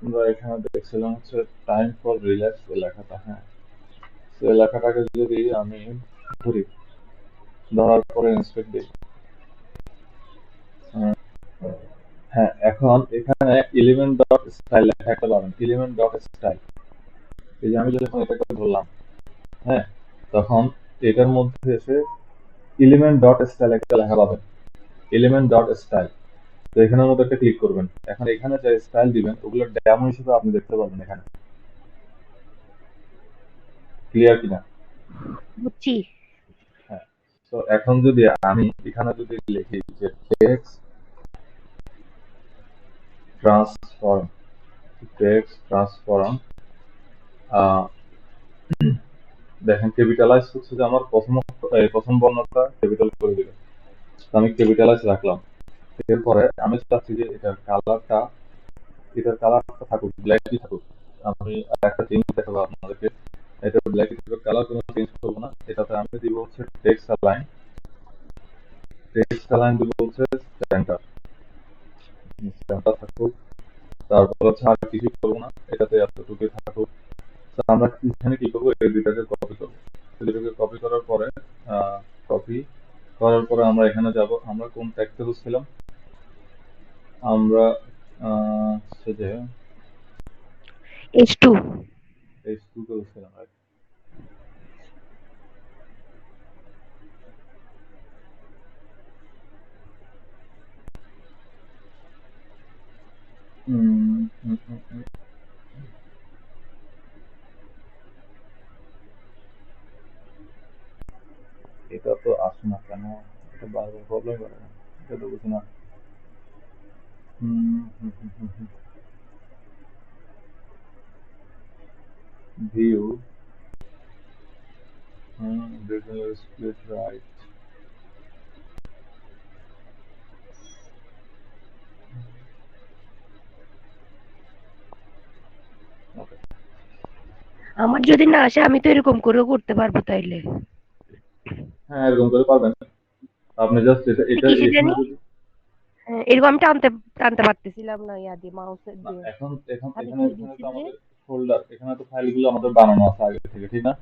আমরা এখানে দেখছিলাম হচ্ছে টাইম ফর রিল্যাক্স এই লেখাটা। হ্যাঁ, তো এই লেখাটাকে যদি আমি ধরি, ধরার পরে ইন্সপেক্ট দিই। হ্যাঁ, এখন এখানে এলিমেন্ট ডট স্টাইল লেখা একটা পাবেন, এলিমেন্ট ডট স্টাইল। এই যে আমি যখন এটাকে ধরলাম, হ্যাঁ, তখন এটার মধ্যে এসে এলিমেন্ট ডট স্টাইল একটা লেখা পাবেন, এলিমেন্ট ডট স্টাইল। তো এখানের মধ্যে একটা ক্লিক করবেন। এখন এখানে যে স্টাইল দিবেন ওগুলো ডেমো হিসেবে আপনি দেখতে পাবেন এখানে। ক্লিয়ার কিনা? বুঝছি। হ্যাঁ। তো এখন যদি আমি এখানে যদি লিখি যে টেক্সট ট্রান্সফর্ম, টেক্সট ট্রান্সফর্ম, দেখেন ক্যাপিটালাইজ হচ্ছে যে আমার প্রথম বর্ণটা ক্যাপিটাল করে দিবে। তো আমি ক্যাপিটালাইজ রাখলাম। এরপরে আমি চাচ্ছি যে এটার কালারটা থাকুক, ব্ল্যাকই থাকুক। আমি একটা চেঞ্জ দেখাবো আপনাদেরকে। এটা ব্ল্যাক থাকুক, কালার কোনো চেঞ্জ করবো না। এটাতে আমি দিব হচ্ছে টেক্সট অ্যালাইন, টেক্সট অ্যালাইন দিব হচ্ছে সেন্টার, সেন্টার থাকুক। তারপর হচ্ছে আর কিছু করবো না, এটাতে এতটুকুই থাকুক। তো আমরা এখানে কি করবো, এই দুইটাকে কপি করবো। এই দুইটাকে কপি করার পরে কপি করার পরে আমরা এখানে যাব। আমরা কোন ট্যাগটা বুঝছিলাম? আমরা হচ্ছে যে H2। H2 কে বুঝছিলাম, right? হুম, হুম, হুম, হুম। এটা তো আসে না কেন? এটা বারবার প্রবলেম করে না, এটা তো বুঝি না। View, split right. ওকে। আমার যদি না আসে আমি তো এরকম করেও করতে পারবো তাইলে। হ্যাঁ, এরকম করে পারবেন। আপনি জাস্ট এটা এটা কিসে এখানে জানি? যদি হ্যাঁ, এরকম আমি টানতে টানতে পারতেছিলাম না ইয়া দিয়ে, মাউসের না, দিয়ে। এখন এখন আমি এখানে কি এখানে দিচ্ছি তো যে? আমাদের ফোল্ডার, এখানে তো ফাইলগুলো আমাদের বানানো আছে আগে থেকে, ঠিক না?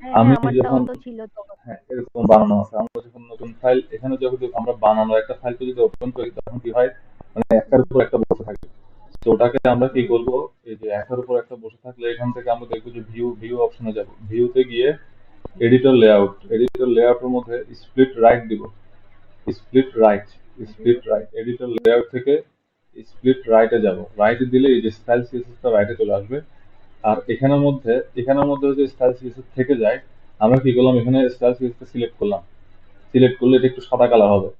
হ্যাঁ, আমি হ্যাঁ, আমারটাও যখন, তো ছিল তখন। হ্যাঁ, এরকম বানানো আছে। আমরা যখন নতুন ফাইল এখানে যখন আমরা বানানো একটা ফাইলকে যদি ওপেন করি তখন কি হয়, মানে একটার উপর একটা বসে থাকে। তো ওটাকে আমরা কি হুম। করব, এই যে একটার উপর একটা বসে থাকলে এখান থেকে আমরা দেখবো যে ভিউ ভিউ অপশনে যাব। ভিউতে গিয়ে এডিটর লেআউট, এডিটর লেআউটের মধ্যে স্প্লিট রাইট দিব। Split right, split right editor layout থেকে স্প্লিট রাইটে যাব। রাইটে দিলে এই যে স্টাইল সিএসএসটা রাইটে চলে আসবে। আর এখানের মধ্যে যদি স্টাইল সিএসএস থেকে যায়, আমরা কি করলাম, এখানে স্টাইল সিএসএসটা সিলেক্ট করলাম। সিলেক্ট করলে এটা একটু সাদা কালার হবে।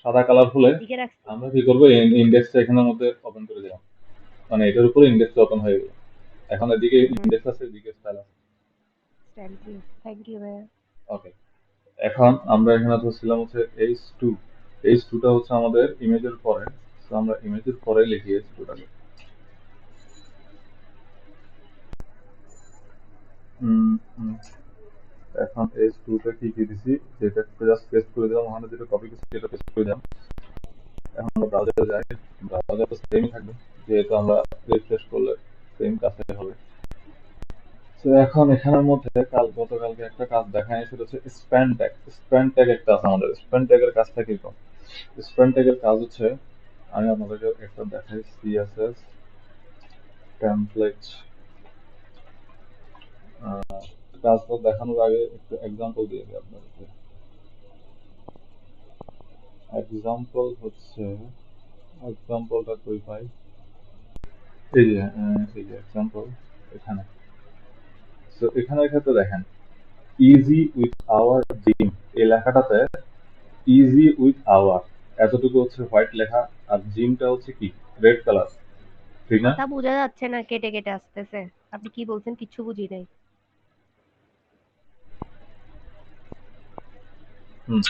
সাদা কালার হলে লিখে রাখছি। আমরা কি করবো, ইন্ডেক্সটা এখানের মধ্যে ওপেন করে দিলাম। মানে এটার উপরে ইন্ডেক্সটা ওপেন হয়ে গেল। এখন এদিকে হুম। ইন্ডেক্স আছে, এদিকে স্টাইল আছে। Thank you. থ্যাংক ইউ ভাইয়া। ওকে। এখন আমরা এখানে ধরছিলাম হচ্ছে H2। H2টা হচ্ছে আমাদের ইমেজের পরে। তো আমরা ইমেজের পরে লিখি H2টাকে। হুম, হুম। এখন H2তে কি কি দিছি, যেটা জাস্ট পেস্ট করে দিলাম, ওখানে যেটা কপি করছি সেটা পেস্ট করে দিলাম। এখন আমরা ব্রাউজারে যাই, ব্রাউজার তো সেমই থাকবে, যেহেতু আমরা রিফ্রেশ করলে সেম কাজটাই হবে। তো এখন এখানের মধ্যে গতকালকে একটা কাজ দেখায়, সেটা হচ্ছে স্প্যান ট্যাগ। স্প্যান ট্যাগ একটা আছে আমাদের। স্প্যান ট্যাগের কাজটা কিরকম? স্প্যান ট্যাগের কাজ হচ্ছে, আমি আপনাদেরকে একটা দেখাই, সিএসএস টেমপ্লেট। কাজটা দেখানোর আগে একটু এক্সাম্পল দিয়ে দিই আপনাদেরকে। এক্সাম্পল হচ্ছে, এক্সাম্পলটা কই পাই, এই যে এক্সাম্পল এখানে। তো এখানের ক্ষেত্রে দেখেন, ইজি উইথ আওয়ার জিম, এই লেখাটাতে ইজি উইথ আওয়ার এতটুকু হচ্ছে হোয়াইট লেখা, আর জিমটা হচ্ছে কি রেড কালার, ঠিক না? কথা বোঝা যাচ্ছে না, কেটে কেটে আসতেছে। আপনি কি বলছেন কিচ্ছু বুঝি নাই।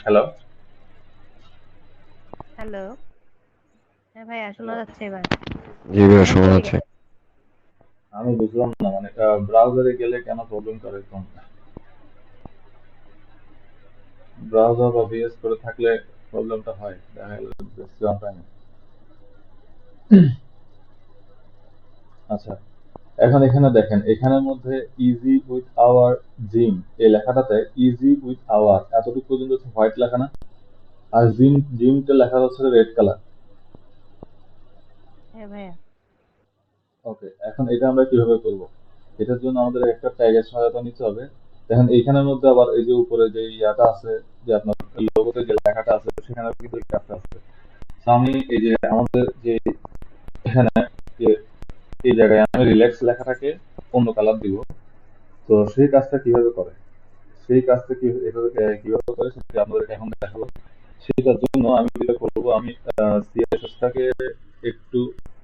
হ্যালো। হ্যালো। হ্যাঁ ভাইয়া, শোনা হ্যালো। যাচ্ছে এবার। জি ভাইয়া, তখন শোনা চলে যাচ্ছে। গেছে। আমি বুঝলাম না, মানে ব্রাউজারে গেলে কেন প্রবলেম করে এরকম? ব্রাউজার বা ভিএস করে থাকলে প্রবলেমটা হয়, দেখা গেল বেশি time। আচ্ছা, এখন এখানে দেখেন, এখানের মধ্যে ইজি উইথ আওয়ার জিম এই লেখাটাতে ইজি উইথ আওয়ার এতটুকু পর্যন্ত হোয়াইট লেখা না, আর জিমটা লেখা হচ্ছে রেড কালার। হ্যাঁ ভাইয়া। ওকে, এখন এটা আমরা কিভাবে করব? এটার জন্য আমাদের একটা ট্যাগের সহায়তা নিতে হবে। দেখেন এইখানের মধ্যে আবার এই যে উপরে যে ইয়াটা আছে, যে আপনার লোগোতে যে লেখাটা আছে সেখানে কিন্তু এই কাজটা আছে। তো আমি এই যে আমাদের যে এখানে যে এই জায়গায় আমি রিল্যাক্স লেখাটাকে অন্য কালার দিব। তো সেই কাজটা কিভাবে করে, সেই কাজটা কিভাবে করে সেটা আপনাদেরকে এখন দেখাবো। সেটার জন্য আমি যেটা করবো, আমি সিএসএসটাকে একটু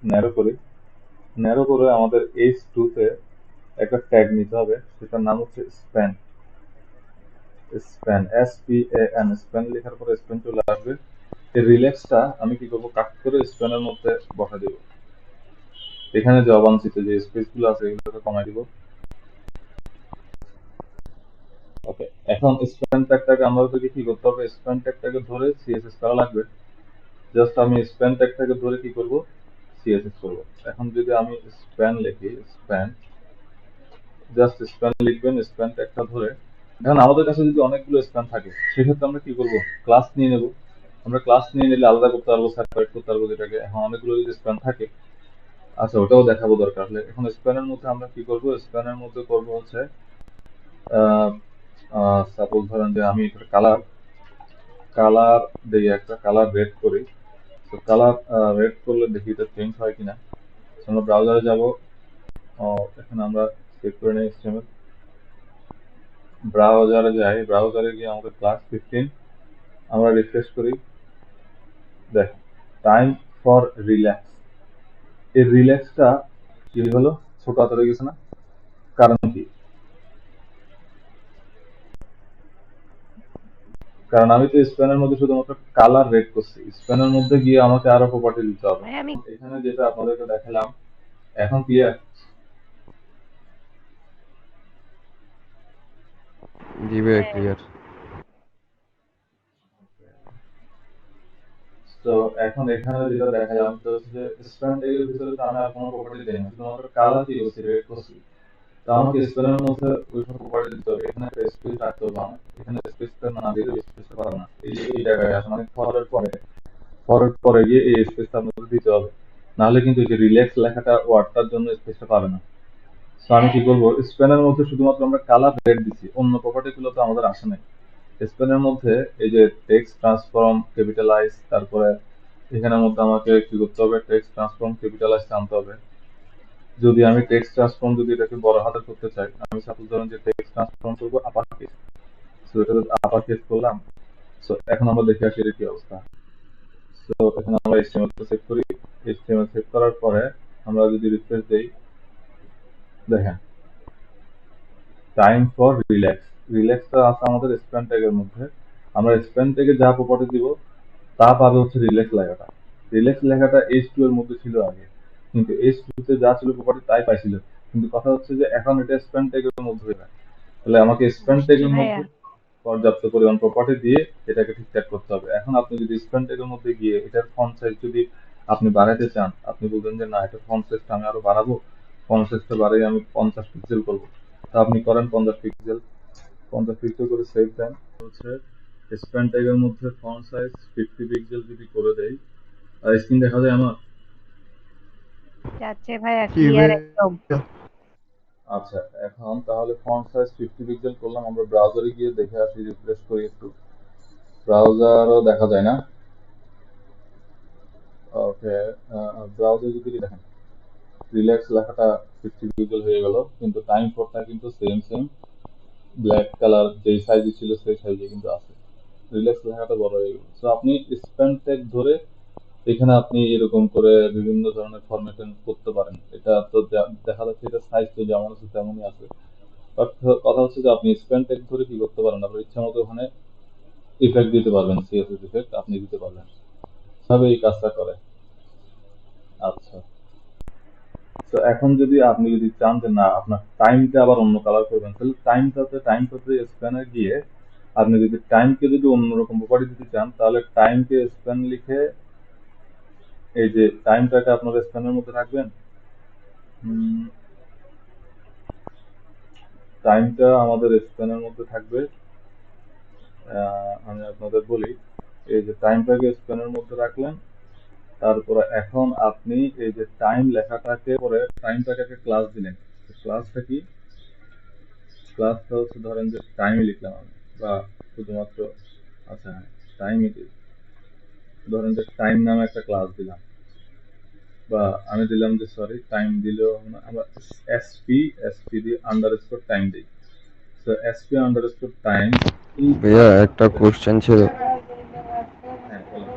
ন্যারো করি। ন্যারো করে আমাদের H2 তে একটা ট্যাগ নিতে হবে, সেটার নাম হচ্ছে স্প্যান। স্প্যান, SPAN, স্প্যান লেখার পরে স্প্যান চলে আসবে। এই রিল্যাক্সটা আমি কি করবো, কাট করে স্প্যানের মধ্যে বসা দিব। এখানে যে অবাঞ্ছিত যে স্পেস গুলো আছে এগুলোকে কমাই দিব। ওকে, এখন স্প্যান ট্যাগটাকে আমাদেরকে কি করতে হবে, স্প্যান ট্যাগটাকে ধরে সিএসএস করা লাগবে। জাস্ট আমি স্প্যান ট্যাগটাকে ধরে কি করব, সিএসএস করব। এখন যদি আমি স্প্যান লিখি, স্প্যান, জাস্ট স্প্যান লিখবেন স্প্যান ট্যাগটা ধরে। এখন আমাদের কাছে যদি অনেকগুলো স্প্যান থাকে সেক্ষেত্রে আমরা কি করব, ক্লাস নিয়ে নেব। আমরা ক্লাস নিয়ে নিলে আলাদা করতে পারবো, সেপারেট করতে পারবো যেটাকে। এখন অনেকগুলো যদি স্প্যান থাকে, আচ্ছা ওটাও দেখাবো দরকার হলে। এখন স্প্যানের মধ্যে আমরা কি করব, স্প্যানের মধ্যে করব হচ্ছে সাপোজ ধরেন যে আমি কালার কালার দিই, একটা কালার রেড করি। তো কালার রেড করলে দেখি এটা চেঞ্জ হয় কিনা। So, আমরা ব্রাউজারে যাব, এখানে আমরা চেক করে নিই HTML। ব্রাউজারে যাই, ব্রাউজারে গিয়ে আমাদের ক্লাস 15 আমরা রিফ্রেশ করি। দেখ, টাইম ফর রিল্যাক্স, এই রিল্যাক্সটা কি হলো, ছোট আকারে গেছে না? কারণ কি, কারণ আমি তো স্প্যানের মধ্যে শুধুমাত্র কালার রেড করছি, স্প্যানের মধ্যে গিয়ে আমাকে আরো প্রপার্টি দিতে হবে। ভাইয়া আমি এখানে যেটা আপনাদেরকে দেখালাম, এখন ক্লিয়ার? জি ভাইয়া হ্যাঁ ক্লিয়ার। তো এখন এখানে যেটা দেখা যায় তো হচ্ছে যে স্প্যান ট্যাগের ভিতরে তো আমি আর কোনো প্রপার্টি দেই না, শুধুমাত্র কালার কি করছি, রেড করছি। তো আমাকে স্পেলের মধ্যে ওই সব প্রপার্টি দিতে হবে। এখানে একটা স্পেস রাখতে হবে আমার, এখানে স্পেসটা না দিলে স্পেসটা পারবে না। এই যে এই জায়গায় আসলে মানে ফরওয়ার্ড পরে গিয়ে এই স্পেসটা আপনাদের দিতে হবে, নাহলে কিন্তু এই যে রিল্যাক্স লেখাটা ওয়ার্ডটার জন্য স্পেসটা পাবে না। তো আমি কি করবো, স্পেনের মধ্যে শুধুমাত্র আমরা কালার রেড দিচ্ছি, অন্য প্রপার্টি গুলো তো আমাদের আসে নাই। স্পেনের মধ্যে এই যে টেক্সট ট্রান্সফর্ম ক্যাপিটালাইজ, তারপরে এখানের মধ্যে আমাকে কি করতে হবে, টেক্সট ট্রান্সফর্ম ক্যাপিটালাইজ আনতে হবে। যদি আমি টেক্সট ট্রান্সফর্ম যদি এটাকে বড় হাতের করতে চাই, আমি সাপোজ ধরেন যে টেক্সট ট্রান্সফর্ম করবো আপার কেস। সো এটা আপার কেস করলাম। সো এখন আমরা দেখে আসি এর কি অবস্থা। সো এখানে আমরা HTML টা সেভ করি। HTML সেভ করার পরে আমরা যদি রিফ্রেশ দেই, দেখেন টাইম ফর রিল্যাক্স, রিল্যাক্সটা আছে আমাদের স্প্যান ট্যাগের মধ্যে। আমরা স্প্যান ট্যাগে যা প্রপার্টি দিব তা পাবে হচ্ছে রিল্যাক্স লেখাটা। রিল্যাক্স লেখাটা H2 এর মধ্যে ছিল আগে, কিন্তু H2 তে যা ছিল প্রপার্টি তাই পাইছিল। কিন্তু কথা হচ্ছে যে এখন এটা স্প্যান ট্যাগের মধ্যে হয়ে যায়। তাহলে আমাকে স্প্যান বুঝছি ট্যাগের ভাইয়া। মধ্যে পর্যাপ্ত পরিমাণ প্রপার্টি দিয়ে এটাকে ঠিকঠাক করতে হবে। এখন আপনি যদি স্প্যান ট্যাগের মধ্যে গিয়ে এটার ফন্ট সাইজ যদি আপনি বাড়াতে চান, আপনি বলবেন যে না এটা ফন্ট সাইজটা আমি আরো বাড়াবো, ফন্ট সাইজটা বাড়িয়ে আমি 50 পিক্সেল করবো। তা আপনি করেন 50 পিক্সেল, 50 পিক্সেল করে সেভ দেন। হচ্ছে স্প্যান ট্যাগের মধ্যে ফন্ট সাইজ 50 পিক্সেল যদি করে দেই, আর স্ক্রিন দেখা যায় আমার? যাচ্ছে ভাইয়া, জি ক্লিয়ার একদম। ভাইয়া। আচ্ছা, এখন তাহলে ফন্ট সাইজ 50 পিক্সেল করলাম। আমরা ব্রাউজারে গিয়ে দেখে আসি, রিফ্রেশ করি একটু। ব্রাউজারও দেখা যায় না। ওকে, ব্রাউজার যদি দেখেন রিল্যাক্স লেখাটা 50 পিক্সেল হয়ে গেল, কিন্তু টাইম ফোরটা কিন্তু সেম সেম ব্ল্যাক কালার যেই সাইজে ছিল সেই সাইজে কিন্তু আছে। রিল্যাক্স লেখাটা বড় হয়ে গেল। সো আপনি স্প্যান ট্যাগ ধরে এখানে আপনি এরকম করে বিভিন্ন ধরনের ফরম্যাটিং করতে পারেন। এটা তো দেখা যাচ্ছে এটা সাইজ তো যেমন আছে তেমনই আছে। বাট কথা হচ্ছে যে আপনি স্প্যান ট্যাগ ধরে কি করতে পারেন, আপনার ইচ্ছা মতো ওখানে ইফেক্ট দিতে পারবেন, সিএসএস ইফেক্ট আপনি দিতে পারবেন। তবে এই কাজটা করে। আচ্ছা, তো এখন যদি আপনি যদি চান যে না আপনার টাইমটা আবার অন্য কালার করবেন, তাহলে টাইমটাতে স্প্যানে গিয়ে আপনি যদি টাইমকে যদি অন্যরকম প্রপার্টি দিতে চান, তাহলে টাইমকে স্প্যান লিখে এই যে টাইমটাকে আপনার স্প্যানের মধ্যে রাখবেন। টাইমটা আমাদের স্প্যানের মধ্যে থাকবে। আমি আপনাদের বলি, এই যে টাইমটাকে স্প্যানের মধ্যে রাখলেন, তারপরে এখন আপনি এই যে টাইম লেখাটাকে পরে টাইমটাকে একটা ক্লাস দিলেন। ক্লাসটা কি? ক্লাসটা হচ্ছে ধরেন যে টাইমই লিখলাম আমি, বা শুধুমাত্র আচ্ছা হ্যাঁ টাইমই দিই, ধরেন যে টাইম নামে একটা ক্লাস দিলাম, বা আমি দিলাম যে সরি টাইম দিলেও আমরা এসপি দিয়ে আন্ডারস্কোর টাইম দিই। তো এসপি আন্ডারস্কোর টাইম এই ভাইয়া একটা কোশ্চেন ছিল। হ্যাঁ বলেন।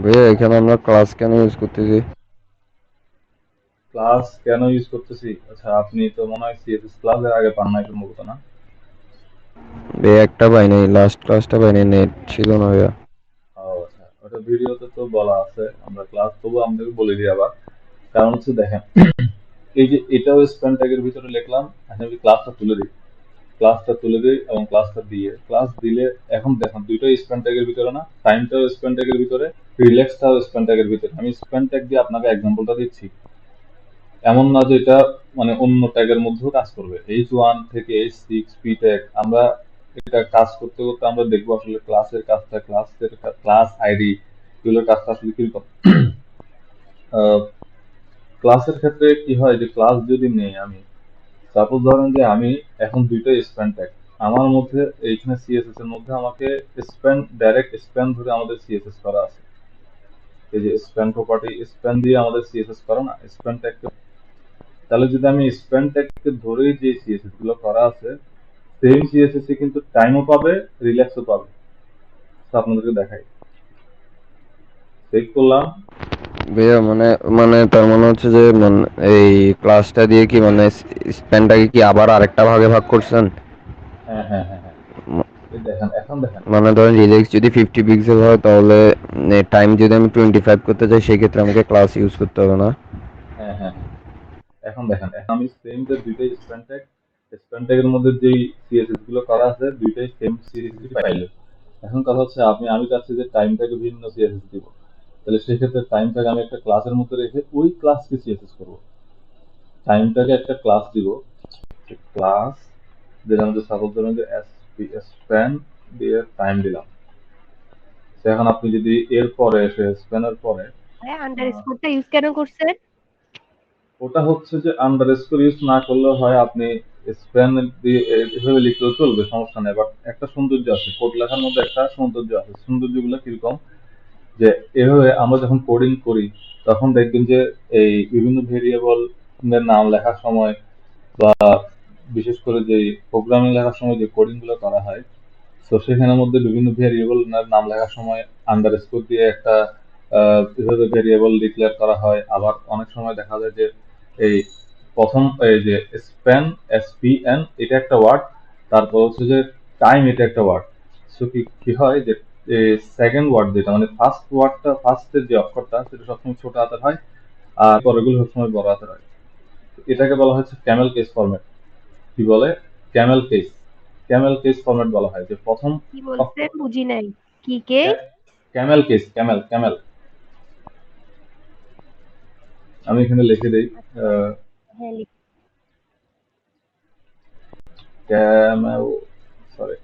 ভাইয়া এখানে আমরা ক্লাস কেন ইউজ করতেছি? ক্লাস কেন ইউজ করতেছি? আচ্ছা আপনি তো মনে হয় সিএসএস ক্লাসের আগে পান নাই সম্ভবত, না? ভাইয়া একটা পাই নাই, লাস্ট ক্লাসটা পাই নাই, নেট ছিল না ভাইয়া। ও আচ্ছা, ওটা ভিডিওতে তো বলা আছে, আমরা ক্লাস তবু আপনাকে বলে দিই আবার। কারণ হচ্ছে দেখেন, এই যে এটাও স্প্যান ট্যাগের ভিতরে লিখলাম, এখন আমি ক্লাসটা তুলে দিই এবং ক্লাসটা দিয়ে ক্লাস দিলে এখন দেখেন দুইটাই স্প্যান ট্যাগের ভিতরে না, টাইমটাও স্প্যান ট্যাগের ভিতরে, রিল্যাক্সটাও স্প্যান ট্যাগের ভিতরে। আমি স্প্যান ট্যাগ দিয়ে আপনাকে এক্সাম্পলটা দিচ্ছি, এমন না যে এটা মানে অন্য ট্যাগের মধ্যেও কাজ করবে। H1 থেকে H6 পি ট্যাগ আমরা এটা কাজ করতে করতে আমরা দেখবো আসলে ক্লাসের কাজটা, ক্লাস আইডি এগুলোর কাজটা আসলে কিরকম। ক্লাসের ক্ষেত্রে কি হয় যে ক্লাস যদি নেই আমি, সাপোজ ধরেন যে আমি এখন দুইটা স্প্যান ট্যাগ আমার মধ্যে, এইখানে সিএসএস এর মধ্যে আমাকে স্প্যান ডাইরেক্ট স্প্যান ধরে আমাদের সিএসএস করা আছে। এই যে স্প্যান প্রপার্টি স্প্যান দিয়ে আমাদের সিএসএস করা না স্প্যান ট্যাগ। তাহলে যদি আমি স্প্যান ট্যাগকে ধরেই যে সিএসএস গুলো করা আছে, সেম সিএসএস এ কিন্তু টাইমও পাবে, রিল্যাক্সও পাবে। তো আপনাদেরকে দেখাই, সেভ করলাম। ভাইয়া মানে মানে তার মানে হচ্ছে যে এই ক্লাসটা দিয়ে কি মানে স্প্যানটাকে কি আবার আরেকটা ভাগে ভাগ করছেন? হ্যাঁ হ্যাঁ হ্যাঁ হ্যাঁ, এই দেখেন এখন দেখেন। মানে ধরেন রিলেক্স যদি 50 পিক্সেল হয় তাহলে টাইম যদি আমি 25 করতে চাই সেক্ষেত্রে আমাকে ক্লাস ইউজ করতে হবে না? হ্যাঁ হ্যাঁ হ্যাঁ, এখন দেখেন, এখন আমি সেম যে দুইটাই স্প্যান ট্যাগের মধ্যে যেই সিএসএস গুলো করা আছে দুইটাই সেম সিএসএস পাইলো। এখন কথা হচ্ছে আমি চাচ্ছি যে টাইমটাকে ভিন্ন সিএসএস দিব, তাহলে সেক্ষেত্রে টাইমটাকে আমি একটা ক্লাসের মধ্যে রেখে ওই ক্লাসকে সিএসএস করবো। টাইমটাকে একটা ক্লাস দিব, ক্লাস দিলাম যে সাপোজ ধরুন যে স্প্যান দিয়ে টাইম দিলাম। এখন আপনি যদি এর পরে এসে স্প্যানের পরে আন্ডারস্কোরটা ইউজ কেন করছেন? ওটা হচ্ছে যে আন্ডারস্কোর ইউজ না করলে হয় আপনি স্প্যান দিয়ে এভাবে লিখলেও চলবে, সমস্যা নেই। বাট একটা সৌন্দর্য আছে, কোড লেখার মধ্যে একটা সৌন্দর্য আছে। সৌন্দর্যগুলো কিরকম, যে এভাবে আমরা যখন কোডিং করি তখন দেখবেন যে এই বিভিন্ন ভেরিয়েবল এর নাম লেখার সময় বা বিশেষ করে যে প্রোগ্রামিং লেখার সময় যে কোডিং গুলো করা হয়, তো সেখানের মধ্যে বিভিন্ন ভেরিয়েবল নাম লেখার সময় আন্ডারস্কোর দিয়ে একটা এভাবে ভেরিয়েবল ডিক্লেয়ার করা হয়। আবার অনেক সময় দেখা যায় যে এই প্রথম এই যে স্প্যান এসপিএন এটা একটা ওয়ার্ড, তারপর হচ্ছে যে টাইম এটা একটা ওয়ার্ড। সো কি কি হয় যে সেকেন্ড ওয়ার্ড যেটা মানে ফার্স্টের যে অক্ষরটা সেটা সবসময় ছোট হাতের হয়, আর পরেগুলো সবসময় বড় হাতের হয়। এটাকে বলা হচ্ছে ক্যামেল কেস ফরম্যাট। কি বলে? Camel case. Camel case format বলা হয় যে প্রথম কি বলছেন বুঝি নাই। কি কে? Camel case, camel camel. আমি এখানে লিখে দিই হ্যাঁ ক্যামেল, সরি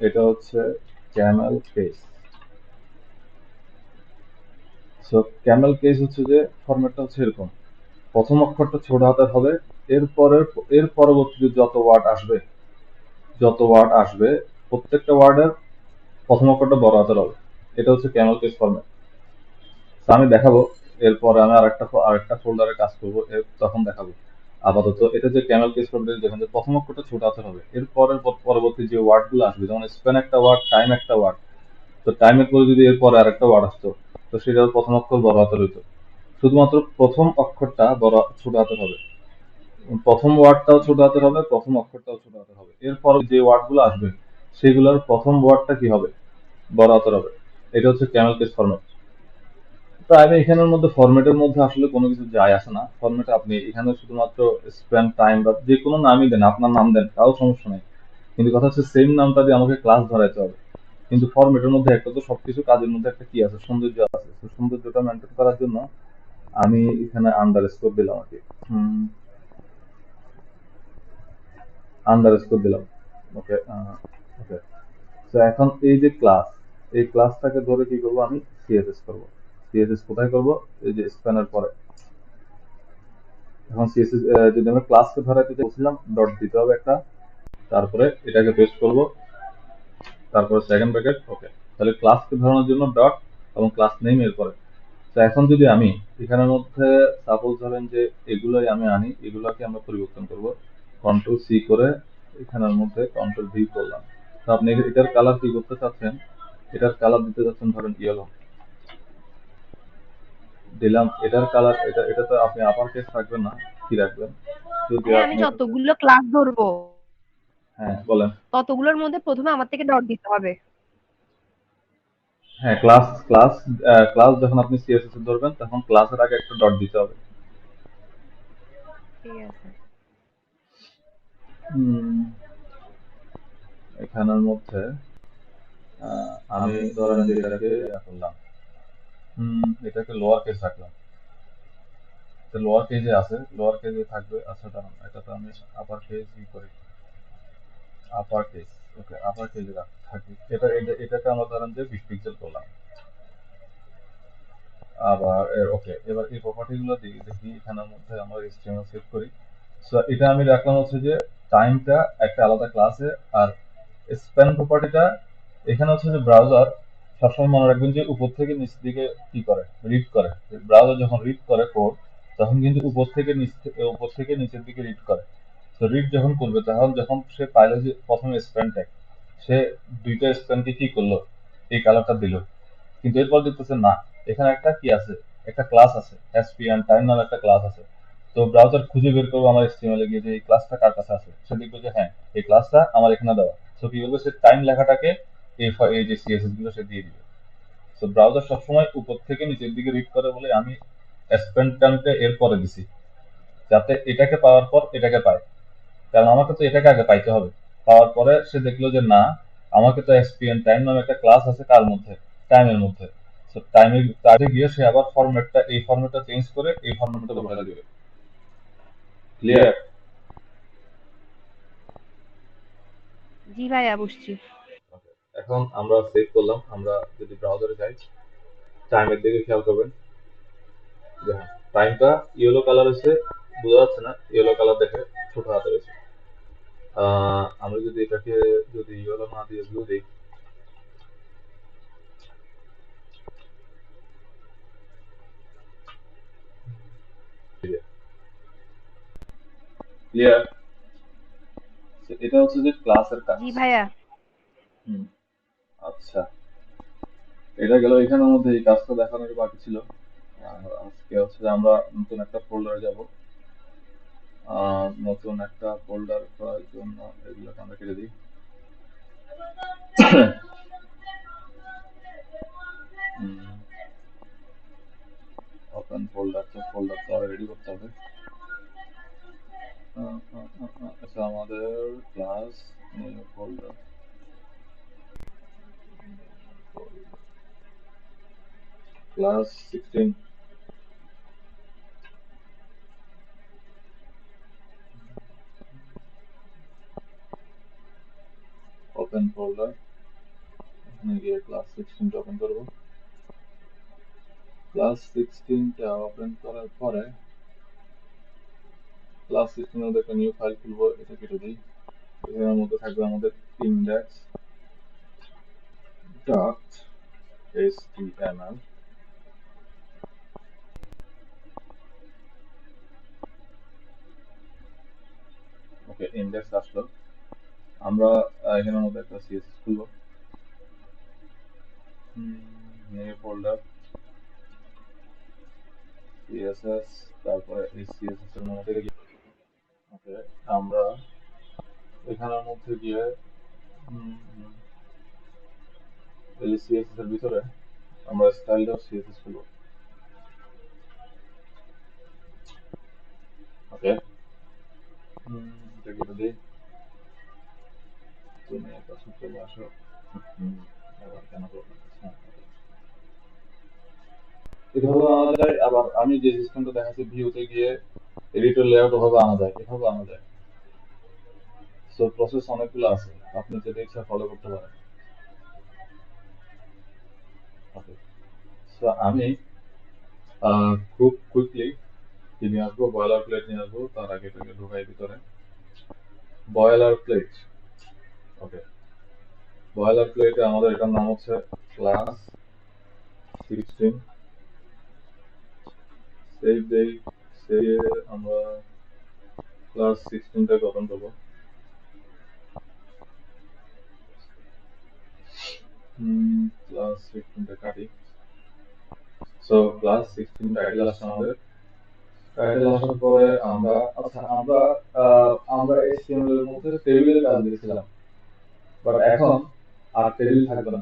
এটা হচ্ছে camel case. So camel case হচ্ছে যে ফরম্যাটটা হচ্ছে এরকম, প্রথম অক্ষরটা ছোট হাতের হবে, এর পরবর্তীতে যত ওয়ার্ড আসবে প্রত্যেকটা ওয়ার্ডের প্রথম অক্ষরটা বড় হাতের হবে। এটা হচ্ছে ক্যামেল কেস ফরম্যাট। আমি দেখাবো, এরপরে আমি আরেকটা ফোল্ডারে কাজ করবো, তখন দেখাবো। আপাতত এটা যে ক্যামেল কেস ফরম্যাট, যেখানে প্রথম অক্ষরটা ছোট হাতের হবে, এর পরবর্তী যে ওয়ার্ড গুলো আসবে, যেমন স্প্যান একটা ওয়ার্ড, টাইম একটা ওয়ার্ড, তো টাইমের পরে যদি এরপরে আরেকটা ওয়ার্ড আসতো, তো সেটার প্রথম অক্ষর বড় হাতের হইতো। শুধুমাত্র প্রথম অক্ষরটা ছোট হাতের হবে, প্রথম ওয়ার্ডটাও ছোট হাতের হবে, প্রথম অক্ষরটাও ছোট হাতের হবে। এরপর যে ওয়ার্ড গুলো আসবে সেগুলোর প্রথম ওয়ার্ডটা কি হবে, বড় হাতের হবে। এটা হচ্ছে ক্যামেল কেস ফরম্যাট। তো আমি এখানের মধ্যে ফরম্যাটের মধ্যে আসলে কোনো কিছু যায় আসে না। ফরম্যাটে আপনি এখানে শুধুমাত্র স্প্যান টাইম বা যে কোনো নামই দেন, আপনার নাম দেন, তাও সমস্যা নেই। কিন্তু কথা হচ্ছে সেম নামটা দিয়ে আমাকে ক্লাস ধরাইতে হবে। কিন্তু ফরম্যাটের মধ্যে একটা তো সবকিছু কাজের মধ্যে একটা কি আছে, সৌন্দর্য আছে। তো সৌন্দর্যটা মেনটেন করার জন্য আমি এখানে আন্ডারস্কোর দিলাম আর কি, আন্ডারস্কোর দিলাম। ওকে, ওকে। তো এখন এই যে ক্লাস, এই ক্লাসটাকে ধরে কি করব, আমি সিএসএস করব। সিএসএস কোথায় করব? এই যে স্প্যানের পরে। এখন সিএসএস যদি আমরা ক্লাসকে ধরাতে বলছিলাম, ডট দিতে হবে একটা, তারপরে এটাকে পেস্ট করব, তারপরে সেকেন্ড ব্র্যাকেট। ওকে, তাহলে ক্লাসকে ধরানোর জন্য ডট এবং ক্লাস নেম এর পরে। তো এখন যদি আমি এখানের মধ্যে সাপোজ ধরেন যে এগুলোই আমি আনি, এগুলোকে আমরা পরিবর্তন করব, কন্ট্রোল সি করে এখানের মধ্যে কন্ট্রোল ভি করলাম। তো আপনি এটার কালার কি করতে চাচ্ছেন, এটার কালার দিতে চাচ্ছেন ধরেন ইয়েলো দিলাম, এটার কালার এটা তো আপনি আপার কেস রাখবেন না, কি রাখবেন যদি ভাইয়া আমি আপনি, যতগুলো ক্লাস ধরবো হ্যাঁ বলেন। ততগুলোর মধ্যে প্রথমে আমার থেকে ডট দিতে হবে। হ্যাঁ, ক্লাস ক্লাস ক্লাস যখন আপনি সিএসএস এ ধরবেন তখন ক্লাসের আগে একটা ডট দিতে হবে। ঠিক আছে। এখানের মধ্যে আমি ধরেন যে এটাকে করলাম, এটাকে লোয়ার কেস রাখলাম। তো লোয়ার কেজে আছে, লোয়ার কেজে থাকবে। আচ্ছা দাঁড়ান, এটা তো আমি আপার কেজ করি, আপার কেস। ওকে, আপার কেজে থাকি। এটাকে আমরা ধরেন যে 20 পিক্সেল করলাম। আবার ওকে, এবার এই প্রপার্টি গুলো দিয়ে দেখি এখানের মধ্যে আমরা HTML সেট করি। সো এটা আমি রাখলাম হচ্ছে যে টাইমটা একটা আলাদা ক্লাসে, আর স্প্যান প্রপার্টিটা এখানে হচ্ছে যে ব্রাউজার সবসময় মনে রাখবেন যে উপর থেকে নিচ দিকে কি করে, রিড করে। ব্রাউজার যখন রিড করে কোড, তখন কিন্তু উপর থেকে নিচের দিকে রিড করে। তো রিড যখন করবে তখন যখন সে পাইলো যে প্রথমে স্প্যান ট্যাগ, সে দুইটা স্প্যানকে কি করলো, এই কালারটা দিল। কিন্তু এরপর দেখতেছে না, এখানে একটা কি আছে, একটা ক্লাস আছে, SPN টাইম নামে একটা ক্লাস আছে। তো ব্রাউজার খুঁজে বের করবে আমার HTML এ গিয়ে যে এই ক্লাসটা কার কাছে আছে। সে দেখবে যে হ্যাঁ, এই ক্লাসটা আমার এখানে দেওয়া। তো কি বলবে, সে টাইম লেখাটাকে এই যে CSS গুলো সে দিয়ে দিবে। তো ব্রাউজার সবসময় উপর থেকে নিচের দিকে রিড করে বলে আমি স্পেন টাইমটা এর পরে দিছি, যাতে এটাকে পাওয়ার পর এটাকে পায়। কারণ আমাকে তো এটাকে আগে পাইতে হবে। পাওয়ার পরে সে দেখলো যে না, আমাকে তো SPN টাইম নামে একটা ক্লাস আছে কার মধ্যে, টাইমের মধ্যে। তো টাইমে কাজে গিয়ে সে আবার ফরম্যাটটা, এই ফরম্যাটটা চেঞ্জ করে এই ফরম্যাটটা বসায় দিবে। ক্লিয়ার? জি ভাইয়া বুঝছি। এখন আমরা সেভ করলাম, আমরা যদি ব্রাউজারে যাই, টাইমের দিকে খেয়াল করবেন। দেখুন টাইমটা ইয়েলো কালার হয়েছে, বোঝা যাচ্ছে না? ইয়েলো কালার দেখে ছোট হাতে রয়েছে। আমরা যদি এটাকে যদি ইয়েলো না দিয়ে ব্লু দিই, ক্লিয়ার? এটা হচ্ছে যে ক্লাসের কাজ। জি ভাইয়া। হুম, আচ্ছা, এটা গেল এখানের মধ্যে। এই কাজটা দেখানোর বাকি ছিল। আর আজকে হচ্ছে যে আমরা নতুন একটা ফোল্ডারে যাব। নতুন একটা ফোল্ডার করার জন্য এগুলোকে আমরা কেটে দিই। ওপেন ফোল্ডার, তো ফোল্ডার তো রেডি করতে হবে। আচ্ছা, আমাদের class new folder, class 16, open folder. এখানে গিয়ে ক্লাস 16টা ওপেন করবো। ক্লাস 16টা ওপেন করার পরে ক্লাস 16 এর একটা নিউ ফাইল খুলবো, এটা কেটে দিই। এর মধ্যে থাকবে আমাদের index dot html। ওকে, ইন্ডেক্স আসলো। আমরা এখানের মধ্যে একটা CSS খুলবো, নিউ ফোল্ডার CSS, তারপরে এই CSS এর মধ্যে গিয়ে ওকে, আমরা এখানের মধ্যে গিয়ে এই CSS এর ভিতরে আমরা স্টাইল ডট CSS খুলবো। ওকে, এটা কেটে দিই। তুমি একটা চলে আসো। না প্রবলেম। হ্যাঁ, এভাবে আনা যায়। আবার আমি যে সিস্টেমটা দেখাচ্ছি ভিউতে গিয়ে এডিটর লেআউট ওভাবে আনা যায়, এভাবে আনা যায়। সো প্রসেস অনেকগুলো আছে, আপনি যেটা ইচ্ছা ফলো করতে পারেন। ওকে, সো আমি খুব কুইকলি কি নিয়ে আসবো, বয়লার প্লেট নিয়ে আসবো। তার আগে এটাকে ঢোকাই ভিতরে। বয়লার প্লেট, ওকে। বয়লার প্লেটে আমাদের এটার নাম হচ্ছে ক্লাস 16। সেই দেই, সেই আমরা ক্লাস 16টাকে ওপেন করবো। ক্লাস 16টা কাটি। সো ক্লাস 16 টাইটেল আসছে আমাদের। টাইটেল আসার পরে আমরা আমরা HTML এর মধ্যে টেবিলের কাজ দিয়েছিলাম, বাট এখন আর টেবিল থাকবে না।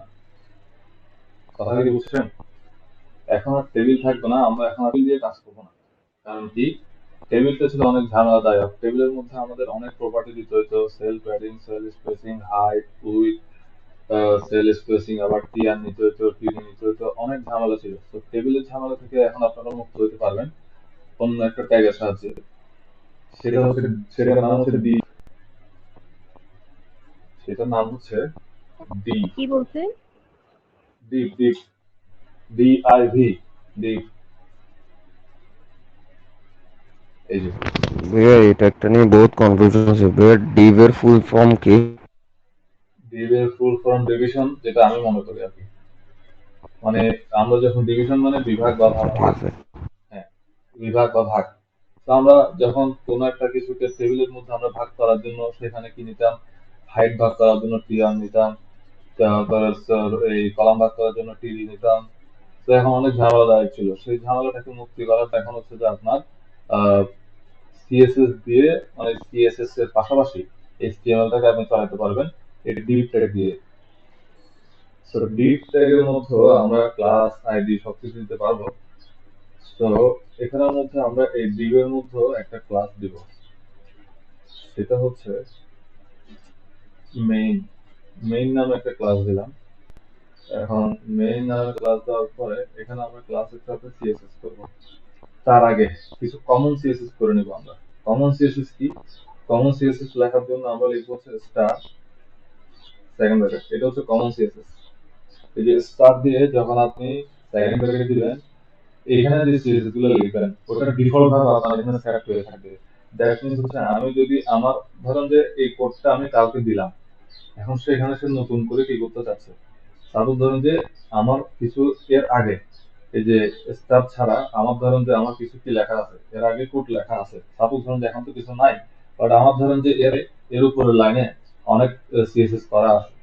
কথা কি বুঝছেন? এখন আর টেবিল থাকবে না, আমরা এখন আর টেবিল দিয়ে কাজ করবো না। কারণ কি, টেবিলটা ছিল অনেক ঝামেলাদায়ক। টেবিলের মধ্যে আমাদের অনেক প্রপার্টি দিতে হতো, sell padding, sell spacing, height, width, sell spacing, আবার টিআর নিতে হতো, টিডি নিতে হতো, অনেক ঝামেলা ছিল। তো টেবিলের ঝামেলা থেকে এখন আপনারা মুক্ত হতে পারবেন অন্য একটা ট্যাগের সাহায্যে। সেটার নাম হচ্ছে ডি। সেটার নাম হচ্ছে ডি। কি বলছেন? Deep, deep, DIV, deep. এই যে ভাইয়া এটা একটা নিয়ে বহুত কনফিউশন আছে ভাইয়া, ডিভ এর ফুল ফর্ম কি? ডিপ এর ফুল ফর্ম ডিভিশন, যেটা আমি মনে করি আর কি। মানে আমরা যখন ডিভিশন মানে বিভাগ বা ভাগ, ঠিক ভাগ। আছে। হ্যাঁ, বিভাগ বা ভাগ। তো আমরা যখন কোনো একটা কিছুকে টেবিলের মধ্যে আমরা ভাগ করার জন্য সেখানে কি নিতাম, হাইট ভাগ করার জন্য টিআর নিতাম, তারপরে এই কলাম ভাগ করার জন্য টিডি নিতাম। তো এখন অনেক ঝামেলাদায়ক ছিল, সেই ঝামেলাটাকে মুক্তি করার এখন হচ্ছে যে আপনার সিএসএস দিয়ে, মানে সিএসএস এর পাশাপাশি এইচটিএমএলটাকে আপনি চালাতে পারবেন এটি ডিপ ট্যাগ দিয়ে। সো ডিপ ট্যাগের মধ্যে আমরা ক্লাস, আইডি সবকিছু দিতে পারবো। তো এখানের মধ্যে আমরা এই ডিপ এর মধ্যে একটা ক্লাস দিব, সেটা হচ্ছে মেইন। মেইন নামে একটা ক্লাস দিলাম। এখন মেইন নামে ক্লাস দেওয়ার পরে এখানে আমরা ক্লাসের সাথে সিএসএস করবো। তার আগে কিছু কমন সিএসএস করে নিব আমরা। কমন সিএসএস কি? কমন সিএসএস লেখার জন্য আমরা লিখবো হচ্ছে স্টার, সেকেন্ড ব্র্যাকেট। এটা হচ্ছে কমন সিএসএস। এই যে স্টার দিয়ে যখন আপনি সেকেন্ড ব্র্যাকেট দিবেন, এখানে যে সিএসএস গুলো লিখবেন ওটা ডিফল্ট ভাবে আপনার এখানে সেট হয়ে থাকবে। দ্যাট মিনস হচ্ছে আমি যদি আমার, ধরেন যে এই কোডটা আমি কাউকে দিলাম, এখন সেখানে সে নতুন করে কি করতে চাচ্ছে। সাপোজ ধরেন যে আমার কিছু এর আগে, এই যে স্টার ছাড়া আমার ধরেন যে আমার কিছু কি লেখা আছে, এর আগে কোড লেখা আছে। সাপোজ ধরেন যে এখন তো কিছু নাই, বাট আমার ধরেন যে এর উপরের লাইনে অনেক সিএসএস করা আছে।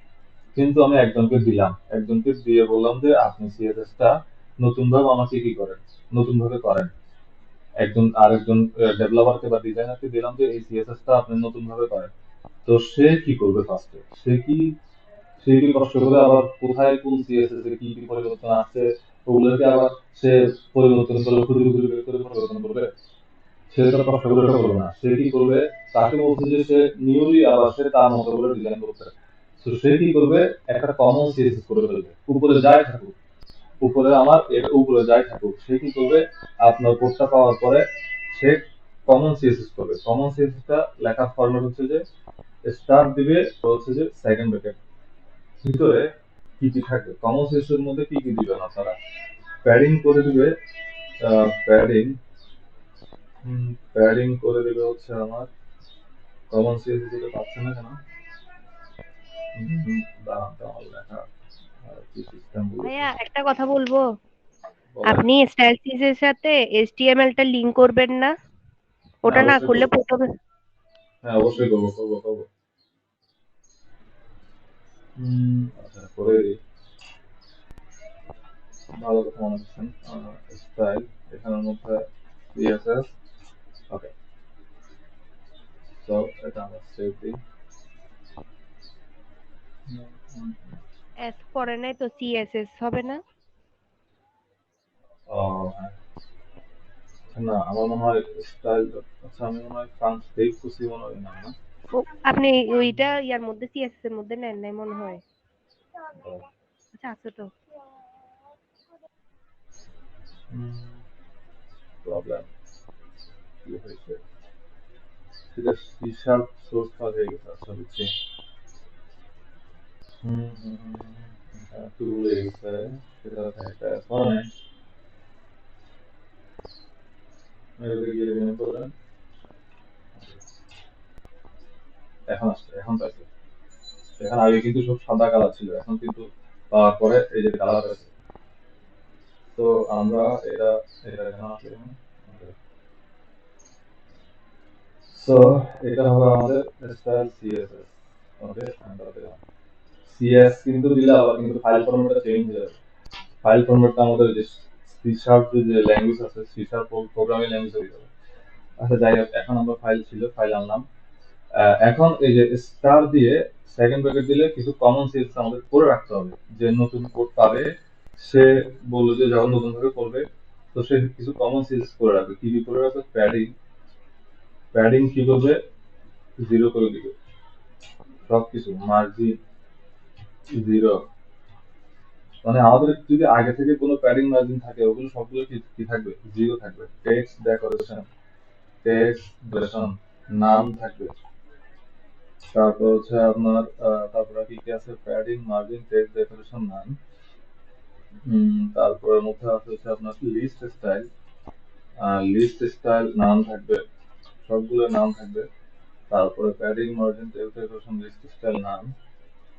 কিন্তু আমি একজনকে দিলাম, একজনকে দিয়ে বললাম যে আপনি সিএসএস টা নতুন ভাবে আমাকে কি করেন, নতুন ভাবে করেন। আরেকজন ডেভেলপারকে বা ডিজাইনারকে দিলাম যে এই সিএসএস টা আপনি নতুন ভাবে করেন। তো সে কি করবে ফার্স্টে, সে কি কষ্ট করে আবার কোথায় কোন সিএসএস এর কি কি পরিবর্তন আসছে ওগুলোকে আবার সে পরিবর্তন করে খুঁজে খুঁজে বের করে পরিবর্তন করবে? সে তো কষ্ট করে ওটা করবে না। সে কি করবে, তাকে বলছে যে সে নিউলি আবার সে তার মতো করে ডিজাইন করতে। তো সে কি করবে, একটা কমন সিএসএস করে ফেলবে। উপরে যাই থাকুক, উপরে আমার এর উপরে যাই থাকুক, সে কি করবে, আপনার কোডটা পাওয়ার পরে সে কমন সিএসএস করবে। কমন সিএসএস টা লেখার ফরম্যাট হচ্ছে যে স্টার দিবে, তো হচ্ছে যে সেকেন্ড ব্র্যাকেট ভিতরে কি কি থাকবে। কমন সিএসএস এর মধ্যে কি কি দিবেন আপনারা, প্যাডিং করে দিবে। প্যাডিং প্যাডিং করে দিবে হচ্ছে আমার কমন সিএসএস যেটা পাচ্ছে না কেন, দাঁড়ান তো আমার লেখা কি সিস্টেম বলেছে। ভাইয়া একটা কথা বলবো, বলেন। আপনি স্টাইল এর সাথে এইচটিএমএল টা লিংক করবেন না? হ্যাঁ ওটা না অবশ্যই করলে করবো। প্রথমে হ্যাঁ অবশ্যই করবো, করবো, করবো। আচ্ছা করে দিই। ভালো কথা মনে করছেন। স্টাইল, এখানের মধ্যে সিএসএস। ওকে, তো এটা আমরা সেভ দিই। এস পরে নাই তো সিএসএস হবে না? ও হ্যাঁ, না আমার মনে হয় স্টাইল, আচ্ছা আমি মনে হয় ফ্রান্স সেভ করছি মনে হয়, না না। আপনি ওইটা ইয়ার মধ্যে সিএসএস এর মধ্যে নেন নাই মনে হয়। ও, আচ্ছা আচ্ছা আছে তো। প্রবলেম কি হয়েছে, সেটা সি শার্প সোর্স ফাইল হয়ে গেছে। আচ্ছা বুঝছি। একটু ভুলে গেছে, সেটা একটা ফর্মে গিয়ে রিমেম্বার করলেন। এখন আসছে, এখন পাইছে। এখন আগে কিন্তু সব সাদা কালার ছিল, এখন কিন্তু পাওয়ার পরে এই যে কালার আছে। তো আমরা এটা এটা এখন আসলে সো এটা হবে আমাদের স্টাইল সিএসএস। ওকে, আমরা দিলাম সিএস, কিন্তু দিলে আবার কিন্তু ফাইল ফরম্যাটটা চেঞ্জ হয়ে যাবে। ফাইল ফরম্যাটটা আমাদের যে সি শার্প যে ল্যাঙ্গুয়েজ আছে, সি শার্প প্রোগ্রামিং ল্যাঙ্গুয়েজ হয়ে যাবে। আচ্ছা যাই হোক, এখন আমরা ফাইল ছিল, ফাইল আনলাম। এখন এই যে স্টার দিয়ে সেকেন্ড ব্র্যাকেট দিলে কিছু কমন সেন্স আমাদের করে রাখতে হবে। যে নতুন কোড পাবে, সে বললো যে যখন নতুন ভাবে করবে, তো সে কিছু কমন সেন্স করে রাখবে। কি কি করে রাখবে? প্যাডিং, প্যাডিং কি করবে? 0 করে দিবে সবকিছু, মার্জিন 0। মানে আমাদের যদি আগে থেকে কোনো প্যাডিং মার্জিন থাকে, ওগুলো সবগুলো কি কি থাকবে? 0 থাকবে। টেক্সট ডেকোরেশন, টেক্সট ডেকোরেশন নাম থাকবে। তারপর হচ্ছে আপনার তারপরে কি কি আছে? প্যাডিং, মার্জিন, টেক্সট ডেকোরেশন, নাম। তারপরে মধ্যে আছে হচ্ছে আপনার লিস্ট স্টাইল, লিস্ট স্টাইল নাম থাকবে, সবগুলো নাম থাকবে। তারপরে padding, margin, text decoration, list style, নাম।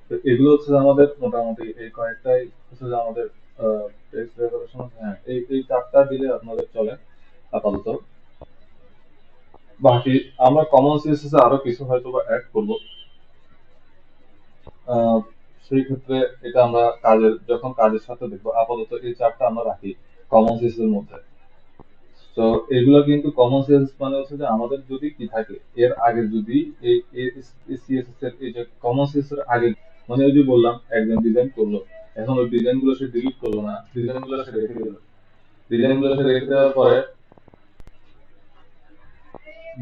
তো এগুলো হচ্ছে আমাদের মোটামুটি এই কয়েকটাই হচ্ছে যে আমাদের টেক্সট ডেকোরেশন। হ্যাঁ, এই চারটা দিলে আপনাদের চলে আপাতত। বাকি আমরা কমন সিএসএস আরো কিছু হয়তো বা অ্যাড করবো। আহ, সেই ক্ষেত্রে এটা আমরা যখন কাজের সাথে দেখবো। আপাতত এই চারটা আমরা রাখি কমন সিএসএস এর মধ্যে। তো এগুলো কিন্তু কমন সেন্স মানে হচ্ছে যে আমাদের যদি কি থাকে এর আগে, যদি এই সিএসএস এর এই যে কমন সেন্স এর আগে, মানে ওই যে বললাম একজন ডিজাইন করলো, এখন ওই ডিজাইন গুলো সে ডিলিট করলো না, ডিজাইন গুলো সে রেখে দিল। ডিজাইন গুলো সে রেখে দেওয়ার পরে,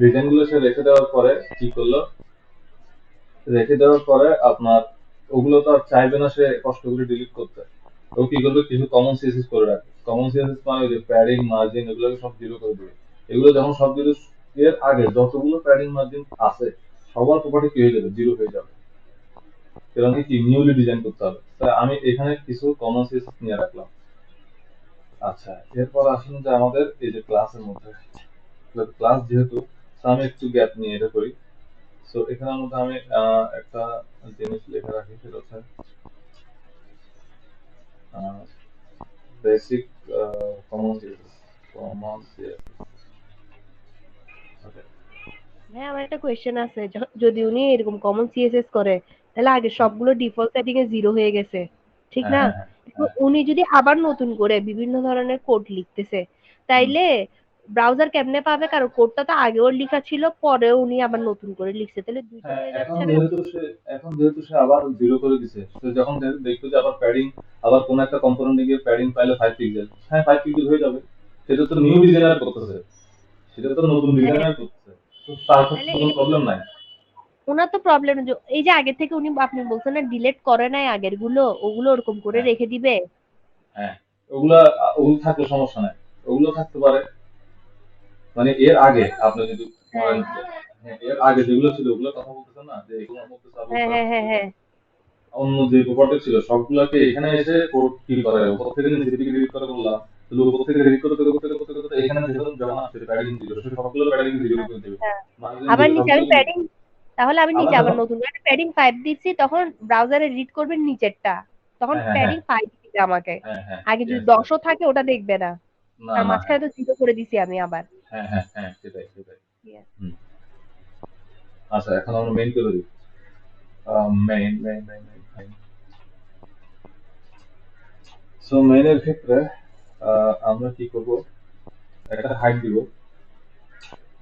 ডিজাইন গুলো সে রেখে দেওয়ার পরে কি করলো? রেখে দেওয়ার পরে আপনার ওগুলো তো আর চাইবে না সে কষ্ট করে ডিলিট করতে। ও কি করবে? কিছু কমন সিএসএস করে রাখবে। কমন সিএসএস মানে ওই যে প্যাডিং, মার্জিন, এগুলোকে সব 0 করে দেবে। এগুলো যখন সব 0, এর আগে যতগুলো প্যাডিং মার্জিন আছে সবার প্রপার্টি কি হয়ে যাবে? 0 হয়ে যাবে। এরকম কি নিউলি ডিজাইন করতে হবে। তাই আমি এখানে কিছু কমন সিএসএস নিয়ে রাখলাম। আচ্ছা, এরপর আসুন যে আমাদের এই যে ক্লাসের মধ্যে, ক্লাস যেহেতু, তো আমি একটু গ্যাপ নিয়ে এটা করি। তো এখানের মধ্যে আমি একটা জিনিস লেখা রাখি, সেটা হচ্ছে basic common CSS, common CSS. Okay, হ্যাঁ আমার একটা কোয়েশ্চেন আছে, যদি উনি এরকম কমন সিএসএস করে তাহলে আগে সবগুলো ডিফল্ট সেটিং এ 0 হয়ে গেছে, ঠিক হ্যাঁ না? হ্যাঁ হ্যাঁ তো হ্যাঁ। উনি যদি আবার নতুন করে বিভিন্ন ধরনের কোড লিখতেছে, হুম। তাইলে ব্রাউজার কেমনে পাবে? কারণ কোডটা তো আগেও লেখা ছিল, পরেও উনি আবার নতুন করে লিখছে, তাহলে দুইটা হ্যাঁ, হয়ে এখন যাচ্ছে না? যেহেতু সে এখন যেহেতু সে আবার 0 করে দিছে, সে যখন দেখবে যে আবার প্যাডিং, আবার কোন একটা কম্পোনেন্টে গিয়ে প্যাডিং পাইলে 5 পিক্সেল, হ্যাঁ 5 পিক্সেল হয়ে যাবে। সেটা তো নিউ ডিজাইনার করতেছে, সেটা তো নতুন হ্যাঁ, ডিজাইনার করতেছে। তো তার ক্ষেত্রে তাহলে তো কোনো প্রবলেম নাই। ওনার তো প্রবলেম, এই যে আগে থেকে উনি আপনি বলছেন না ডিলিট করে নাই আগের গুলো, ওগুলো ওরকম করে হ্যাঁ রেখে দিবে। হ্যাঁ, ওগুলা ওগুলো থাকলে সমস্যা নাই, ওগুলো থাকতে পারে। মানে এর আগে আপনি যদি হ্যাঁ ধরেন যে, হ্যাঁ, এর আগে যেগুলো ছিল ওগুলোর কথা বলতেছেন না, যে এগুলোর মধ্যে সাপোজ হ্যাঁ হ্যাঁ হ্যাঁ হ্যাঁ অন্য যে প্রপার্টি ছিল সবগুলোকে এখানে এসে কোড কিল করে, উপর থেকে নিচে দিকে ডিলিট করে বললাম। তাহলে উপর থেকে ডিলিট করতে এখানে যখন যখন আসছে প্যাডিং 0, সে সবগুলো প্যাডিং 0 করে দেবে, হ্যাঁ। মার্জিন আবার 0 নিচে সবগুলো আমি কিন্তু। প্যাডিং, তাহলে আমি আবার নিচে আবার যখন, নতুন করে প্যাডিং 5 দিচ্ছি, তখন ব্রাউজারে রিড করবে নিচেরটা, তখন হ্যাঁ হ্যাঁ হ্যাঁ প্যাডিং 5 দিবে আমাকে। হ্যাঁ হ্যাঁ, আগে যদি yes, yes, 10ও থাকে ওটা দেখবে না, না কারণ না, হ্যাঁ মাঝখানে তো 0 করে দিছি আমি আবার। হ্যাঁ হ্যাঁ হ্যাঁ, সেটাই সেটাই। Yes. হুম। আচ্ছা, এখন আমরা মেইন করে দিই। Main main main main. So মেইনের ক্ষেত্রে আমরা কি করব? একটা হাইট দিব।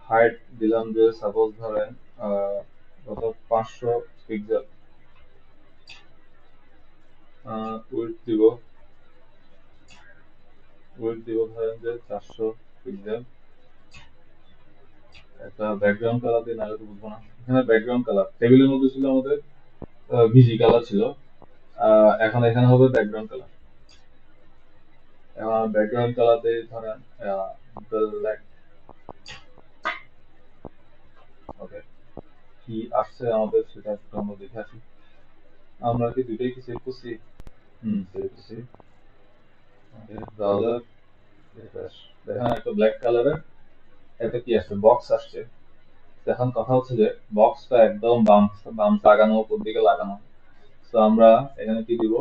হাইট দিলাম যে সাপোজ ধরেন কত, 500 পিক্সেল। উইডথ দিব, ধরেন যে 400 পিক্সেল। একটা ব্যাকগ্রাউন্ড কালার দিই, নাহলে তো বুঝবো না। এখানে ব্যাকগ্রাউন্ড কালার টেবিলের মধ্যে ছিল আমাদের ভিজি কালার ছিল। এখন এখানে হবে ব্যাকগ্রাউন্ড কালার। এখন ব্যাকগ্রাউন্ড কালার দিয়ে ধরেন ব্ল্যাক। ওকে, কি আসছে আমাদের সেটা একটু আমরা দেখে আসি। আমরা কি দুইটাই কি সেভ করছি? সেভ করছি। ওকে, ব্রাউজার রিফ্রেশ। দেখেন একটা ব্ল্যাক কালারের একটা কি আসছে, বক্স আসছে। এখন কথা হচ্ছে যে বক্সটা একদম বাম বাম লাগানো, উপর দিকে লাগানো। তো আমরা এখানে কি দিব,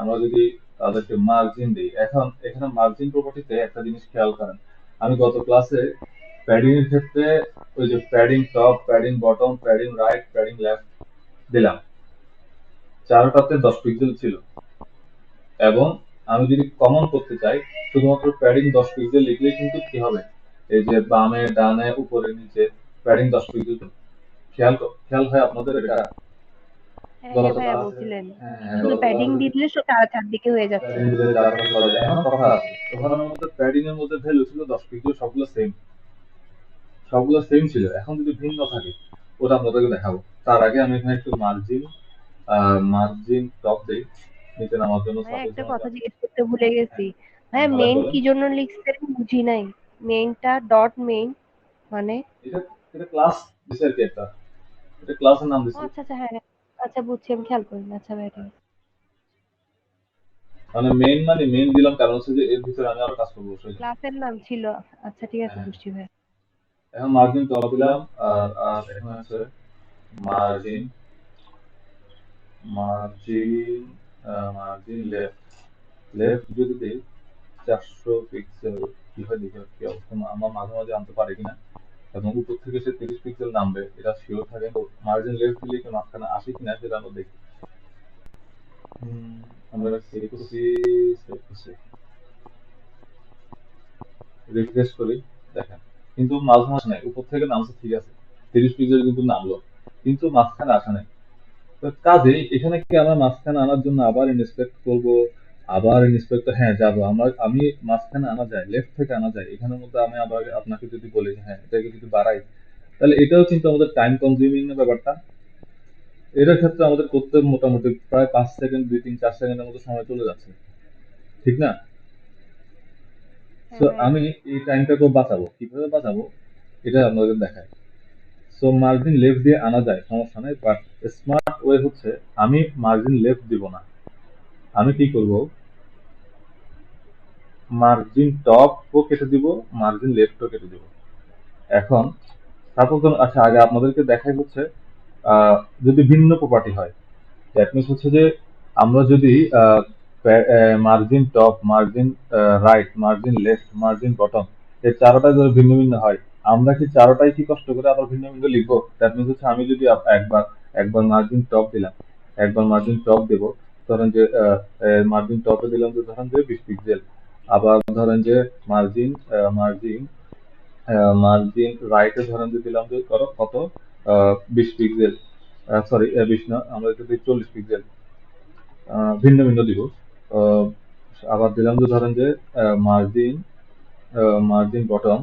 আমরা যদি তাদেরকে মার্জিন দিই, এখন এখানে মার্জিন প্রপার্টিতে একটা জিনিস খেয়াল করেন। আমি গত ক্লাসে প্যাডিং এর ক্ষেত্রে ওই যে padding top, padding bottom, padding right, padding left দিলাম, চারটাতে 10 পিক্সেল ছিল। এবং আমি যদি কমন করতে চাই, শুধুমাত্র প্যাডিং 10 পিক্সেল লিখলেই কিন্তু কি হবে, এই যে বামে ডানে উপরে নিচে প্যাডিং 10 পিক্সেল। খেয়াল হয় আপনাদের এটা? হ্যাঁ গত হ্যাঁ ভাইয়া ক্লাসে, বলছিলেন হ্যাঁ শুধু গত প্যাডিং ক্লাসে দিয়ে দিলে চারদিকে হয়ে যাচ্ছে। প্যাডিং দিলে চারপাশে চলে যায়। এখন কথা আছে, ওখানের মধ্যে প্যাডিং এর মধ্যে ভ্যালু ছিল 10 পিক্সেল, সবগুলো সেম ছিল। এখন যদি ভিন্ন থাকে, ওটা আপনাদেরকে দেখাবো। তার আগে আমি এখানে একটু মার্জিন টপ দেই নিচে নামার জন্য। ভাইয়া সাপোজ একটা কথা জিজ্ঞেস করতে ভুলে গেছি, ভাইয়া বলেন মেইন বলেন। কি জন্য লিখছেন বুঝি নাই। মেইনটা ডট মেইন মানে? এটা এটা ক্লাস দিছে আর কি একটা, এটা ক্লাসের নাম ও দিছি। আচ্ছা আচ্ছা, হ্যাঁ হ্যাঁ। আচ্ছা বুঝছি, আমি খেয়াল করিনি। আচ্ছা ভাইয়া ঠিক আছে। মানে মেইন দিলাম কারণ হচ্ছে যে এর ভিতরে আমি আরো কাজ করবো সেজন্য। ক্লাসের নাম ছিল। আচ্ছা ঠিক আছে, হ্যাঁ, বুঝছি ভাইয়া। এখন মার্জিন টপ দিলাম। আর এখানে আছে margin margin margin left. Left যদি দিই 400 পিক্সেল, কি হয় দেখি কি অবস্থা, আমার মাঝে মাঝে আনতে পারে কিনা। এবং উপর থেকে সে 30 পিক্সেল নামবে, এটা শিওর থাকে। মার্জিন লেফট দিলে কি মাঝখানে আসে কিনা সেটা আমরা দেখি। আমরা সেভ করছি, রিফ্রেশ করি, দেখেন কিন্তু মাঝে মাঝে নাই, উপর থেকে নামছে ঠিক আছে, 30 পিক্সেল কিন্তু নামলো, কিন্তু মাঝখানে আসা নাই। তো কাজেই এখানে কি আমরা মাঝখানে আনার জন্য আবার ইন্সপেক্ট করব, আবার ইন্সপেক্ট, হ্যাঁ যাবো আমি মাঝখানে আনা যায়, লেফট থেকে আনা যায়। এখানের মধ্যে আমি আবার আপনাকে যদি বলি হ্যাঁ এটাকে যদি বাড়াই, তাহলে এটাও কিন্তু আমাদের টাইম কনজিউমিং না ব্যাপারটা। এটার ক্ষেত্রে আমাদের করতে মোটামুটি প্রায় 5 সেকেন্ড, 2, 3, 4 সেকেন্ডের মতো সময় চলে যাচ্ছে, ঠিক না? হ্যাঁ সো ভাইয়া। আমি এই টাইমটাকেও বাঁচাবো, কিভাবে বাঁচাবো এটা আপনাদের দেখাই। সো মার্জিন লেফট দিয়ে আনা যায়, সমস্যা নাই, বাট স্মার্ট ওয়ে হচ্ছে আমি মার্জিন লেফট দিব না, আমি কি করব, মার্জিন টপও কেটে দিব, মার্জিন লেফটও কেটে দিব। এখন সাপোজ, আচ্ছা আগে আপনাদেরকে দেখাই হচ্ছে যদি ভিন্ন প্রপার্টি হয়, দ্যাট মিনস হচ্ছে যে আমরা যদি margin top, margin right, margin left, margin bottom, এই চারোটাই যদি ভিন্ন ভিন্ন হয়, আমরা কি চারোটাই কি কষ্ট করে আবার ভিন্ন ভিন্ন লিখবো? দ্যাট মিনস হচ্ছে আমি যদি একবার একবার মার্জিন টপ দিলাম, একবার মার্জিন টপ দেবো, ধরেন যে মার্জিন টপে দিলাম যে ধরেন যে 20 পিক্সেল, আবার ধরেন যে মার্জিন মার্জিন মার্জিন রাইটে ধরেন যে দিলাম যে করো কত 20 পিক্সেল, সরি 20 না, আমরা যদি 40 পিক্সেল, ভিন্ন ভিন্ন দিব। আহ, আবার দিলাম যে ধরেন যে মার্জিন মার্জিন বটম,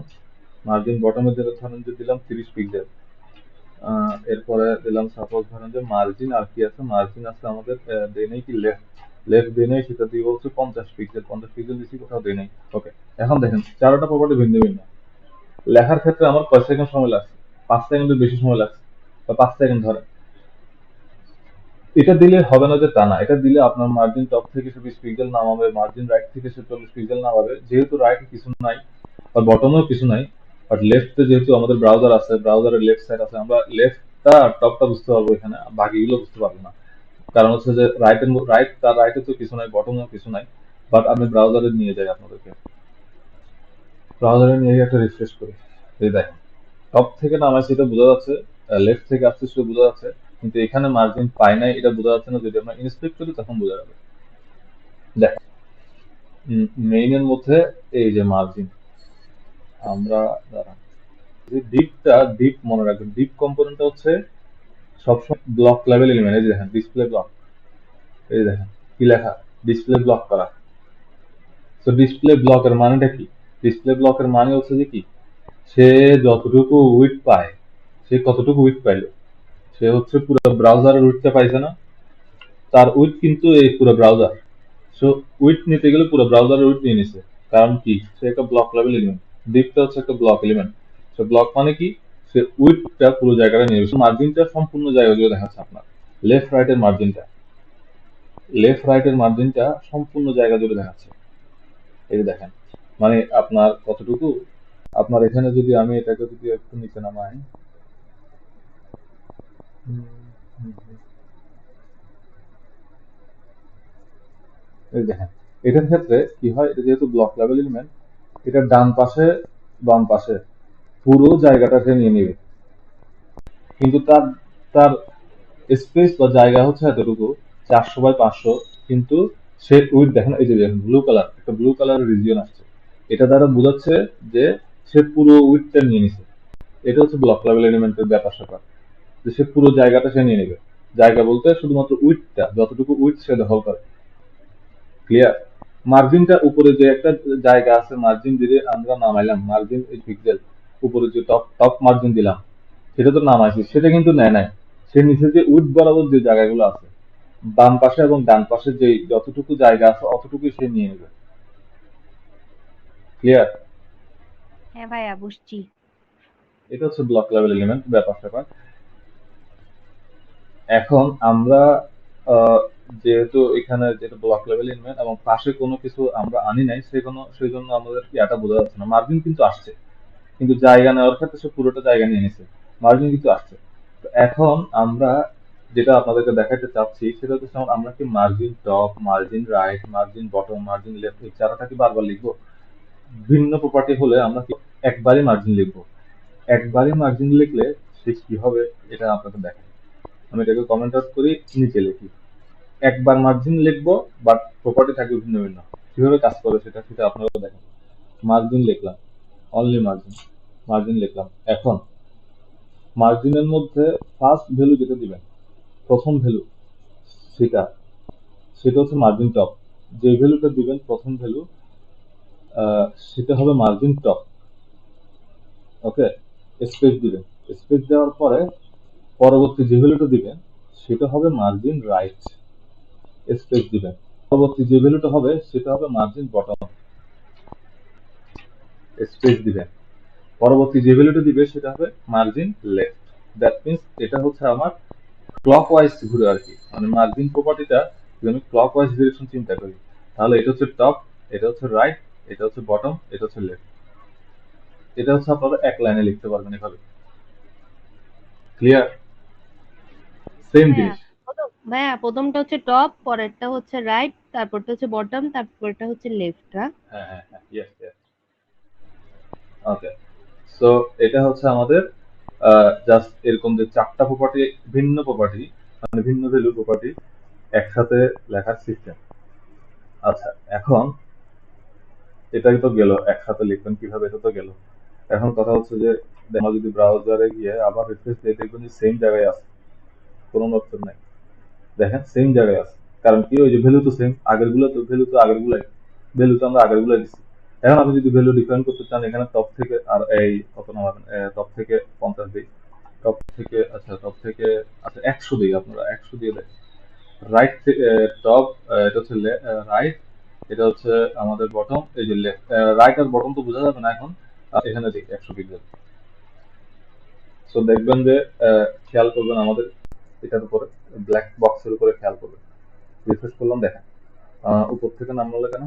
মার্জিন বটমের জন্য ধরেন যে দিলাম 30 পিক্সেল। এরপরে দিলাম সাপোজ ধরেন যে মার্জিন, আর কি আছে, মার্জিন আছে আমাদের দেই নেই কি লেফট, লেফট দেই নেই, সেটা দিব হচ্ছে 50 পিক্সেল, 50 পিক্সেল দিচ্ছি, কোথাও দেই নেই। ওকে, এখন দেখেন চারোটা প্রপার্টি ভিন্ন ভিন্ন। লেখার ক্ষেত্রে আমার কয় সেকেন্ড সময় লাগছে? 5 সেকেন্ডের বেশি সময় লাগছে, বা 5 সেকেন্ড ধরে। এটা দিলে হবে না যে তা না, এটা দিলে আপনার মার্জিন টপ থেকে সে 20 পিক্সেল নামাবে, মার্জিন রাইট থেকে সে 40 পিক্সেল নামাবে, যেহেতু রাইটে কিছু নাই আর বটমেও কিছু নাই, বাট লেফটে যেহেতু আমাদের ব্রাউজার আছে, ব্রাউজারের লেফট সাইড আছে, আমরা লেফটটা আর টপটা বুঝতে পারবো, এখানে বাকিগুলো বুঝতে পারবো না। কারণ হচ্ছে যে তার রাইটে তো কিছু নাই, বটমেও কিছু নাই। বাট আমি ব্রাউজারে নিয়ে যাই আপনাদেরকে, ব্রাউজারে নিয়ে গিয়ে একটা রিফ্রেশ করি, এই দেখেন টপ থেকে নামাইছে এটা বোঝা যাচ্ছে, লেফট থেকে আসছে সেটা বোঝা যাচ্ছে, কিন্তু এখানে মার্জিন পাই নাই এটা বোঝা যাচ্ছে না। যদি আমরা ইন্সপেক্ট করি তখন বোঝা যাবে। দেখ, মেইনের মধ্যে এই যে মার্জিন, আমরা দাঁড়ান, ডিপটা ডিপ মনে রাখবেন, ডিপ কম্পোনেন্টটা হচ্ছে সবসময় ব্লক লেভেল এলিমেন্ট। এই যে দেখেন ডিসপ্লে ব্লক, এই দেখেন কি লেখা, ডিসপ্লে ব্লক করা। তো ডিসপ্লে ব্লকের মানেটা কি? ডিসপ্লে ব্লকের মানে হচ্ছে যে কি, সে যতটুকু উইড পায়, সে কতটুকু উইড পাইলো, সে হচ্ছে পুরো ব্রাউজারের উইডটা পাইছে না, তার উইথ কিন্তু এই পুরো ব্রাউজার। সো উইথ নিতে গেলে পুরো ব্রাউজারের উইথ নিয়ে নিছে, কারণ কি সে একটা ব্লক লেভেল এলিমেন্ট, ডিপটা হচ্ছে একটা ব্লক এলিমেন্ট। সো ব্লক মানে কি, সে উইথটা পুরো জায়গাটা নিয়ে নিছে, মার্জিনটা সম্পূর্ণ জায়গা জুড়ে দেখাচ্ছে আপনার। লেফট রাইটের মার্জিনটা, লেফট রাইটের মার্জিনটা সম্পূর্ণ জায়গা জুড়ে দেখাচ্ছে। এই যে দেখেন, মানে আপনার কতটুকু, আপনার এখানে যদি আমি এটাকে যদি একটু নিচে নামাই, এই দেখেন এটার ক্ষেত্রে কি হয়, এটা যেহেতু ব্লক লেভেল এলিমেন্ট, এটা ডান পাশে বাম পাশে পুরো জায়গাটাকে নিয়ে নিবে, কিন্তু তার তার স্পেস বা জায়গা হচ্ছে এতটুকু, 400 বাই 500, কিন্তু সে উইথ দেখেন, এই যে দেখেন ব্লু কালার, একটা ব্লু কালারের রিজিয়ন আসছে, এটা দ্বারা বোঝাচ্ছে যে সে পুরো উইথটা নিয়ে নিছে। এটা হচ্ছে ব্লক লেভেল এলিমেন্টের ব্যাপার স্যাপার, যে সে পুরো জায়গাটা সে নিয়ে নেবে। জায়গা বলতে শুধুমাত্র উইথটা, যতটুকু উইথ সে দখল করে। ক্লিয়ার? মার্জিনটা উপরে যে একটা জায়গা আছে, মার্জিন দিয়ে আমরা নামাইলাম, মার্জিন এই পিক্সেল উপরে যে টপ টপ মার্জিন দিলাম, সেটা তো নামাইছি, সেটা কিন্তু নেয় নাই। সে নিচে যে উইথ বরাবর যে জায়গাগুলো আছে, বাম পাশে এবং ডান পাশে যে যতটুকু জায়গা আছে অতটুকুই সে নিয়ে নেবে। ক্লিয়ার? হ্যাঁ ভাইয়া বুঝছি। এটা হচ্ছে ব্লক লেভেল এলিমেন্ট ব্যাপার স্যাপার। এখন আমরা যেহেতু এখানে যেটা ব্লক লেভেল এলিমেন্ট এবং পাশে কোনো কিছু আমরা আনি নাই, সেই জন্য আমাদের কি এটা বোঝা যাচ্ছে না। মার্জিন কিন্তু আসছে, কিন্তু জায়গা নেওয়ার ক্ষেত্রে সে পুরোটা জায়গা নিয়ে নিছে, মার্জিন কিন্তু আসছে। তো এখন আমরা যেটা আপনাদেরকে দেখাতে চাচ্ছি সেটা হচ্ছে, আমরা কি margin top, margin right, margin bottom, margin left, এই চারটা কি বারবার লিখবো? ভিন্ন প্রপার্টি হলে আমরা কি একবারই মার্জিন লিখবো? একবারই মার্জিন লিখলে সে কি হবে এটা আপনাদের দেখাই। আমি এটাকে কমেন্ট আউট করি, নিচে লিখি একবার মার্জিন লিখবো, বাট প্রপার্টি থাকবে ভিন্ন ভিন্ন। কিভাবে কাজ করে সেটা সেটা আপনারা দেখেন। মার্জিন লিখলাম, অনলি মার্জিন, মার্জিন লিখলাম। এখন মার্জিনের মধ্যে ফার্স্ট ভ্যালু যেটা দিবেন, প্রথম ভ্যালু, সেটা সেটা হচ্ছে মার্জিন টপ। যে ভ্যালুটা দিবেন প্রথম ভ্যালু, সেটা হবে মার্জিন টপ। ওকে, স্পেস দিবেন, স্পেস দেওয়ার পরে পরবর্তী যে ভ্যালুটা দিবেন সেটা হবে মার্জিন রাইট, স্পেস দিবেন। পরবর্তী যে ভ্যালুটা হবে সেটা হবে মার্জিন বটম, স্পেস দিবেন। পরবর্তী যে ভ্যালুটা দিবে সেটা হবে মার্জিন লেফট। দ্যাট মিনস এটা হচ্ছে আমার ক্লকওয়াইজ ঘুরে আর কি, মানে মার্জিন প্রপার্টিটা যদি আমি ক্লকওয়াইজ ডিরেকশন চিন্তা করি, তাহলে এটা হচ্ছে টপ, এটা হচ্ছে রাইট, এটা হচ্ছে বটম, এটা হচ্ছে লেফট। এটা হচ্ছে আপনারা এক লাইনে লিখতে পারবেন এভাবে। ক্লিয়ার? সেম ভাইয়া জিনিস। ভাইয়া প্রথমটা হচ্ছে টপ, পরেরটা হচ্ছে রাইট, তারপরটা হচ্ছে বটম, তারপরটা হচ্ছে লেফট। হ্যাঁ হ্যাঁ হ্যাঁ হ্যাঁ, ইয়েস ইয়েস। ওকে, সো এটা হচ্ছে আমাদের জাস্ট এরকম যে চারটা প্রপার্টি, ভিন্ন প্রপার্টি, মানে ভিন্ন ভ্যালু প্রপার্টি একসাথে লেখার সিস্টেম। আচ্ছা, এখন এটাই তো গেল, একসাথে লিখবেন কিভাবে, এটা তো গেল। এখন কথা হচ্ছে যে আমরা যদি ব্রাউজারে গিয়ে আবার রিফ্রেশ দিয়ে দেখবেন যে সেম জায়গায় আছে, কোনো নতুন নাই। দেখেন সেম জায়গায় আছে, কারণ কি, ওই যে ভ্যালু তো সেম, আগের গুলো তো ভ্যালু তো আগের গুলাই, ভ্যালু তো আমরা আগের গুলাই দিচ্ছি। এখন আপনি যদি ভ্যালু ডিফাইন করতে চান, এখানে টপ থেকে আর এই কত নামাবেন, টপ থেকে 50 দিই, টপ থেকে, আচ্ছা টপ থেকে, আচ্ছা 100 দিই, আপনারা 100 দিয়ে দেন। রাইট থেকে টপ, এটা হচ্ছে রাইট, এটা হচ্ছে আমাদের বটম, এই যে লেফট। রাইট আর বটম তো বোঝা যাবে না এখন, এখানে দিই 100 পিক্সেল। সো দেখবেন যে খেয়াল করবেন আমাদের এটার উপরে, ব্ল্যাক বক্সের উপরে খেয়াল করবেন। রিফ্রেশ করলাম, দেখেন উপর থেকে নামলো কেন?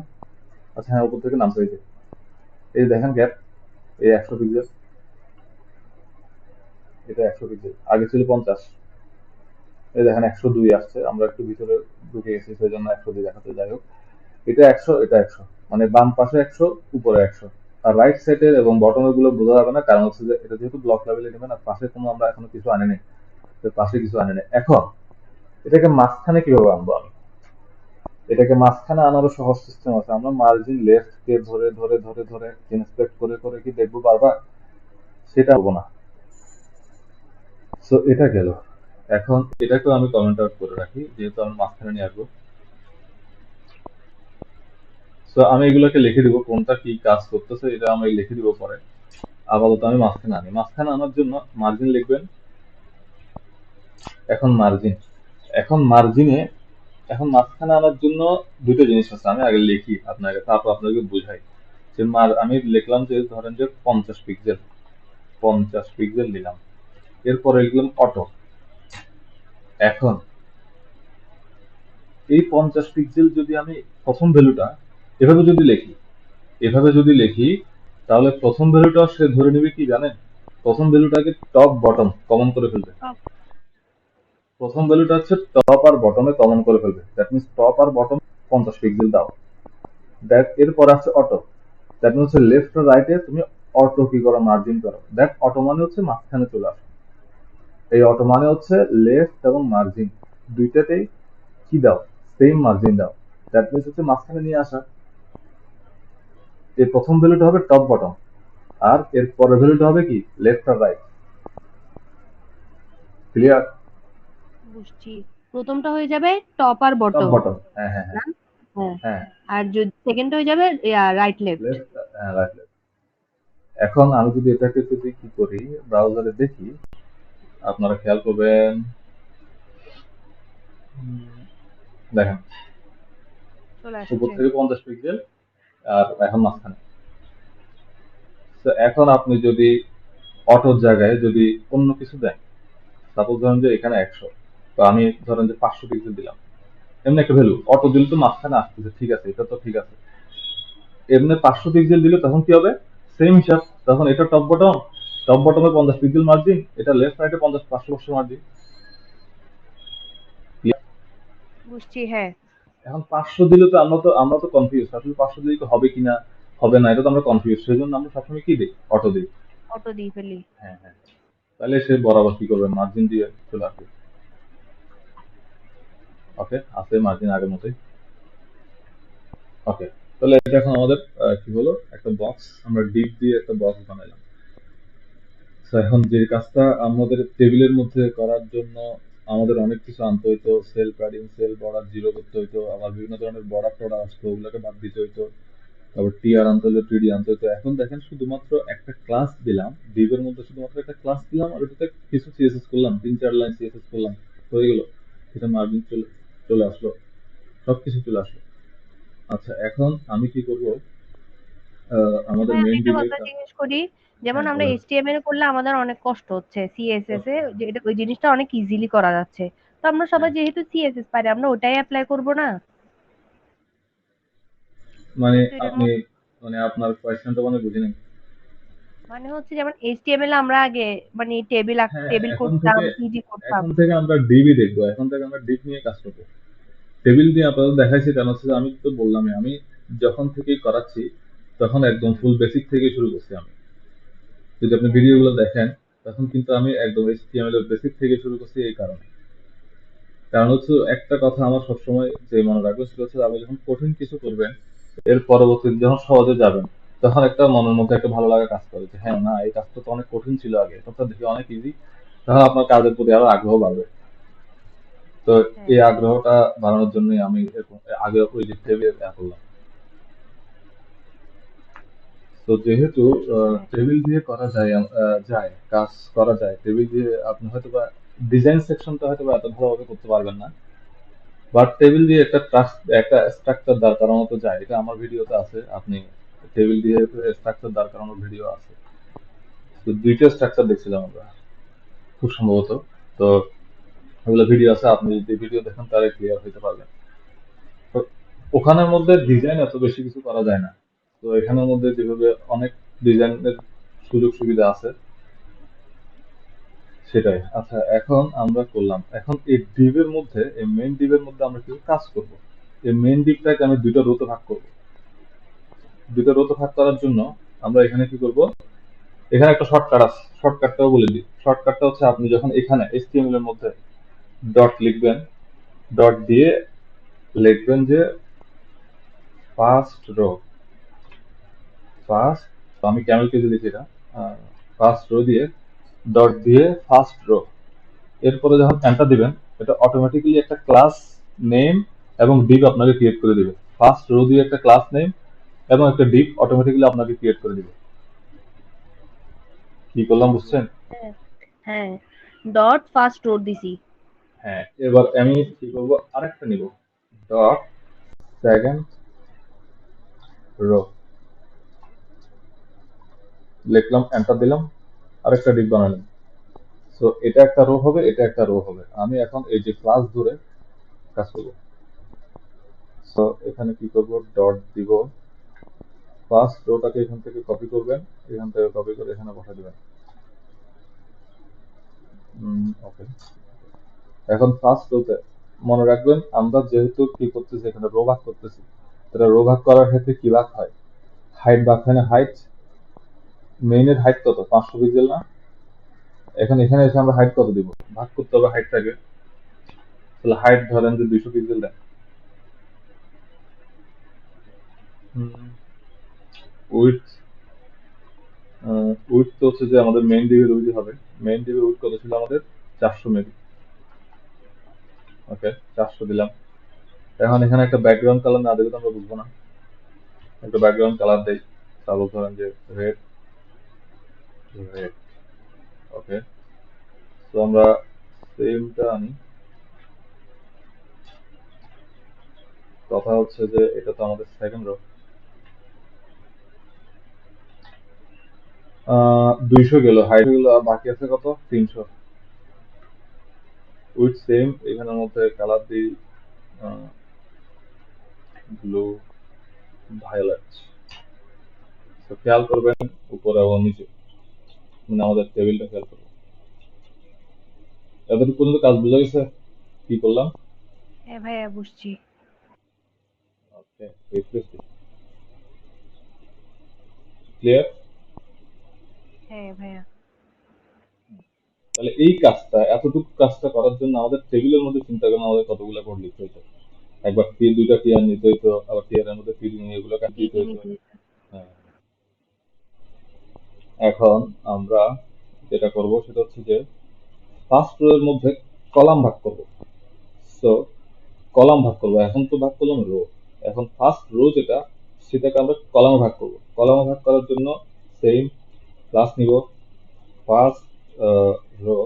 আচ্ছা হ্যাঁ, উপর থেকে নামতে হয়েছে। এই দেখেন গ্যাপ, এই 100 পিক্সেল, এটা 100 পিক্সেল, আগে ছিল 50। এই দেখেন 102 আসছে, আমরা একটু ভিতরে ঢুকে গেছি সেই জন্য 102 দেখাতে। যাই হোক, এটা 100, এটা 100, মানে বাম পাশে 100, উপরে 100। আর রাইট সাইডের এবং বটমের গুলো বোঝা যাবে না, কারণ হচ্ছে যে এটা যেহেতু ব্লক লেভেলে নেবেন, আর পাশে কোনো আমরা এখনো কিছু আনি নাই, পাশে কিছু আনি নাই। এখন এটাকে মাঝখানে কিভাবে আনবো আমি? এটাকে মাঝখানে আনারও সহজ সিস্টেম আছে। আমরা মার্জিন লেফট কে ধরে ধরে ধরে ধরে ইন্সপেক্ট করে করে কি দেখবো বারবার? সেটা হবো না। সো এটা গেল। এখন এটাকেও আমি কমেন্ট আউট করে রাখি, যেহেতু আমি মাঝখানে নিয়ে আসবো। সো আমি এগুলোকে লিখে দিব, কোনটা কি কাজ করতেছে এটা আমি লিখে দিব পরে। আপাতত আমি মাঝখানে আনি, মাঝখানে আনার জন্য মার্জিন লিখবেন। এখন মার্জিন, এখন মার্জিনে এখন মাঝখানে আনার জন্য দুটো জিনিস আছে, আমি আগে লিখি আপনাকে, তারপর আপনাকে বুঝাই। যে আমি লিখলাম যে ধরেন যে 50 পিক্সেল, 50 পিক্সেল দিলাম, এরপরে লিখলাম অটো। এখন এই 50 পিক্সেল যদি আমি প্রথম ভ্যালুটা এভাবে যদি লিখি, তাহলে প্রথম ভ্যালুটা সে ধরে নেবে কি জানেন, প্রথম ভ্যালুটাকে টপ বটম কমন করে ফেলবে। প্রথম ভ্যালুটা হচ্ছে টপ আর বটমে কমন করে ফেলবে। দ্যাট মিনস টপ আর বটম 50 পিক্সেল দাও। এরপর আছে অটো। দ্যাট মিনস হচ্ছে লেফট আর রাইটে তুমি অটো কি করো, মার্জিন করো। দ্যাট অটো মানে হচ্ছে মাঝখানে চলে আসো। এই অটো মানে হচ্ছে লেফট এবং মার্জিন দুইটাতেই কি দাও, সেম মার্জিন দাও। দ্যাট মিনস হচ্ছে মাঝখানে নিয়ে আসা। এর প্রথম ভ্যালুটা হবে টপ বটম, আর এর পরের ভ্যালুটা হবে কি, লেফট আর রাইট। ক্লিয়ার? বুঝছি। প্রথমটা হয়ে যাবে টপ আর টপ বটম, বটম, হ্যাঁ হ্যাঁ হ্যাঁ না? হ্যাঁ। হ্যাঁ, আর যদি সেকেন্ড হয়ে যাবে রাইট লেফট। লেফট, হ্যাঁ রাইট লেফট। এখন আমি যদি এটাকে যদি কি করি, ব্রাউজারে দেখি, আপনারা খেয়াল করবেন, দেখেন চলে উপর আসছে। থেকে 50 পিক্সেল আর এখন মাঝখানে। তো এখন আপনি যদি অটোর জায়গায় যদি অন্য কিছু দেন, সাপোজ ধরেন যে এখানে 100, তো আমি ধরেন যে 500 পিক্সেল দিলাম, এমনি একটা ভ্যালু অটো দিলে তো মাঝখানে আসতেছে, ঠিক আছে, এটা তো ঠিক আছে। এমনি 500 পিক্সেল দিলে তখন কি হবে, সেম হিসাব, তখন এটা টপ বটম, টপ বটমে 50 পিক্সেল মার্জিন, এটা লেফট রাইটে 500 মার্জিন। বুঝছি, হ্যাঁ। এখন 500 দিলে তো আমরা তো কনফিউজ, আসলে 500 দিলে কি হবে কিনা হবে না, এটা তো আমরা কনফিউজ, সেই জন্য আমরা সবসময় কি দিই, অটো দিই। অটো দিয়ে ফেলি। হ্যাঁ হ্যাঁ, তাহলে সে বরাবর কি করবে, মার্জিন দিয়ে চলে আসবে। ওকে, আছে মার্জিন আগের মতোই। ওকে, তাহলে এটা এখন আমাদের কি হলো, একটা বক্স, আমরা ডিপ দিয়ে একটা বক্স বানাইলাম। তো এখন যে কাজটা আমাদের টেবিলের মধ্যে করার জন্য আমাদের অনেক কিছু আনতে হইতো, cell padding, cell border zero করতে হইতো, আবার বিভিন্ন ধরনের বর্ডার টর্ডার আসতো, ওগুলোকে বাদ দিতে হইতো, তারপর টিআর আনতে হতো, টিডি আনতে হতো। এখন দেখেন শুধুমাত্র একটা ক্লাস দিলাম, ডিভের মধ্যে শুধুমাত্র একটা ক্লাস দিলাম, আর ওটাতে কিছু সিএসএস করলাম, 3-4 লাইন সিএসএস করলাম, হয়ে গেল। এটা মার্জিন চলে চলে আসলো, সবকিছু চলে আসলো। আচ্ছা, এখন আমি কি করব, আমাদের ভাই, আমি মেইন একটা ডিভে। কথা জিজ্ঞেস করি। যেমন হ্যাঁ আমরা বলেন। এইচটিএমএল করলে আমাদের অনেক কষ্ট হচ্ছে, সিএসএস এ যে ওই জিনিসটা অনেক ইজিলি করা যাচ্ছে। তো আমরা হ্যাঁ, সবাই যেহেতু সিএসএস পারি, আমরা ওটাই অ্যাপ্লাই করব না? মানে যেহেতু এটার আপনি, মানে আপনার কোয়েশ্চেনটা মানে বুঝিনি। মানে হচ্ছে যেমন এইচটিএমএল আমরা আগে মানে টেবিল হ্যাঁ, টেবিল করতাম, পিডি করতাম। এখন থেকে আমরা ডিবি দেখবো, এখন থেকে আমরা ডিপ নিয়ে কাজ করবো। টেবিল দিয়ে আপাতত দেখাইছি, কারণ হচ্ছে যে আমি তো বললামই, আমি যখন থেকেই করাচ্ছি তখন একদম ফুল বেসিক থেকে শুরু করছি আমি। যদি আপনি হ্যাঁ, হ্যাঁ। ভিডিওগুলো দেখেন, তখন কিন্তু আমি একদম HTML এর বেসিক থেকে শুরু করছি। এই কারণে, কারণ হচ্ছে একটা কথা আমার সবসময় যে মনে রাখবে, সেটা হচ্ছে আপনি যখন কঠিন কিছু করবেন, এর পরবর্তীতে যখন সহজে যাবেন, তখন একটা মনের মধ্যে একটা ভালো লাগা কাজ করে যে হ্যাঁ না, এই কাজটা তো অনেক কঠিন ছিল আগে, এটা তো দেখি অনেক ইজি, তখন আপনার কাজের প্রতি আরো আগ্রহ বাড়বে। তো হ্যাঁ, এই আগ্রহটা বাড়ানোর জন্যই আমি আগে ওই যে টেবিল করলাম। তো যেহেতু হ্যাঁ। টেবিল দিয়ে করা যায়, কাজ করা যায় টেবিল দিয়ে, আপনি হয়তো বা ডিজাইন সেকশনটা হয়তো বা এত ভালোভাবে করতে পারবেন না, বাট টেবিল দিয়ে একটা স্ট্রাকচার দাঁড় করানো তো যায়। এটা আমার ভিডিওতে আছে, আপনি টেবিল দিয়ে স্ট্রাকচার দাঁড় করানোর ভিডিও আছে। তো দুইটা স্ট্রাকচার দেখছিলাম আমরা খুব সম্ভবত। তো ওগুলো ভিডিও আছে, আপনি যদি ভিডিও দেখেন তাহলে ক্লিয়ার হইতে পারবেন। তো ওখানের মধ্যে ডিজাইন এত বেশি কিছু করা যায় না, তো এখানের মধ্যে যেভাবে অনেক ডিজাইনের সুযোগ সুবিধা আছে, সেটাই। আচ্ছা, এখন আমরা করলাম, এখন এই ডিভের মধ্যে, এই মেইন ডিভের মধ্যে আমরা কিছু কাজ করব। এই মেইন ডিভটাকে আমি দুইটা রোতে ভাগ করব। দুইটা রোতে ভাগ করার জন্য আমরা এখানে কি করব, এখানে একটা শর্টকাট আছে, শর্টকাটটাও বলে দিই। শর্টকাটটা হচ্ছে আপনি যখন এখানে HTML এর মধ্যে ডট লিখবেন, ডট দিয়ে লিখবেন যে ফার্স্ট রো, ফার্স্ট, তো আমি ক্যামেল কেজে লিখি এটা, ফার্স্ট রো দিয়ে ডট দিয়ে ফার্স্ট রো। এরপরে যখন এন্টার দিবেন, এটা অটোমেটিক্যালি একটা ক্লাস নেম এবং ডিপ আপনাকে ক্রিয়েট করে দিবে। ফার্স্ট রো দিয়ে একটা ক্লাস নেম এবং একটা ডিপ অটোমেটিক্যালি আপনাকে ক্রিয়েট করে দিবে। কি করলাম বুঝছেন? হ্যাঁ, হ্যাঁ। ডট ফার্স্ট রোড দিছি। হ্যাঁ, এবার আমি কি করবো, আরেকটা নিব, ডট সেকেন্ড রো লিখলাম, এন্টার দিলাম, আরেকটা ডিপ বানালাম। সো এটা একটা রো হবে, এটা একটা রো হবে। আমি এখন এই যে ক্লাস ধরে কাজ করব। সো এখানে কি করব, ডট দিব, ফার্স্ট রোটাকে এখান থেকে কপি করবেন, এখান থেকে কপি করে এখানে বসা দিবেন। ওকে, এখন ফার্স্ট রোতে মনে রাখবেন আমরা যেহেতু কি করতেছি এখানে রো ভাগ করতেছি, এটা রো ভাগ করার ক্ষেত্রে কি ভাগ হয়, হাইট ভাগ হয় না। হাইট, মেইনের হাইট কত, 500 পিক্সেল না? এখন এখানে এসে আমরা হাইট কত দিব, ভাগ করতে হবে হাইটটাকে। তাহলে হাইট ধরেন যে 200 পিক্সেল দেন। উইডথ, উইডথ তো হচ্ছে যে আমাদের মেইন ডিবির উইডথ হবে। মেইন ডিবির উইডথ কত ছিল আমাদের, 400 মেবি। ওকে, 400 দিলাম। এখন এখানে একটা ব্যাকগ্রাউন্ড কালার না দিলে তো আমরা বুঝবো না, একটা ব্যাকগ্রাউন্ড কালার দেই। তারপর ধরেন যে রেড, রেড। ওকে, তো আমরা সেমটা আনি। কথা হচ্ছে যে এটা তো আমাদের সেকেন্ড রো, 200 গেল, হাইট গেল, আর বাকি আছে কত, 300। উইথ সেম, এখানের মধ্যে কালার দিই ব্লু ভায়োলেট। তো খেয়াল করবেন উপরে এবং নিচে, মানে আমাদের টেবিলটা খেয়াল করবেন। এতটুকু পর্যন্ত কাজ বোঝা গেছে কি করলাম? হ্যাঁ ভাইয়া বুঝছি। ওকে, রিফ্রেশ দিই, ক্লিয়ার? হ্যাঁ ভাইয়া। তাহলে এই কাজটা, এতটুকু কাজটা করার জন্য আমাদের টেবিলের মধ্যে চিন্তা করেন আমাদের কতগুলো কোড লিখতে হতো। একবার দুইটা টিয়ার নিতে হতো, আবার টিয়ারের মধ্যে ফিড নিয়ে এগুলো কাজ দিতে ডিডি হতো। নিতে হতো। হ্যাঁ, এখন আমরা যেটা করব সেটা হচ্ছে যে ফার্স্ট রো এর মধ্যে কলাম ভাগ করব। সো কলাম ভাগ করব, এখন তো ভাগ করলাম রো, এখন ফার্স্ট রো যেটা সেটাকে আমরা কলামে ভাগ করব। কলামে ভাগ করার জন্য সেম ক্লাস নিব, first row,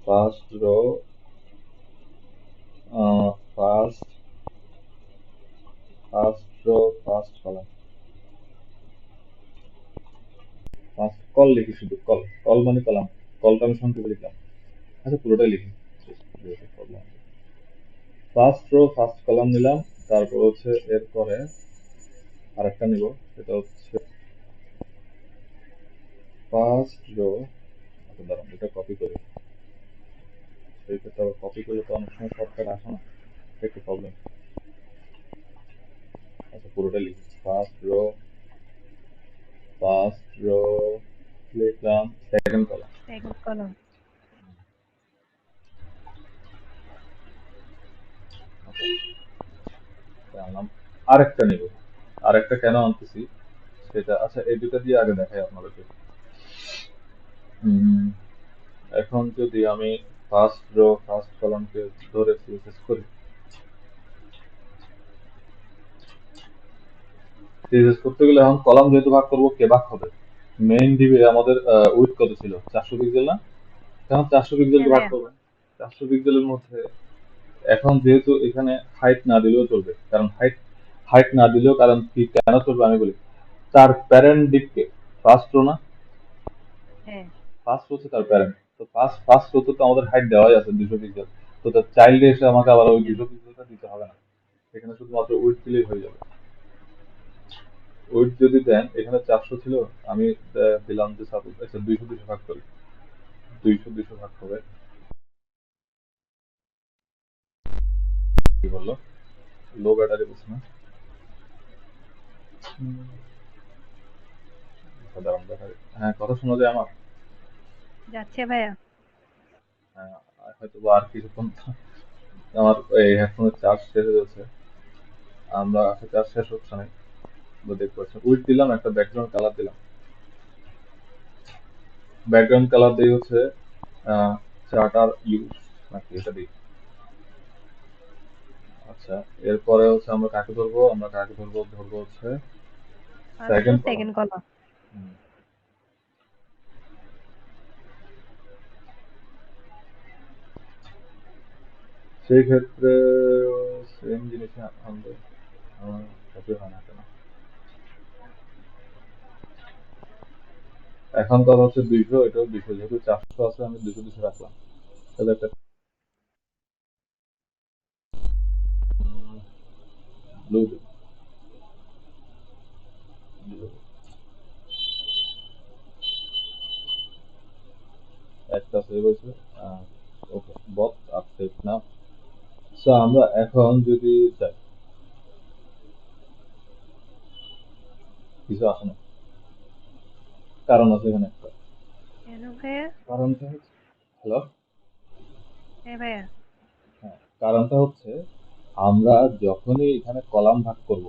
first row, first, first row, first column, first call লিখি, শুধু কল, কল মানে কলাম, কলটা আমি সংক্ষেপে লিখলাম। আচ্ছা পুরোটাই লিখি, ফার্স্ট রো ফার্স্ট কলাম নিলাম। তারপর হচ্ছে এরপরে আরেকটা নিব, সেটা হচ্ছে ফার্স্ট রো। আচ্ছা দাঁড়ান, এটা কপি করি, সেই ক্ষেত্রে আবার কপি করলে তো অনেক সময় শর্টকাট আসে না, একটু প্রবলেম। আচ্ছা পুরোটা লিখি, ফার্স্ট রো, ফার্স্ট রো লিখলাম, সেকেন্ড কলাম। Second column. আনলাম, আরেকটা নিব। আরেকটা কেন আনতেছি সেটা, আচ্ছা এই দুটা দিয়ে আগে দেখাই আপনাদেরকে। উম, এখন যদি আমি ফার্স্ট রো ফার্স্ট কলামকে ধরে সিএসএস করি, সিএসএস করতে গেলে এখন কলাম যেহেতু ভাগ করবো, কে ভাগ হবে, মেইন ডিবে আমাদের উইডথ কত ছিল, 400 পিক্সেল না? এখন 400 পিক্সেল হ্যাঁ ভাগ ভাইয়া। করবেন। 400 পিক্সেলের মধ্যে এখন যেহেতু এখানে হাইট না দিলেও চলবে, কারণ হাইট, হাইট না দিলেও কারণ কি কেন চলবে আমি বলি। তার প্যারেন্ট দিককে ফার্স্ট রো না, হ্যাঁ ফার্স্ট হচ্ছে তার প্যারেন্ট, তো ফার্স্ট ফার্স্ট রো তো আমাদের হাইট দেওয়াই আছে 200 পিক্সেল। তো তার চাইল্ডে এসে আমাকে আবার ওই হ্যাঁ 200 পিক্সেলটা দিতে হবে না, এখানে শুধুমাত্র উইডথ দিলেই হয়ে যাবে। উইডথ যদি দেন, এখানে 400 ছিল, আমি দিলাম যে সাপোজ আচ্ছা 200 200 ভাগ করি, 200 200 ভাগ হবে, কি বললো, লো ব্যাটারি প্রশ্ন। সাধারণ ব্যাটারি, হ্যাঁ কথা শোনা যায় আমার? যাচ্ছে ভাইয়া। হ্যাঁ, হয়তো বা আর কিছুক্ষণ আমার এই হেডফোনের চার্জ শেষ হয়ে যাচ্ছে। আমরা আচ্ছা চার্জ শেষ হচ্ছে না, দেখতে পাচ্ছি। উইডথ দিলাম, একটা ব্যাকগ্রাউন্ড কালার দিলাম, ব্যাকগ্রাউন্ড কালার দিয়ে হচ্ছে চার্টার ইউজ নাকি এটা দিই। আচ্ছা, এরপরে হচ্ছে আমরা কাকে ধরবো, আমরা কাকে ধরবো, ধরবো হচ্ছে first row second column. Second column. সেই ক্ষেত্রে সেম জিনিস আমাদের আমার সাথে হয় না কেন? এখন তো হচ্ছে 200, এটাও 200, যেহেতু 400 আছে আমি 200 রাখলাম। তাহলে একটা ব্লু একটা সেভ হয়েছে। ওকে, বট আর সেভ না। সো আমরা এখন যদি যাই, কিছু আসে না, কারণ আছে এখানে একটা। কেন ভাইয়া? কারণটা হচ্ছে, হ্যালো, হ্যাঁ ভাইয়া। হ্যাঁ, কারণটা হচ্ছে আমরা যখনই এখানে কলাম ভাগ করব,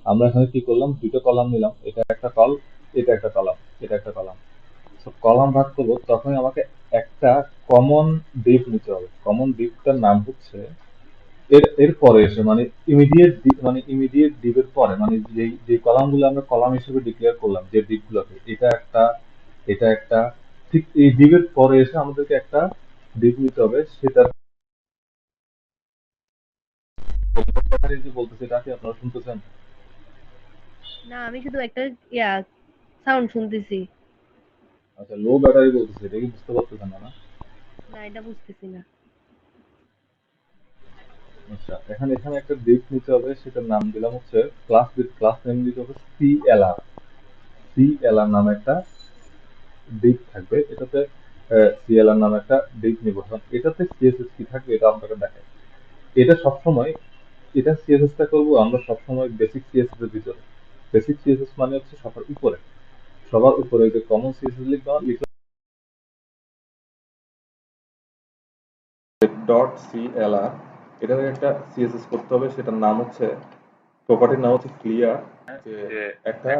আমরা এখানে কি করলাম, দুটো কলাম নিলাম, এটা একটা কল, এটা একটা কলাম, এটা একটা কলাম। তো কলাম ভাগ করব তখনই আমাকে একটা কমন ডিপ নিতে হবে। কমন ডিপটার নাম হচ্ছে এর এর পরে এসে, মানে ইমিডিয়েট ডিপের পরে, মানে যেই যে কলামগুলো আমরা কলাম হিসেবে ডিক্লেয়ার করলাম, যে ডিপগুলোকে, এটা একটা, এটা একটা, ঠিক এই ডিপের পরে এসে আমাদেরকে একটা ডিপ নিতে হবে। সেটা যে বলতেছে, এটা কি আপনারা শুনতেছেন? না, আমি শুধু একটা ইয়া সাউন্ড শুনতেছি। আচ্ছা, লো ব্যাটারি বলতেছে, এটা কি বুঝতে পারতেছেন না? না? না, এটা বুঝতেছি না। আচ্ছা, এখানে এখানে একটা ডিপ নিতে হবে, সেটার নাম দিলাম হচ্ছে ক্লাস, ক্লাস নেম দিতে হবে সিএলআর। সিএলআর নামে একটা ডিপ থাকবে, এটাতে সিএলআর নামে একটা ডিপ নিব। এটাতে সিএসএস কি থাকবে এটা আপনাকে দেখাই। এটা সবসময়, এটা সিএসএসটা করবো আমরা সবসময় বেসিক সিএসএস এর ভিতরে। বেসিক সিএসএস মানে হচ্ছে সবার উপরে, সবার উপরে যে কমন সিএসএস লিখবা, লিখে ডট সিএলআর, এটার একটা সিএসএস করতে হবে, সেটার নাম হচ্ছে, প্রপার্টির নাম হচ্ছে ক্লিয়ার। যে একটা,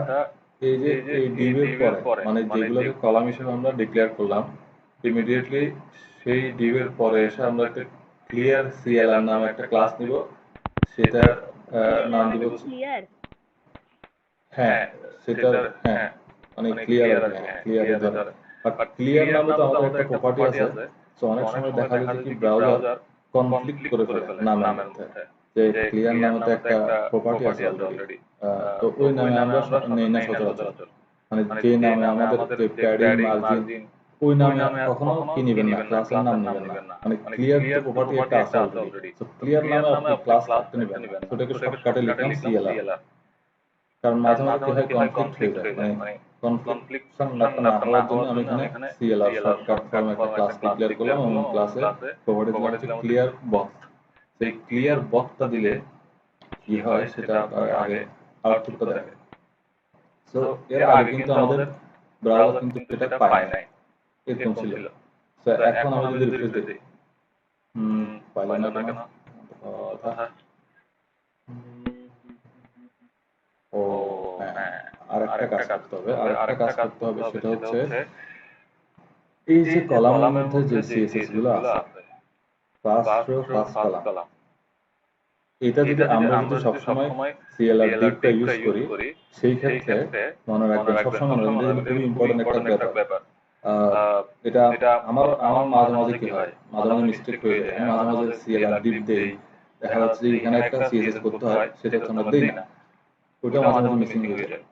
এই যে এই ডিভের পরে, মানে যেগুলোকে কলাম হিসেবে আমরা ডিক্লেয়ার করলাম, ইমিডিয়েটলি সেই ডিভের পরে এসে আমরা একটা ক্লিয়ার সিএলআর নামে একটা ক্লাস নিব। সেটার সিএল নাম মানে দিব কি হচ্ছে, ক্লিয়ার? হ্যাঁ, সেটার, হ্যাঁ, মানে ক্লিয়ার আর কি, হ্যাঁ, ক্লিয়ারের ধরে। বাট ক্লিয়ার নামে তো আমাদের একটা প্রপার্টি আছে। তো অনেক সময় দেখা যায় যে কি ব্রাউজার কনফ্লিক্ট করে ফেলে নামের মধ্যে, যে ক্লিয়ার নামে তো একটা প্রপার্টি আছে অলরেডি। তো ওই নামে আমরা নেই না সচরাচর। মানে যে নামে আমাদের যে প্যাডিং মার্জিন, ওই নামে কখনো কি নিবেন না, ক্লাসের নাম নিবেন না। মানে ক্লিয়ার তো প্রপার্টি একটা আছে অলরেডি। তো ক্লিয়ার নামে আপনি ক্লাস একটা নিবেন না, তো ওটাকে শর্টকাটে লিখলাম সিএলআর। কারণ মাঝে মাঝে কি হয়, কনফ্লিক্ট হয়ে যায়, মানে কনফ্লিকশন না হওয়ার জন্য আমি এখানে সিএলআর শর্টকাট ফর্মে একটা ক্লাস ডিক্লেয়ার করলাম, এবং ক্লাসে প্রপার্টি দিলাম হচ্ছে ক্লিয়ার বক্স। সেই ক্লিয়ার বক্সটা দিলে কি হয় সেটা আগে আউটপুটটা দেখে। সো এর আগে কিন্তু আমাদের ব্রাউজার কিন্তু এটা পায় নাই, এরকম ছিল। তো এখন আমি যদি রিফ্রেশ দিই, পাইল না কেন কথা। ও হ্যাঁ, আর একটা কাজ করতে হবে, আর একটা কাজ করতে হবে, সেটা হচ্ছে এই যে কলামের মধ্যে যে সিএসএস গুলো আছে, ফার্স্ট রো ফার্স্ট কলাম, এটা যদি আমরা যদি সবসময় সিএলআর ডিপটা ইউজ করি, সেই ক্ষেত্রে মনে রাখবেন, সবসময় মনে রাখবেন, এটা কিন্তু খুবই ইম্পর্টেন্ট একটা ব্যাপার। আহ, এটা আমার আমার মাঝে মাঝে কি হয়, মাঝে মাঝে মিস্টেক হয়ে যায়, আমি মাঝে মাঝে সিএলআর ডিপ দেই, দেখা যাচ্ছে যে এখানে একটা সিএসএস করতে হয়, সেটা হচ্ছে আমরা দেই না, ওইটা মাঝে মাঝে মিসিং হয়ে যায়।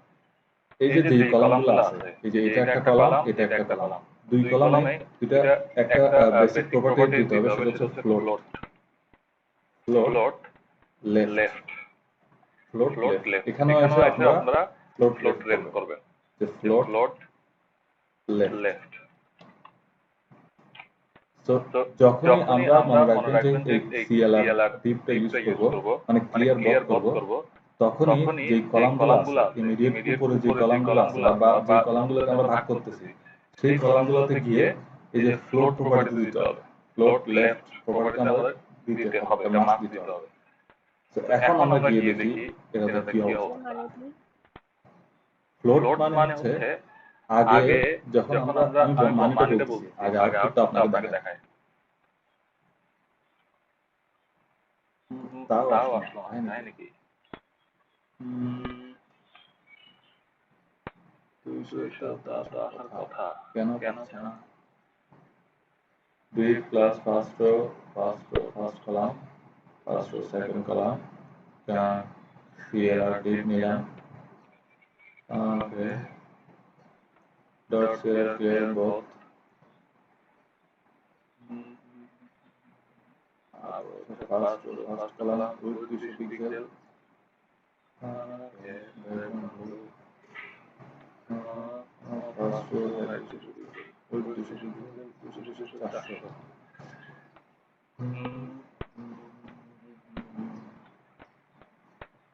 এই যে যেই কলামগুলো আছে, এই যে এটা একটা কলাম, এটা একটা কলাম, দুই কলামে দুইটা একটা বেসিক প্রপার্টি দিতে হবে, সেটা হচ্ছে float, float left, float left. এখানেও এসে আপনারা ফ্লোট লেফট করবেন, যে ফ্লোট লেফট। তো যখনই আমরা, মনে রাখবেন যে এই সিএলআর ডিপটা ইউজ করব, মানে ক্লিয়ার বক্স করব, তখনই যেই কলামগুলো আছে, ইমিডিয়েট উপরে যে কলামগুলো আছে, বা যে কলামগুলোকে আমরা ভাগ করতেছি, সেই কলামগুলোতে গিয়ে এই যে ফ্লোট প্রপার্টিতে দিতে হবে, ফ্লোট লেফট প্রপার্টিতে আমাদের দিতে হবে, এটা মাস্ট দিতে হবে। তো এখন আমরা গিয়ে দেখি এটাতে কি ফ্লোর অবস্থা। মানে কি? ফ্লোট মানে হচ্ছে আগে, যখন আমরা, আমি মানিটা বলতেছি, আগে আউটপুটটা আপনাকে দেখাই। তাও আসলে তাই নাকি? 200 তো আসার কথা, কেন পাচ্ছে না? Div class first row first column, first row second column clear আর ডিপ নিলাম okay dot clear both first column width 200 pixel okay background blue first row height 200 pixel 400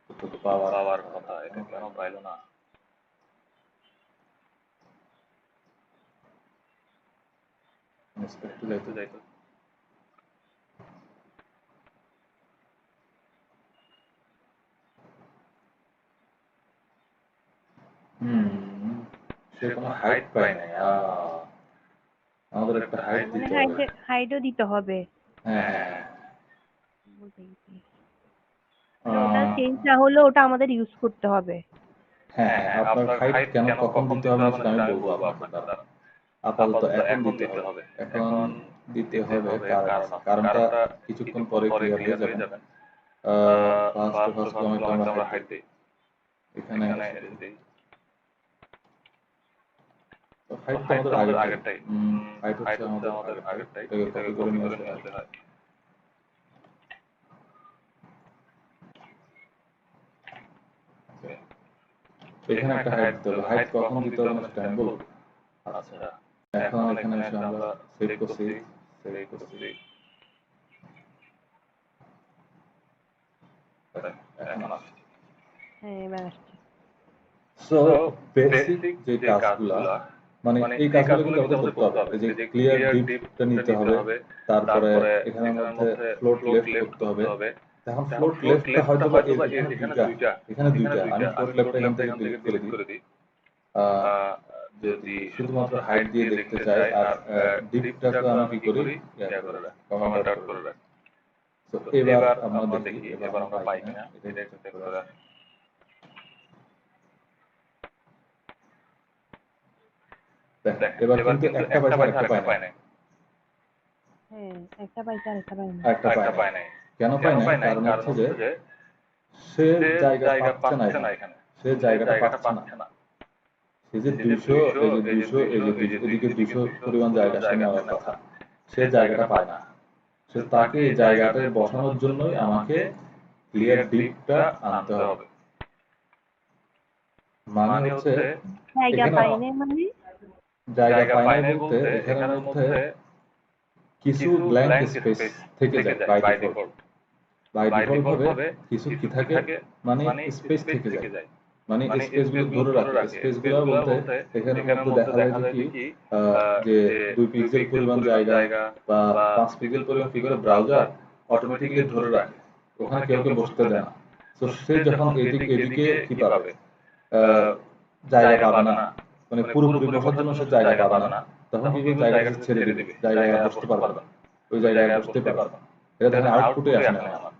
তো পাওয়ার কথা এটা কেন পাইলো না ইন্সপেক্টর যাইতো সে কোনো হাইট পায় না আমাদের একটা হাইট মানে দিতে হবে হাইটও দিতে হবে। হ্যাঁ মানে ওটা চেঞ্জ না হলে ওটা আমাদের ইউজ করতে হবে। হ্যাঁ আপনার হাইট কেন কখন দিতে হবে সেটা আমি বলবো আপনাকে আপাতত এখন দিতে হবে এখন দিতে হবে কারণটা কিছুক্ষণ পরে ক্লিয়ার হয়ে যাবে ফার্স্ট কলামে আমরা হাইট দেই এখানে তো হাইট তো আমাদের আগেরটাই হাইট হচ্ছে আমাদের আগেরটাই এটাকে কপি করে নিয়ে আসতে হয় এখানে একটা হাইট দিতে হবে হাইট কখন দিতে হবে সেটা আমি বলবো আচ্ছা এখন এখানে এসে আমরা সেভ করছি এখন আসছে হ্যাঁ এবার আসছে। সো বেসিক যে কাজগুলা মানে এই কাজগুলো কিন্তু আমাদের করতে হবে এই যে ক্লিয়ার ডিপটা নিতে হবে তারপরে এখানের মধ্যে ফ্লোট লেফট করতে হবে এখন ফ্লোট লেফটটা হয়তো বা এখানে দুইটা আমি ফ্লোট লেফটটা এখান থেকে ডিলিট করে দিই যদি শুধুমাত্র হাইট দিয়ে দেখতে চাই আর ডিপটাকে আমি কি করি কমেন্ট আউট করে রাখি তো এবার আমরা দেখি এবার আমরা পাই কিনা এটা চেক করে রাখি এবার কিন্তু একটা পাইছে একটা পায় নাই হ্যাঁ একটা পাইছে আর একটা পাই না। একটা পায় নাই কেন পায় নাই কারণ হচ্ছে যে সে জায়গা পাচ্ছে না এখানে সে জায়গাটা পাচ্ছে না এই যে 200 এই যে 200 এই যে এদিকে 200 পরিমাণ জায়গা সে নেওয়ার কথা সে জায়গাটা পায় না সে তাকে এই জায়গাটায় বসানোর জন্যই আমাকে ক্লিয়ার ডিপটা আনতে হবে মানে হচ্ছে জায়গা পাইনে মানে জায়গা পায় নাই বলতে এখানের মধ্যে কিছু ব্ল্যাঙ্ক স্পেস থেকে যায় বাই ডিফল্ট ভাবে কিছু কি থাকে মানে স্পেস থেকে যায় মানে স্পেসগুলো ধরে রাখে স্পেসগুলো বলতে এখানের মধ্যে দেখা যায় যে কি যে 2 পিক্সেল পরিমাণ জায়গা বা 5 পিক্সেল পরিমাণ কি করে ব্রাউজার অটোমেটিক্যালি ধরে রাখে ওখানে কেউ বসতে দেয় না তো সে যখন এদিকে কি পাবে জায়গা পাবে না মানে পুরোপুরি বসার জন্য সে জায়গা পাবে না তখন কি করে জায়গা ছেড়ে দিবে জায়গায় বসতে পারবে না ওই জায়গায় বসতে পারবে না এটা দেখেন আউটপুটে আসে না আমার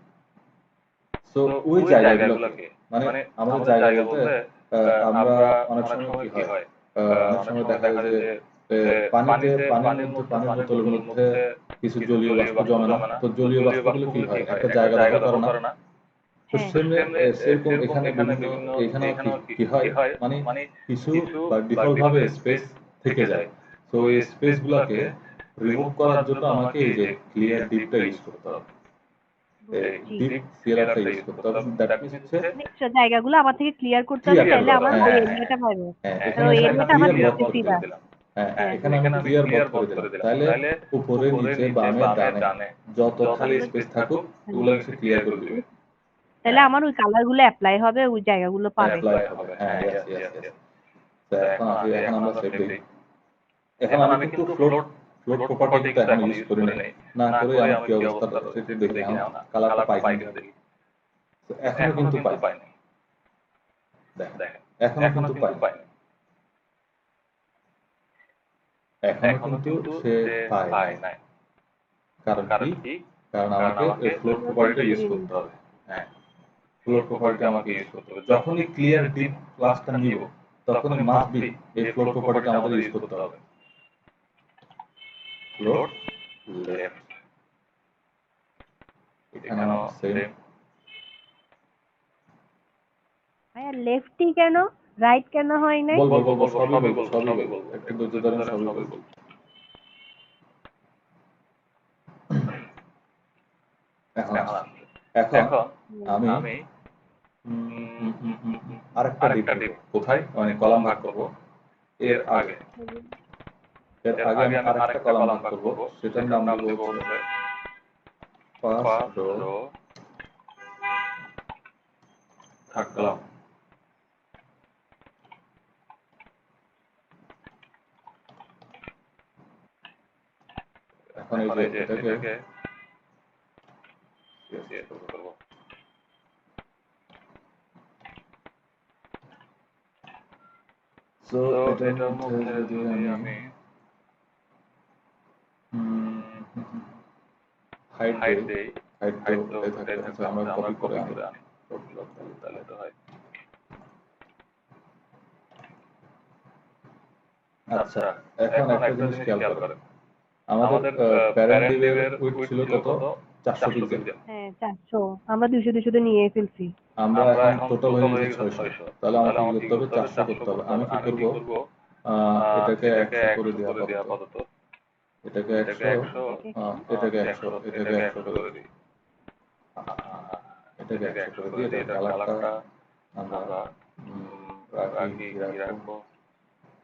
সো ওই জায়গাগুলোকে মানে আমাদের জায়গা বলতে আমরা অনেক সময় কি হয় অনেক সময় দেখা যায় যে পানির বোতলের মধ্যে কিছু জলীয় বাষ্প জমে না তো জলীয় বাষ্পগুলো কি হয় একটা জায়গা দখল করে না তো সেরকম এখানে বিভিন্ন এখানেও কি হয় মানে কিছু বা ডিফল্ট ভাবে স্পেস থেকে যায় তো এই স্পেসগুলোকে রিমুভ করার জন্য আমাকে এই যে ক্লিয়ার ডিপটা ইউজ করতে হবে ডিপ ক্লিয়ারটা ইউজ করতে হবে দ্যাট মিন্স হচ্ছে জায়গাগুলো আমার থেকে ক্লিয়ার করতে হবে তাহলে আমার ওই এরিয়াটা পাবে এখানে ওই এরিয়াটা আমার ক্লিয়ার বন্ধ করে দিলাম এখানে আমি ক্লিয়ার বন্ধ করে দিলাম তাহলে উপরে নিচে বামে ডানে যত খালি স্পেস থাকুক ওগুলো হচ্ছে ক্লিয়ার করে দিবে তাহলে আমার ওই কালারগুলো অ্যাপ্লাই হবে ওই জায়গাগুলো পাবে অ্যাপ্লাই হবে হ্যাঁ ইয়েস তো এখন আমরা সেভ দেই এখন আমি কিন্তু ফ্লোট প্রপার্টি কিন্তু এখন ইউজ করি নাই না করে আমি কি অবস্থাটা সেটা দেখি এখন কালারটা পাই কিনা দেখি তো এখনো কিন্তু পাই না দেখেন এখনো কিন্তু পাই এখনো কিন্তু সে পায় নাই কারণ কি কারণ আমাকে এই ফ্লোট প্রপার্টিটা ইউজ করতে হবে হ্যাঁ ফ্লোট প্রপার্টি আমাকে ইউজ করতে হবে যখনই ক্লিয়ার ডিপ ক্লাসটা নিব তখনই মাস্ট বি এই ফ্লোট প্রপার্টিটা আমাদের ইউজ করতে হবে ফ্লোট লেফট এখানেও সেম। ভাইয়া লেফটই কেন, রাইট কেন হয় নাই? বলবো সবই বলবো একটু ধৈর্য ধরেন, সবই বলবো। এখন এখন আমি আরেকটা ডিপ নিব। কোথায়? মানে কলাম ভাগ করব। এর আগে আমি আরেকটা কলাম ভাগ করব, সেটার নাম দেব হচ্ছে ফার্স্ট রো থার্ড কলাম। এখন এই যে এটাকে করব। সো এটার মধ্যে যদি আমি হাইট দেই, হাইট তো এটাই থাকবে। আমরা কপি করে আনি, তাহলে তো হয়। আচ্ছা, এখন একটা জিনিস খেয়াল করেন, আমাদের প্যারেন্ট ডিভের উইডথ ছিল কত? 400 পিক্সেল। হ্যাঁ 400, আমরা 200 নিয়ে ফেলছি। আমরা এখন টোটাল হয়ে গেছে 600। তাহলে আমাকে কি করতে হবে? 400 করতে হবে। আমি কি করব? এটাকে 100 করে দিই আপাতত। এটাকে 100, এটাকে 100, এটাকে 100 করে দিই। এটাকে 100 করে দিই। এটার কালারটা আমরা রাখি, কি রাখবো?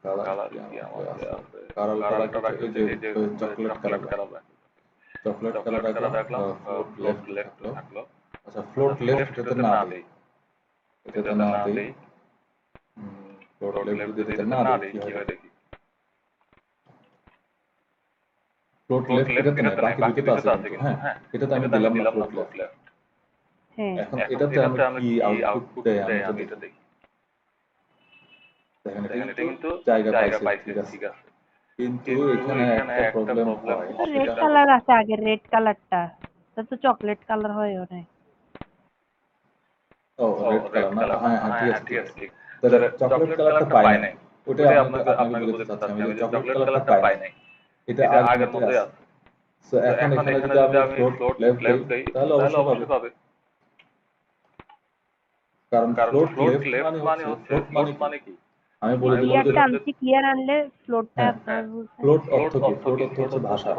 কালার কি আমাদের আছে? কালারটা রাখি এই যে চকলেট কালার। চকলেট কালার রাখলাম। ফ্লোট লেফট থাকলো। আচ্ছা, ফ্লোট লেফট এটাতে না দেই, ফ্লোট লেফট যদি এটাতে না দেই কি হয় দেখি। ফ্লোট লেফট এটাতে নাই, বাকি দুটোতে আছে কিন্তু। হ্যাঁ, এটাতে আমি দিলাম না ফ্লোট লেফট। হ্যাঁ এখন এটাতে আমরা কি আউটপুট দেই আমি এটা দেখি। দেখেন এটা কিন্তু জায়গা পাইছে, ঠিক আছে। কিন্তু এখানে একটা প্রবলেম হয়, রেড সেটা কালার আছে, আগে রেড কালারটা এটা তো চকলেট কালার হয় অনেক। ও রেড কালার না? হ্যাঁ হ্যাঁ, ঠিক আছে। তাহলে চকলেট কালারটা পাই নাই। ওটাই আপনাকে বোঝাতে চাচ্ছি আমি, যে চকলেট কালারটা পাই নাই। এটা আগের মধ্যে আছে। সো এখন এখানে যদি আমি ফ্লোট লেফট দেই তাহলে অবশ্যই পাবে। কারণ ফ্লোট লেফট মানে হচ্ছে, ফ্লোট মানে কি? আমি বলে দিলাম যে ক্লিয়ারটা আনছি, ক্লিয়ার আনলে ফ্লোরটা হ্যাঁ, আপনার বলছেন। ফ্লোট অর্থ কি? ফ্লোট অর্থ হচ্ছে ভাষা।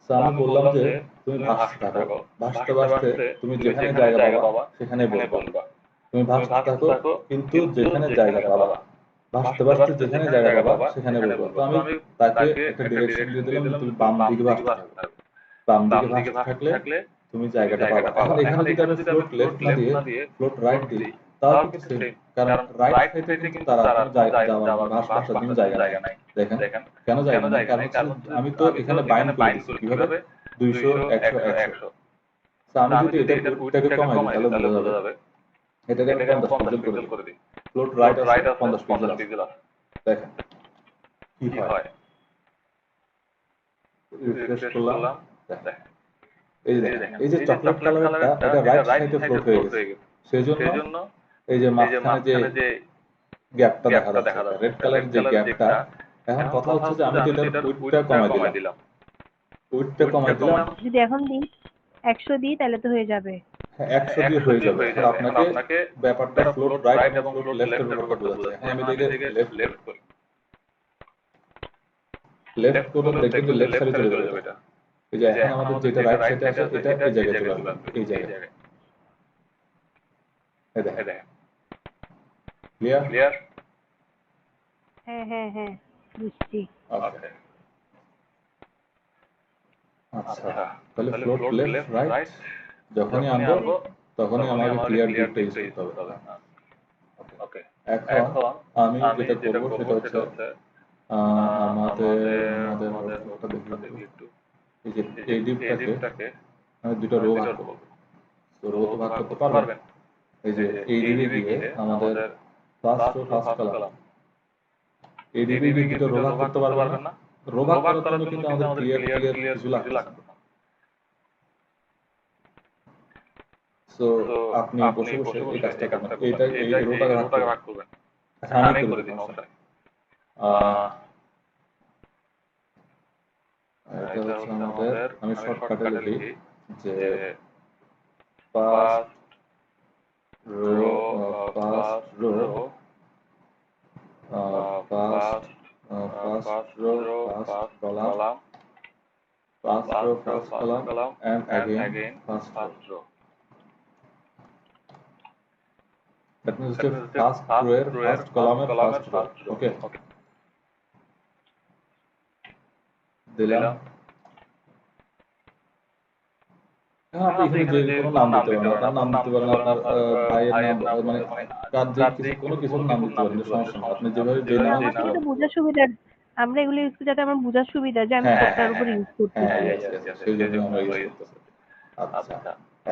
সো আমি বললাম যে তুমি ভাসতে থাকো, ভাসতে ভাসতে তুমি যেখানে জায়গা পাবা সেখানে বলবা। তুমি ভাসতে থাকো, কিন্তু যেখানে জায়গা পাবা, ভাসতে ভাসতে যেখানে জায়গা পাবা সেখানে বলবা। তো আমি তাকে একটা ডিরেকশন দিয়ে দিলাম যে তুমি বাম দিকে ভাসতে থাকো। বাম দিকে ভাসতে থাকলে তুমি জায়গাটা পাবা। এখন এখানে যদি আমি ফ্লোট লেফট না দিয়ে ফ্লোট রাইট দিই, তাও কিন্তু সেম। কারণ রাইট সাইডে কিন্তু তারা তুমি ভাসবার জন্য জায়গা নাই। দেখেন কেন জায়গা নাই? কারণ হচ্ছে আমি তো এখানে বাইন্ড করে দিচ্ছি কিভাবে? 200, 100, 100। তো আমি যদি এটার উইডথটাকে কমাই দিই তাহলে বোঝা যাবে। এটাকে আমি 50 পিক্সেল করে দিই। ফ্লোট রাইট আছে, 50 পিক্সেল আছে। দেখেন কি হয়। রিফ্রেশ করলাম, দেখেন এই যে দেখেন, এই যে চকলেট কালারটা এটা রাইট সাইডে ফ্লোট হয়ে গেছে। সেজন্য এই যে মাঝখানে যে গ্যাপটা দেখা যাচ্ছে, রেড কালারের যে গ্যাপটা, এখন কথা হচ্ছে যে আমি তো এটার উইডথটা কমাই দিলাম। যদি এখন দিই 100 দিই তাহলে তো হয়ে যাবে। হ্যাঁ, 100 দিয়ে হয়ে যাবে। এখন আপনাকে ব্যাপারটা ফ্লোট রাইট এবং ফ্লোট লেফটের ব্যাপারটা বোঝাচ্ছে। এখন আমি এটাকে লেফট করি। লেফট করলে দেখবেন যে লেফট সাইডে চলে যাবে এটা। এই যে এখন আমাদের যেটা রাইট সাইডে আছে এটা এই জায়গায় চলে আসবে, এই জায়গায়। এই দেখেন, ক্লিয়ার? হ্যাঁ হ্যাঁ হ্যাঁ বুঝছি। ওকে, আচ্ছা, তাহলে ফ্লোট লেফট রাইট যখনই আনবো তখনই আমাকে ক্লিয়ার দিকটা ইউজ করতে হবে। ওকে, এখন আমি যেটা করব সেটা হচ্ছে আমাদের ওয়ার্কফ্লোটা দেখি একটু। এই যে এই ডিপটাকে আমি দুটো রো ভাগ করব। তো রো তো ভাগ করতে পারবেন। এই যে এই ডিবে গিয়ে আমাদের ফার্স্ট রো ফার্স্ট কলাম, এই ডিবে গিয়ে দুটো রো ভাগ করতে পারবেন না? রো ভাগ করার জন্য কিন্তু আমাদের ক্লিয়ার কিছু লাগতেছে না। সো আপনি বসে বসে এই কাজটা করবেন, এই রোটাকে ভাগ করবেন। আচ্ছা, আমি করে দিই, সমস্যা নেই। এটা হচ্ছে আমাদের, আমি শর্টকাটে লিখি যে first row, first row, first row, first column, first row, first column, and again first row. That means the first row এর first column এর first row. Okay. দিলাম। আপনি এখানে যে কোনো নাম দিতে পারেন, আপনার নাম দিতে পারেন, আপনার ভাইয়ের নাম, মানে কার যে কিছু কোনো কিছুর নাম দিতে পারেন, সমস্যা না, আপনি যেভাবে যে নাম দিতে পারেন। বোঝার সুবিধা, আমরা এগুলো ইউজ করি যাতে আমার বোঝার সুবিধা যে আমি কোনটার উপর ইউজ করতেছি। সেই জন্য আমরা ইউজ করতেছি। আচ্ছা,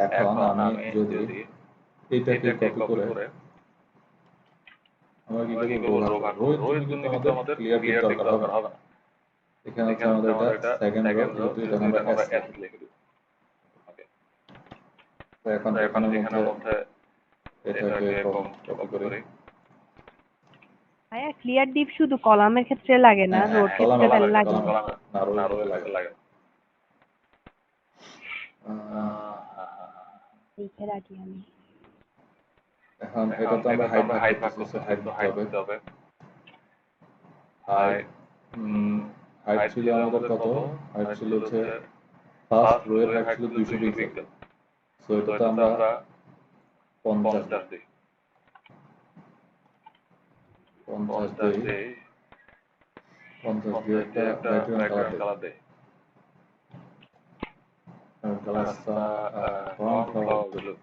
এখন আমি যদি এইটাকে কপি করে আমরা কি করব, রো এর জন্য কিন্তু আমাদের ক্লিয়ার টিক দরকার হবে না। এখানে হচ্ছে আমাদের এটা সেকেন্ড রো, যেহেতু এটা আমরা এস লিখে দিব। ওকে, তো এখন এখানের মধ্যে এটাকে কপি করি। ভাইয়া ক্লিয়ার ডিপ শুধু কলামের ক্ষেত্রে লাগে না, রোর ক্ষেত্রে তাহলে লাগে না, রো লাগে। লিখে রাখি আমি। এখন এটা তো আমরা হাইট ভাগ করতেছি, হাইট দিতে হবে। হাইট ছিল আমাদের কত? হাইট ছিল হচ্ছে ফার্স্ট রো এর হাইট ছিল 200 পিক্সেল। সো এটাতে আমরা 50 দিই। 50 দিয়ে একটা ব্যাকগ্রাউন্ড কালার দেই। কালারটা কর্নফ্লাওয়ার ব্লু।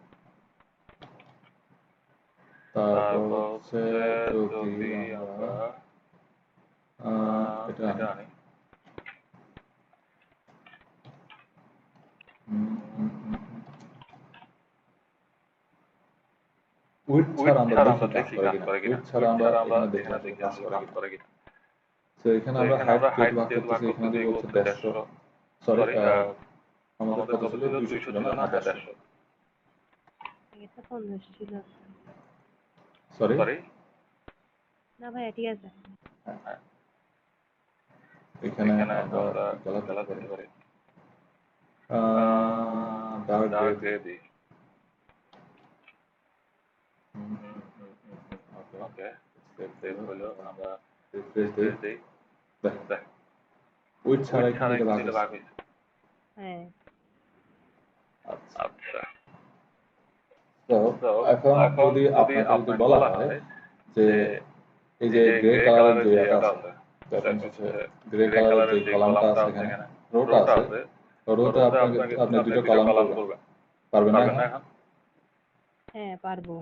তারপর হচ্ছে যদি আমরা এটা আনি, উইথ ছাড়া আমরা দেখি কাজ করে কিনা, উইথ ছাড়া আমরা এখানে দেখি কাজ করে কিনা। তো এখানে আমরা হাইট যেহেতু ভাগ করতেছি, এখানে দিব হচ্ছে 150, সরি আমাদের কত ছিল? 200 ছিল না? হ্যাঁ, 150। এটা 50 ছিল। সরি না ভাই ঠিক আছে। এখানে আমরা কালার দিতে পারি, ডার্ক গ্রে দিই। ওকে, সেভ হলো, আমরা রিফ্রেশ দেই। দেখ, উইথ ছাড়া এখানে এটা ভাগ হইছে। হ্যাঁ, আচ্ছা। তো এখন যদি আপনাকে যদি বলা হয় যে এই যে গ্রে কালারের যে এটা আছে, দ্যাট মিন্স হচ্ছে গ্রে কালারের যে কলামটা আছে, এখানে রোটা আছে, রোতে আপনি দুটো কলাম করবেন, পারবেন না এখন? হ্যাঁ পারবো।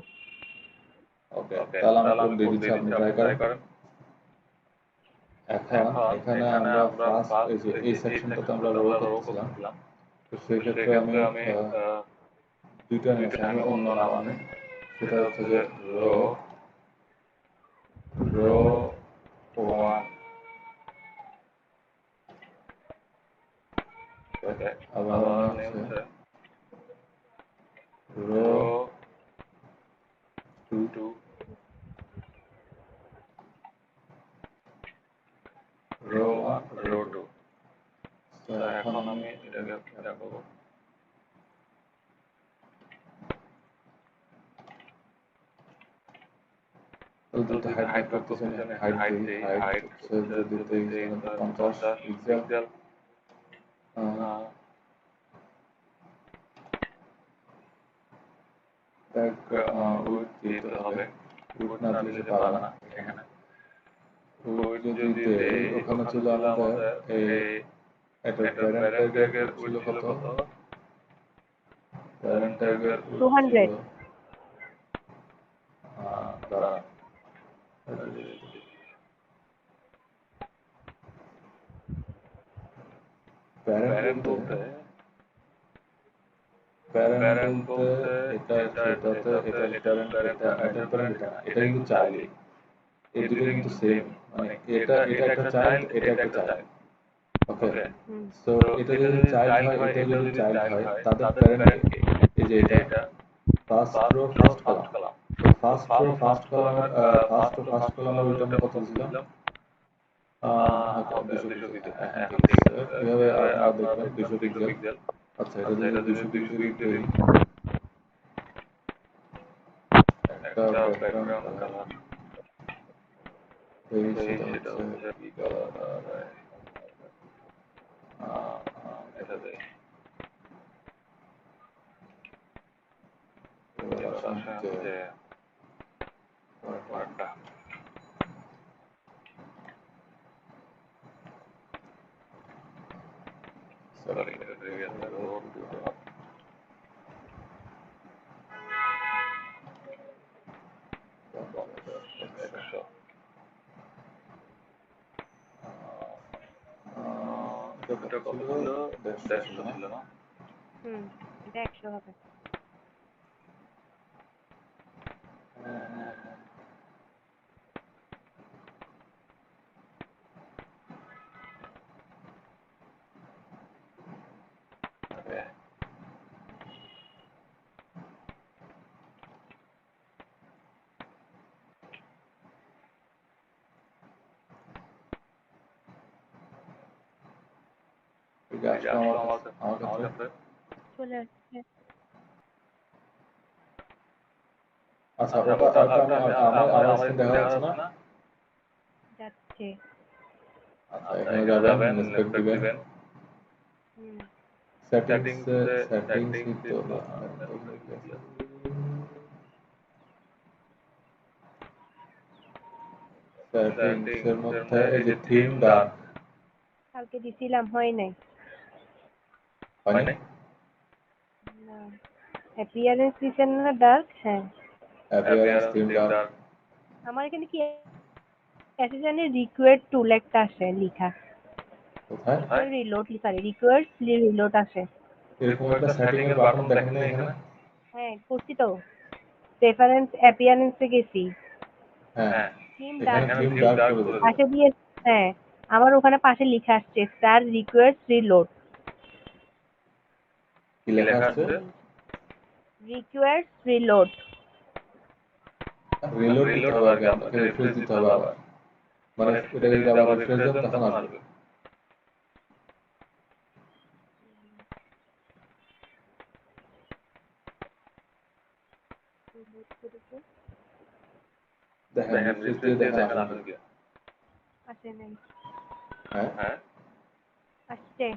ওকে, তাহলে আমি কোড দিয়ে দিচ্ছি, আপনি ট্রাই করেন। এখন এখানে আমরা ফার্স্ট এই সেকশনটাতে আমরা রো করতেছিলাম, তো সেই ক্ষেত্রে আমি দুইটা নিয়েছি, আমি অন্য নাম আনি, সেটা হচ্ছে যে রো 1। ওকে, আবার আমি হচ্ছে রো 2, রো 1, রো 2। তো এখন আমি এটাকে করব, যদি হাইট করতেছি, আমি হাইট দিই, হাইট হচ্ছে যদি দেই 50 পিক্সেল। উইডথ দিতে হবে, উইডথ না দিলে পাবে না এখানে। উইডথ যদি দেই, ওখানে ছিল আমাদের এটা প্যারেন্ট ট্যাগের উইডথ ছিল কত? প্যারেন্ট ট্যাগের উইডথ 200। দাঁড়ান, প্যারেন্ট বলতে এটা হচ্ছে এটাতে, এটা প্যারেন্ট, এটা প্যারেন্ট, এটা কিন্তু চাইল্ড। এই দুটো কিন্তু সেম, মানে এটা একটা চাইল্ড, এটা একটা চাইল্ড। ওকে, সো এটা যদি চাইল্ড হয়, এটা যদি চাইল্ড হয়, তাদের প্যারেন্ট কে? এই যে এটা ফার্স্ট রো ফার্স্ট কলাম। তো ফার্স্ট রো ফার্স্ট কলামের ফার্স্ট কলামের ওইটা আমরা কত দিলাম? 200 পিক্সেল। এখন ঠিক আছে, এভাবে আপনারা দেখবেন 200 পিক্সেল। আচ্ছা, এটা যদি 200 পিক্সেল দেই, একটা ব্যাকগ্রাউন্ড কালার এই সেটা হচ্ছে কি কালার এটা দেই এবার আসেন যে ওয়ার্ডটা সরি এটা প্রিভিয়াস রোড একশো এটা কত ছিল 150 ছিল না এটা 100 হবে আমার কাছে চলে আসছে আচ্ছা ওটা আমার স্ক্রিন দেখা যাচ্ছে না যাচ্ছে আচ্ছা এখানে যাবেন লেফট দিবেন সেটিংস তো সেটিংস এর মধ্যে এই যে থিম ডার্ক কালকে দিছিলাম হয় নাই হয় না না অ্যাপিয়ারেন্স দিছেন না ডার্ক হ্যাঁ অ্যাপিয়ারেন্স থিম ডার্ক আমার এখানে কি আছে জানি রিকোয়ার্ড টুল একটা আসে লেখা কোথায় রিলোড লেখা রিকোয়ার্ড রিলোড আসে এরকম একটা সেটিং এর বাটন দেখেন না এখানে হ্যাঁ করছি তো রেফারেন্স অ্যাপিয়ারেন্সে গেছি হ্যাঁ থিম এখানে ডার্ক থিম ডার্ক করে দিন পাশে দিয়ে হ্যাঁ আমার ওখানে পাশে লেখা আসছে স্টার রিকোয়ার্ড রিলোড কি লেখা আছে রিকোয়ার্ড রিলোড রিলোড দিতে হবে আগে আপনাকে রিফ্রেশ দিতে হবে আবার মানে এটা যদি আবার রিফ্রেশ দেন তখন আসবে দেখেন রিফ্রেশ দিয়ে দেখেন আসবে কি আসে নাই হ্যাঁ আসছে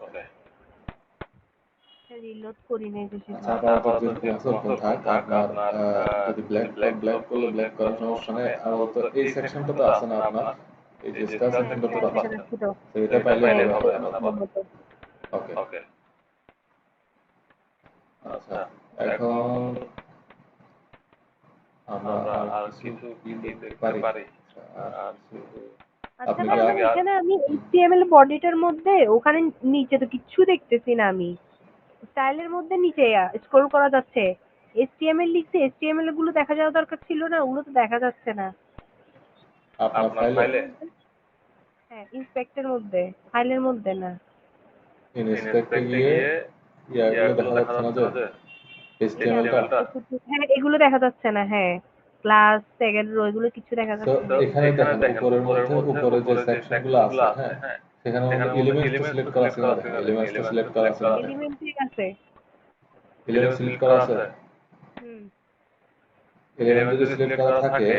ওকে রিলোড করি নাই যে আচ্ছা আপাতত যেরকম আছে ওরকম থাক আপনার যদি ব্ল্যাক করলে ব্ল্যাক করার সমস্যা নেই আপাতত এই সেকশনটা তো আছে না আপনার এই যে স্টার সেকশনটা তো পাচ্ছেন তো এটা পাইলে হবে আপাতত ওকে ওকে আচ্ছা এখন আমরা আর কিছু কি দেখতে পারি আর আচ্ছা তার মানে এখানে আমি HTML বডিটার মধ্যে ওখানে নিচে তো কিচ্ছু দেখতেছি না আমি স্টাইলের মধ্যে নিচে স্ক্রল করা যাচ্ছে HTML লিখছে HTML গুলো দেখা যাওয়া দরকার ছিল না ওগুলো তো দেখা যাচ্ছে না আপনার ফাইলে হ্যাঁ ইন্সপেক্টের মধ্যে ফাইলের মধ্যে না ইন্সপেক্টে গিয়ে ইয়াগুলো দেখা যাচ্ছে না যে HTML টা হ্যাঁ এগুলো দেখা যাচ্ছে না হ্যাঁ ক্লাস সেকেন্ড রো এগুলো কিছু দেখা তো যাচ্ছে না এখানে দেখেন উপরের মধ্যে উপরে যে সেকশনগুলো আছে হ্যাঁ সেখানে মধ্যে এলিমেন্টস সিলেক্ট করা আছে না দেখেন এলিমেন্টস সিলেক্ট করা আছে না এলিমেন্টই আছে এলিমেন্ট সিলেক্ট করা আছে এলিমেন্ট যদি সিলেক্ট করা থাকে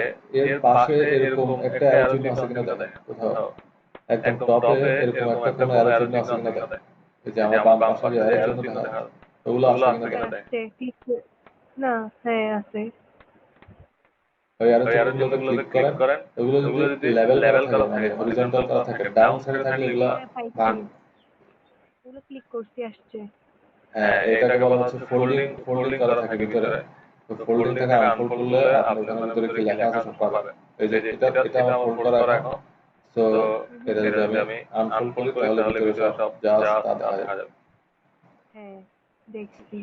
এর পাশে এরকম একটা অ্যারো চিহ্ন আছে কিনা দেখেন কোথাও একদম টপে এরকম একটা কোনো অ্যারো চিহ্ন আছে কিনা দেখেন এই যে আমার বাম পাশে যে অ্যারো চিহ্ন দেখা যাচ্ছে ওগুলো আছে কিনা দেখেন না হ্যাঁ আছে ওই অ্যারো চিহ্নগুলোতে ক্লিক করেন ওগুলো যদি লেভেল করা থাকে মানে হরিজন্টাল করা থাকে ডাউন সাইডে থাকলে এগুলো ভাগ এগুলো ক্লিক করতে আসছে হ্যাঁ এটাকে বলা হচ্ছে ফোল্ডিং করা থাকে ভিতরে তো ফোল্ডিং থেকে আনফোল্ড করলে আপনি ওখানে ভিতরে কি লেখা আছে সব পাবেন এই যে এটা আমার ফোল্ড করা এখন সো এটা যদি আমি আনফোল্ড করি তাহলে ভিতরে সব যা আছে তা দেখা যাবে হ্যাঁ দেখছি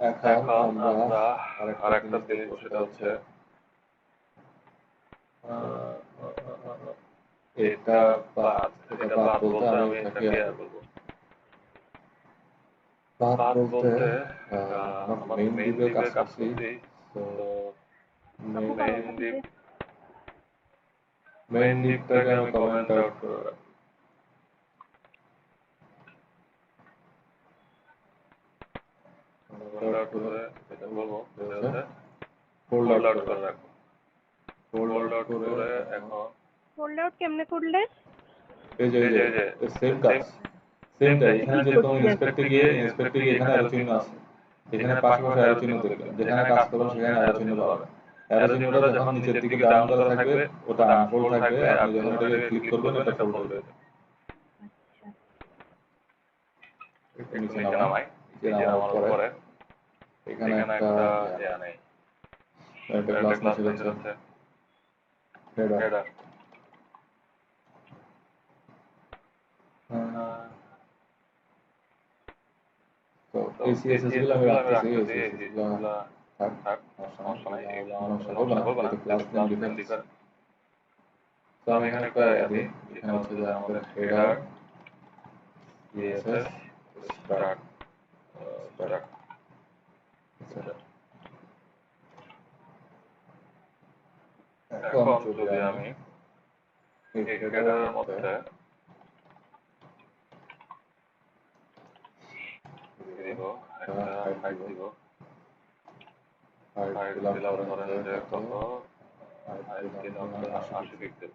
এখন আমরা আরেকটা জিনিস সেটা হচ্ছে এটা বাদ বলতে আমি এটাকে বলবো বাদ বলতে আমার মেইন ডিপে কাজ করছি তো মেইন ডিপটাকে আমি কমেন্ট আউট করে রাখবো ফোল্ড আউট করে যেটা বলবো সেটা হচ্ছে ফোল্ড আউট করে রাখো। ফোল্ড আউট করে এখন ফোল্ড আউট কেমনে করলে? এই যে সেম কাজ, সেমটাই। এখানে যেরকম ইন্সপেক্টে গিয়ে এখানে অ্যারো চিহ্ন আছে, এখানে পাশাপাশি অ্যারো চিহ্ন দেখবেন, যেখানে কাজ করবেন সেখানে অ্যারো চিহ্ন পাবেন। অ্যারো চিহ্নটা যখন নিচের দিকে ডাউন করা থাকবে ওটা আনফোল্ড থাকবে, আপনি যখন এটাকে ক্লিক করবেন এটা ফোল্ড হয়ে যাবে। একটু নিচে নামাই, নিচে নামার পরে এখানে একটা নেই, একটা ক্লাস মেসেজ আছে হেডার। তো এই সিএসএস গুলো আমি রাখতেছি, এই সিএসএস গুলো থাক, সমস্যা নাই, এগুলো আমার সমস্যা করবে না, যেহেতু ক্লাস নেম লিখা। তো আমি এখানে একটা দিই, এখানে হচ্ছে যে আমাদের হেডার সিএসএস স্টার্ট স্টার্ট। এখন যদি আমি এই হেডারের মধ্যে দিব একটা হাইট দিব, হাইট দিলাম ধরেন যে কত, হাইট দিলাম 80 পিক্সেল,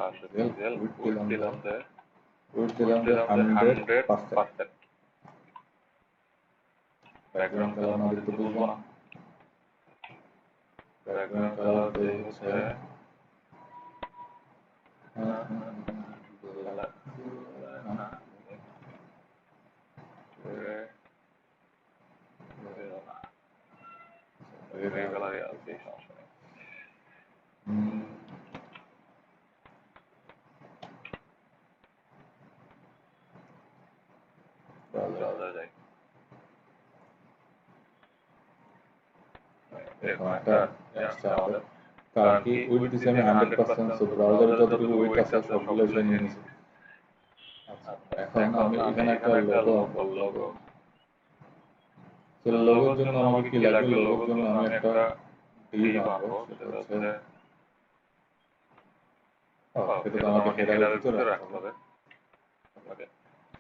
80 পিক্সেল। উইডথ দিলাম যে 100%। ব্যাকগ্রাউন্ড কালার না দিতে বুঝবো না, ব্যাকগ্রাউন্ড কালার দেই হচ্ছে গ্রে কালারই আছে, সমস্যা নেই। ব্রাউজার যাই, এরকম একটা আসছে আমাদের। কারণ কি উইডথ দিছি আমি 100%, সো ব্রাউজারে যতটুকু উইডথ আছে সবগুলো এসে নিয়ে নিছে। এখন আমি এখানে একটা লোগো, তো লোগোর জন্য আমাকে কি লাগবে, লোগোর জন্য আমি একটা ডিভ আনবো, সেটা হচ্ছে সেটা তো আমাকে হেডারের ভিতরে রাখতে হবে।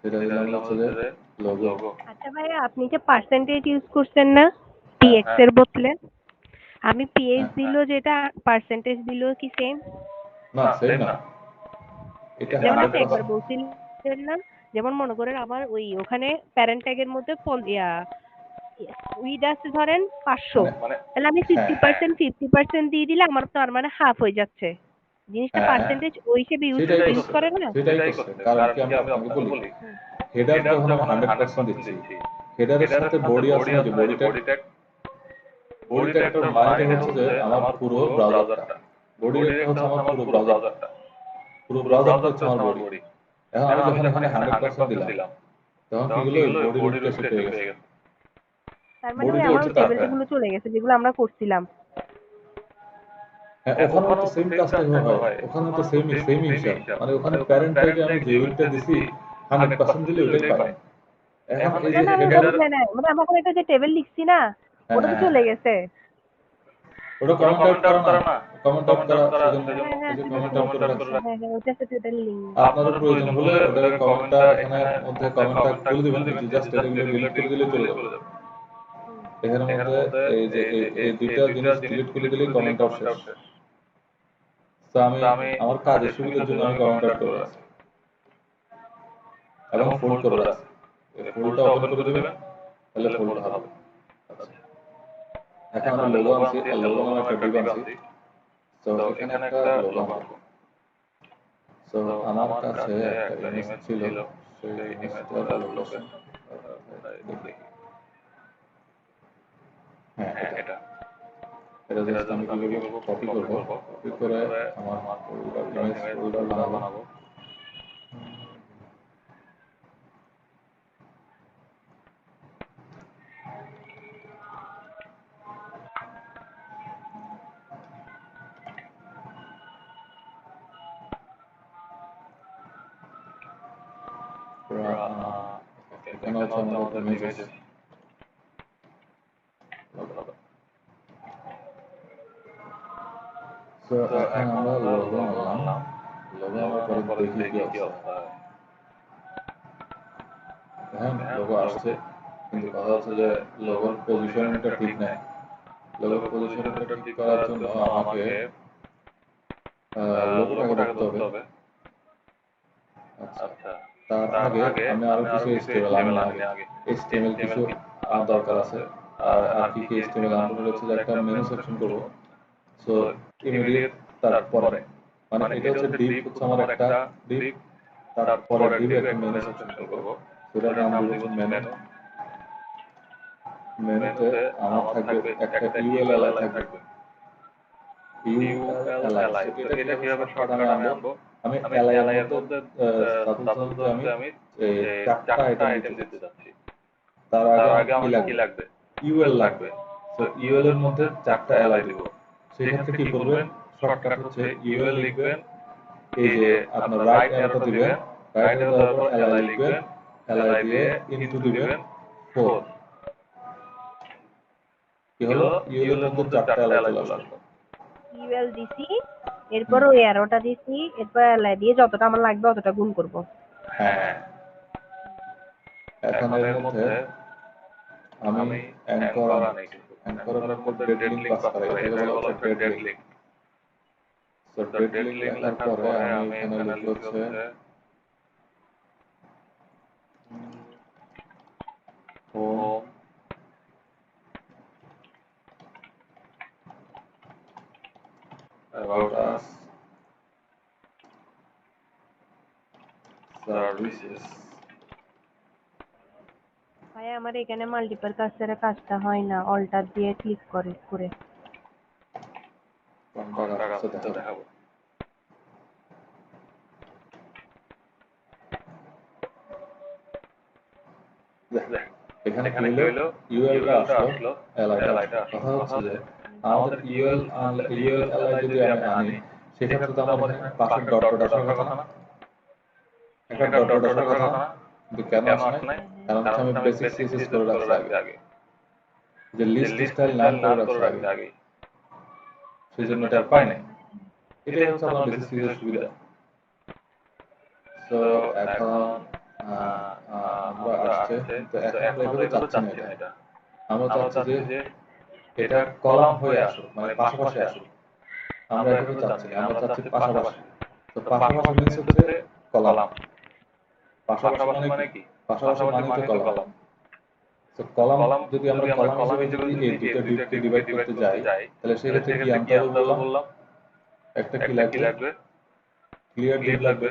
সেটা দিলাম হচ্ছে যে লোগো। আচ্ছা ভাইয়া, আপনি যে পার্সেন্টেজ ইউজ করছেন না পিএক্স এর বদলে, আমি পিএক্স দিলো যেটা পার্সেন্টেজ দিলো কি সেম? না, সেম না, এটা যেমন আপনি 100%। একবার বলছিলেন না, যেমন মনে করেন আমার ওই ওখানে প্যারেন্ট ট্যাগের মধ্যে উইড আছে ধরেন 500, তাহলে আমি 50% দিয়ে দিলে আমার তো আর মানে হাফ হয়ে যাচ্ছে। জিনিসটা পার্সেন্টেজ ওই হিসেবে ইউজ করে না? সেটাই করছে। কারণ কি আমি আপনাকে বলি, হেডার যখন আমি 100% দিচ্ছি, হেডারের সাথে বডি আছে না, যে বডি ট্যাগটার মানেটা হচ্ছে যে আমার পুরো ব্রাউজারটা, বডি ট্যাগটা হচ্ছে আমার পুরো ব্রাউজারটা, পুরো ব্রাউজারটা হচ্ছে আমার বডি। এখন আমি যখন এখানে 100% দিলাম তখন কি হলো, বডি রুটটা সেট হয়ে গেছে, তার মানে বডিটা আমার হচ্ছে ওই তার। টেবিলগুলো চলে গেছে যেগুলো আমরা করছিলাম। হ্যাঁ, ওখানেও তো সেম কাজটাই হয়, ওখানে তো সেমই হিসাব, মানে ওখানে প্যারেন্ট ট্যাগে আমি যে উইডথটা দিছি 100% দিলে ওইটাই পাই। এখন এই না যে না, আমি হেডার, ওটা না, মানে আমরা ওখানে একটা যে টেবিল লিখছি না, ওটা তো চলে গেছে। ওটা কমেন্ট আউট করা না, কমেন্ট আউট করা, সেজন্য হ্যাঁ এই যে হ্যাঁ, কমেন্ট আউট করে রাখছি। হ্যাঁ হ্যাঁ, ওটা সাথে ওটা লিঙ্ক। আপনারও প্রয়োজন হলে ওটার কমেন্টটা এখানে মধ্যে কমেন্টটা খুলে দিবেন, জাস্ট এটাগুলো ডিলিট করে দিলে চলে যাবে। এখানের মধ্যে এই যে এই দুইটা জিনিস ডিলিট করে দিলেই কমেন্ট আউট শেষ। তো আমি আমার কাজের সুবিধার জন্য আমি কমেন্ট আউট করে রাখছি এবং ফোল্ড করে রাখছি। এই ফোল্ডটা ওপেন করে দিবেন, তাহলে ফোল্ড হবে। এখন আমি লোগো আনছি, আর লোগো নামে একটা ডিভ আনছি। তো এখানে একটা লোগো আনবো। তো আমার কাছে একটা ইমেজ ছিল, সেই ইমেজটার লোকেশন দেখি। হ্যাঁ, এটা জাস্ট আমি কি করবো, কপি করব, কপি করে আমার ইমেজ ফোল্ডার বানাবো। এখানে হচ্ছে আমাদের ইমেজেস। তো এখন আমরা লোগো আনলাম, লোগো আনার পরে দেখি কি অবস্থা। হ্যাঁ, লোগো আসছে, কিন্তু কথা হচ্ছে যে লোগোর পজিশনিংটা ঠিক নাই। লোগোর পজিশনিংটা ঠিক করার জন্য আমাকে লোগোটাকে দেখতে হবে। আচ্ছা, তার আগে আমি আরো কিছু HTML আনি আগে। HTML কিছু দরকার আছে। আর কি HTML আনতে হচ্ছে যে একটা মেনু সেকশন করব। সো ইমিডিয়েট তারপরে মানে এটা হচ্ছে ডিপ হচ্ছে আমার একটা ডিপ, তারপরে ডিপ একটা মেনু সেকশন করব। সেটার নাম দেব হচ্ছে মেনু। মেনুতে আমার থাকবে একটা ULLI থাকবে। ULLI এটা কিভাবে শর্টকাট আমি আনবো? আমি LI এর মধ্যে সাপোজ ধরুন যে আমি চারটা আইটেম দিতে যাচ্ছি। তার আগে আমার কি লাগবে? UL লাগবে। তো UL এর মধ্যে চারটা LI দিব। সেক্ষেত্রে কি করবেন? শর্টকাট হচ্ছে UL লিখবেন, এই যে আপনার রাইট অ্যারোটা দিবেন, রাইট অ্যারো দেওয়ার পর LI লিখবেন, LI দিয়ে ইনটু দিবেন 4। কি হলো? UL এর মধ্যে চারটা LI চলে আসলো। ইউএল দিছি, এরপর ওই অ্যারোটা দিছি, এরপর এলআই দিয়ে যতটা আমার লাগবে অতটা গুণ করব। হ্যাঁ, এখন এর মধ্যে আমি অ্যাঙ্কর আনি। অ্যাঙ্করের মধ্যে ডেড লিঙ্ক পাস করে, এটাকে বলা হচ্ছে ডেড লিঙ্ক। তো ডেড লিঙ্ক লেখার পরে আমি এখানে লিখব হচ্ছে হোম about us services। ভাই আমার এখানে মাল্টিপল কার্সরের কাজটা হয় না, অল্টার দিয়ে ক্লিক করে কোনটা কাছে দেখাবো? এখানে কি হলো? UL টা আসলো, LI টা আসলো। কথা হচ্ছে যে আমাদের UL LI যদি আমি আনি, সেক্ষেত্রে তো আমার এখানে পাশে ডট ডট আসার কথা না? একটা ডট ডট আসার কথা না? কিন্তু কেন আসে নাই? কারণ হচ্ছে আমি বেসিক CSS করে রাখছি আগে, যে লিস্ট স্টাইল নাম করে রাখছি আগে, সেই জন্য এটা পাই নাই। এটাই হচ্ছে আপনার বেসিক CSS সুবিধা। তো এখন আমরা আসছে, তো এখন আমরা এভাবে চাচ্ছি না এটা। আমরা চাচ্ছি যে এটা কলাম হয়ে আসুক, মানে পাশাপাশি আসুক। আমরা এভাবে চাচ্ছি না, আমরা চাচ্ছি পাশাপাশি। তো পাশাপাশি মিন্স হচ্ছে কলাম। পাশাপাশি মানে কি? পাশাপাশি মানে তো কলাম। তো কলাম যদি আমরা কলাম হিসেবে যদি এই দুটো ডিপকে ডিভাইড করতে যাই, তাহলে সেক্ষেত্রে কি আনতে হবে বললাম? একটা কি লাগবে? ক্লিয়ার ডিপ লাগবে।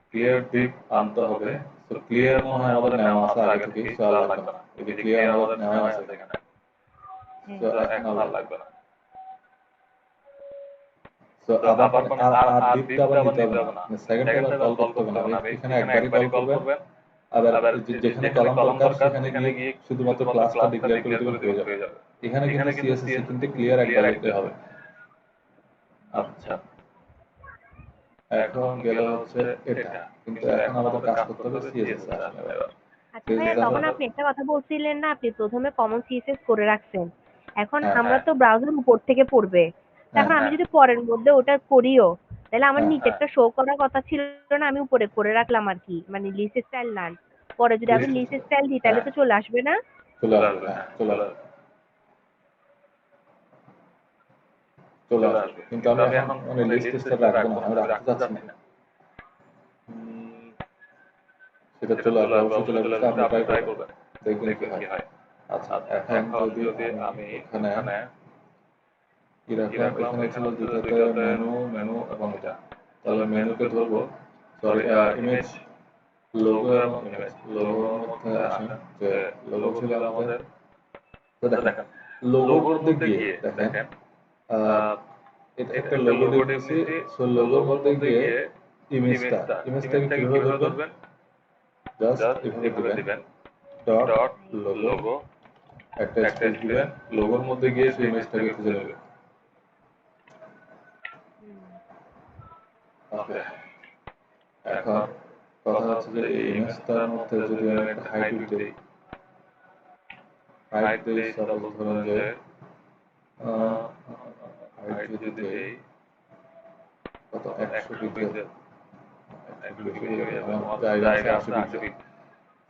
ক্লিয়ার ডিপ আনতে হবে। তো ক্লিয়ার মনে হয় আমাদের নেওয়া আছে আগে থেকেই, সো আর লাগবে না। এই যে ক্লিয়ার আমাদের নেওয়া আছে এখানে, তো এখন আর লাগবে না। তো আবার আর ডিপটা আবার নিতে হবে না, সেকেন্ড আবার কল করতে হবে না। এখানে একবারই কল করবেন। আবার যেখানে কলাম দরকার সেখানে গিয়ে শুধুমাত্র ক্লাসটা ডিক্লেয়ার করে দিবেন, হয়ে যাবে। এখানে কিন্তু CSS কিন্তু ক্লিয়ার একবার লিখতে হবে। আচ্ছা, এখন গেল হচ্ছে এটা, কিন্তু এখন আমাদের কাজ করতে হবে CSS এ আসলে এবার। আচ্ছা ভাইয়া, তখন আপনি একটা কথা বলছিলেন না, আপনি প্রথমে কমন সিএসএস করে রাখছেন। এখন আমরা তো ব্রাউজার উপর থেকে পড়বে, এখন আমি যদি পরের মধ্যে ওটা করিও, তাহলে আমার নিচেরটা শো করার কথা ছিল না, আমি উপরে করে রাখলাম আর কি, মানে লিস্ট স্টাইল নান। পরে যদি আমি লিস্ট স্টাইল দিই তাহলে তো চলে আসবে না? চলে আসবে, হ্যাঁ চলে আসবে, চলে আসবে। কিন্তু আমি এখন মানে লিস্ট স্টাইল রাখবো না, আমি রাখতে চাচ্ছি না। সেটা চলে আসবে, অবশ্যই চলে আসবে। আপনি ট্রাই করবেন, দেখবেন কি হয়। আচ্ছা, এখন যদি আমি এখানে কি রাখলাম, এখানে ছিল দুটাতে মেনু এবং এটা, তাহলে মেনুকে ধরবো, সরি ইমেজ, লোগো এবং ইমেজ। লোগোর মধ্যে আসেন, যে লোগো ছিল আমাদের, তো দেখেন লোগোর মধ্যে গিয়ে দেখেন এটা একটা লোগো ডিপ নিছি। সো লোগোর মধ্যে গিয়ে ইমেজটাকে কিভাবে ধরবেন? জাস্ট এভাবে দিবেন, ডট লোগো, একটা স্পেস দিবেন, লোগোর মধ্যে গিয়ে সেই ইমেজটাকে খুঁজে নেবেন। ওকে, এখন কথা হচ্ছে যে এই ইমেজটার মধ্যে যদি আমি একটা হাইট দিই, সাপোজ ধরুন যে হাইট যদি দেই কত, 100 পিক্সেল, একটু বেশি হয়ে যাবে, আমার জায়গা আছে 80 পিক্সেল।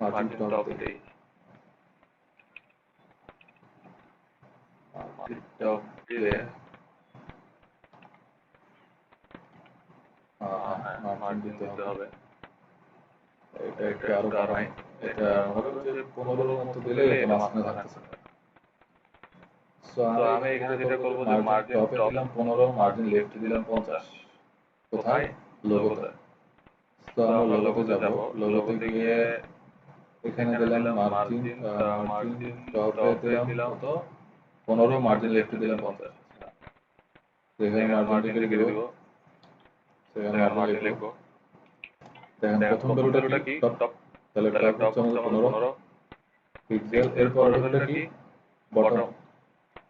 মার্জিন টপ দেই, মার্জিন টপ দিলে মার্জিন দিতে হবে। এটা একটু আরো বাড়াই, এটা মনে করো যে 15 মতো দিলে এটা মাঝখানে থাকতেছে। সো আমি এখানে যেটা করবো যে মার্জিন টপে দিলাম 15, মার্জিন লেফটে দিলাম 50। কোথায়? লোগোতে। তো আমরা লোগোতে যাব, লোগোতে গিয়ে এখানে দিলাম মার্জিন, মার্জিন টপে দিলাম কত? 15, মার্জিন লেফটে দিলাম 50। এখানে মার্জিন লিখে দিব, সেখানে মার্জিন লিখবো। দেখেন প্রথম ভ্যালুটা কি? টপ। তাহলে টপ হচ্ছে আমাদের 15 পিক্সেল। এরপর ভ্যালুটা কি? বটম।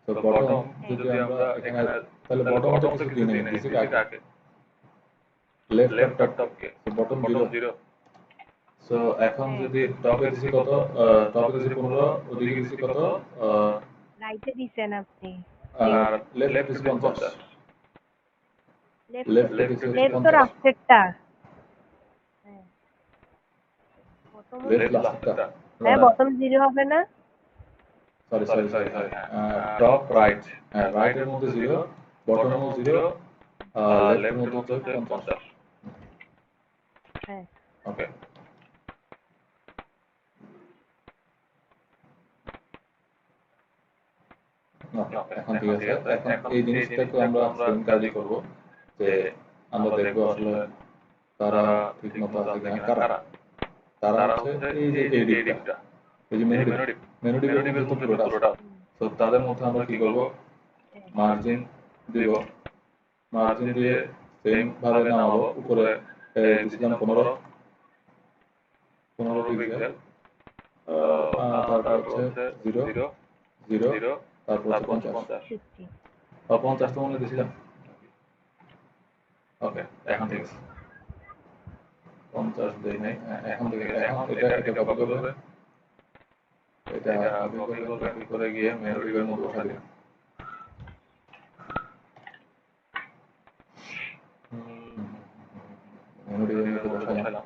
তো বটম যদি আমরা এখানে, তাহলে বটম তো কিছু দিই নাই, দিছি কাকে? লেফট আর টপকে। তো বটম 0। সো এখন যদি টপে দিছি কত? টপে দিছি 15, ওদিকে দিছি কত? রাইটে দিছেন আপনি। আর লেফট দিছি 50। লেফট দিছি লেফট তো 50। রাস্টেরটা। হ্যাঁ, লেফট লাস্টটা। হ্যাঁ, বটম 0 হবে না? সরি। Top right. হ্যাঁ, রাইটের মধ্যে 0, বটমেও 0, লেফটের মধ্যে হচ্ছে 50। হ্যাঁ। ওকে। এখন ঠিক আছে। এখন এই জিনিসটাকে আমরা সেম কাজই করব, যে আমরা দেখবো আসলে তারা ঠিক মতো আছে কিনা। তারা হচ্ছে এই যে এই ডিপটা, এই যে মেনু ডিপের মধ্যে তো পুরোটা আছে। তো তাদের মধ্যে আমরা কি করব? মার্জিন দিব, মার্জিন দিয়ে সেম ভাবে নামাবো। উপরে দিছিলাম 15 পিক্সেল, তারপর হচ্ছে 0, তারপর হচ্ছে 50। 50 তো মনে দিছিলাম। ওকে, এখন ঠিক আছে। 50 দেই নাই। এখন ঠিক আছে। এখন এটা কপি করবে, এটা কপি করে গিয়ে মেনু ডিপের মধ্যে বসা দিবেন। মেনু ডিপের মধ্যে বসাইলাম।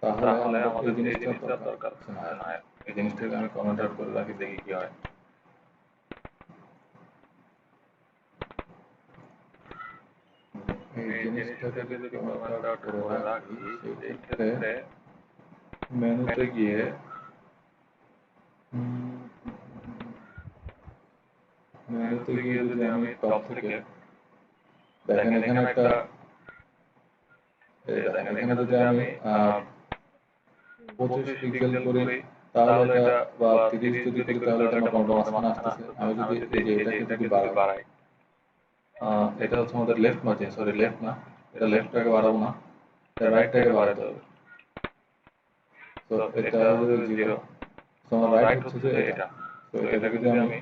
তাহলে আমাদের এই জিনিসটা দরকার না। এই জিনিসটাকে আমি কমেন্ট আউট করে রাখি, দেখি কি হয়। এই জিনিসটাকে যদি কমেন্ট আউট করে রাখি, সেই ক্ষেত্রে মেনুতে গিয়ে যদি আমি টপ থেকে দেখেন এখানে একটা, দেখেন এখানে যদি আমি 25 পিক্সেল করি, তাহলে এটা বা 30 যদি করি, তাহলে এটা মোটামুটি মাঝখানে আসতেছে। আমি যদি এই যে এটাকে যদি বাড়াই, এটা হচ্ছে আমাদের লেফট মার্জিন, সরি লেফট না, এটা লেফটটাকে বাড়াবো না, এটা রাইটটাকে বাড়াতে হবে। তো এটা হচ্ছে 0, তো আমার রাইট হচ্ছে যে এটা। তো এটাকে যদি আমি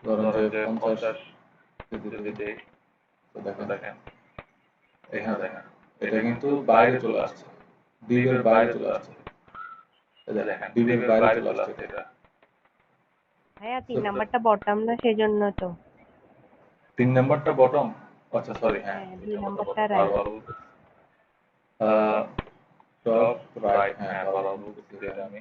ধরেন যে 50 যদি দেই, তো দেখেন এখানে দেখেন এটা কিন্তু বাইরে চলে আসছে, ডিপের বাইরে চলে আসছে। দেখেন ডিপের বাইরে চলে আসছে এটা। হ্যাঁ, 3 নাম্বারটা বটম না, সেজন্য তো। 3 নাম্বারটা বটম। আচ্ছা সরি, হ্যাঁ 2 নাম্বারটা রাইট। টপ রাইট, হ্যাঁ বারবার বলতেছি এটা আমি।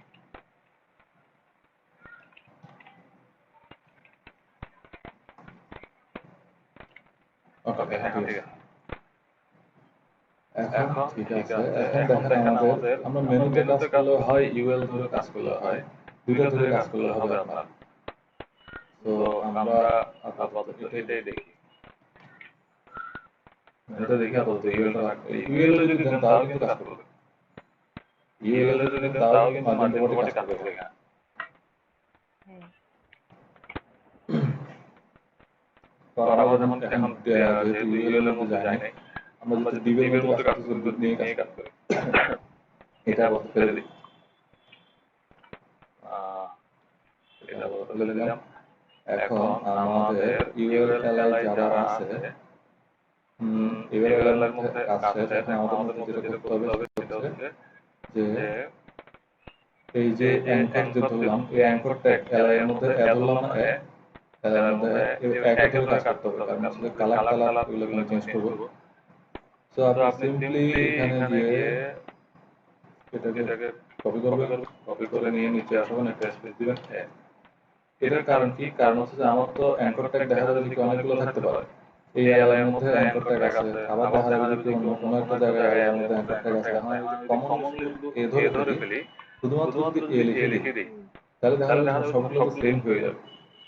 ওকে, হ্যাঁ ঠিক আছে। এখন ঠিক আছে। এখন দেখেন আমাদের, আমরা মেনুতে কাজ করলে হয়, ইউএল ধরে কাজ করলে হয়, দুইটা ধরে কাজ করলে হবে আপনার। তো আমরা আপাতত এটাই দেখি। এটা দেখি আপাতত ইউএল যদি দেন তাও কিন্তু কাজ করবে। ইউএল যদি দেন তাও কিন্তু মার্জিন প্রপার্টি কাজ করবে এখানে। তো আমরা যেমন এখন যেহেতু ইউএল এর মধ্যে যাই নাই, আমরা যদি ডিবের মধ্যে কাজ করতেছি, ডিপ নিয়ে কাজ করি। এটা আপাতত ফেলে দিই, এটা আপাতত ফেলে দিলাম। এখন আমাদের ইউএলএল যারা আছে, ইউএলএল এর মধ্যে কাজ শেষ। এখন আমাদের মধ্যে যেটা করতে হবে সেটা হচ্ছে যে এই যে অ্যাঙ্কর যে ধরলাম, এই অ্যাঙ্কর ট্যাগ এলআই এর মধ্যে ধরলাম না, এর মধ্যে এক ধরে কাজ করতে হবে, কারণ হচ্ছে কালার এগুলো কিন্তু চেঞ্জ করব। তো আপনি সিম্পলি এখানে গিয়ে এটাকে কপি করবেন, কপি করে নিয়ে নিচে আসবেন, একটা স্পেস দিবেন। এটার কারণ কি? কারণ হচ্ছে যে আমার তো অ্যাঙ্কর ট্যাগ দেখা যাবে যে কি অনেকগুলো থাকতে পারে। এই এলআই এর মধ্যে অ্যাঙ্কর ট্যাগ আছে, আবার দেখা যাবে যে কি অন্য কোনো একটা জায়গায় এলআই এর মধ্যে অ্যাঙ্কর ট্যাগ আছে। এখন আমি যদি কমনলি শুধু এ ধরে ফেলি, শুধুমাত্র যদি এ লিখে দিই, তাহলে দেখা যাবে যে সবগুলো তো সেম হয়ে যাবে,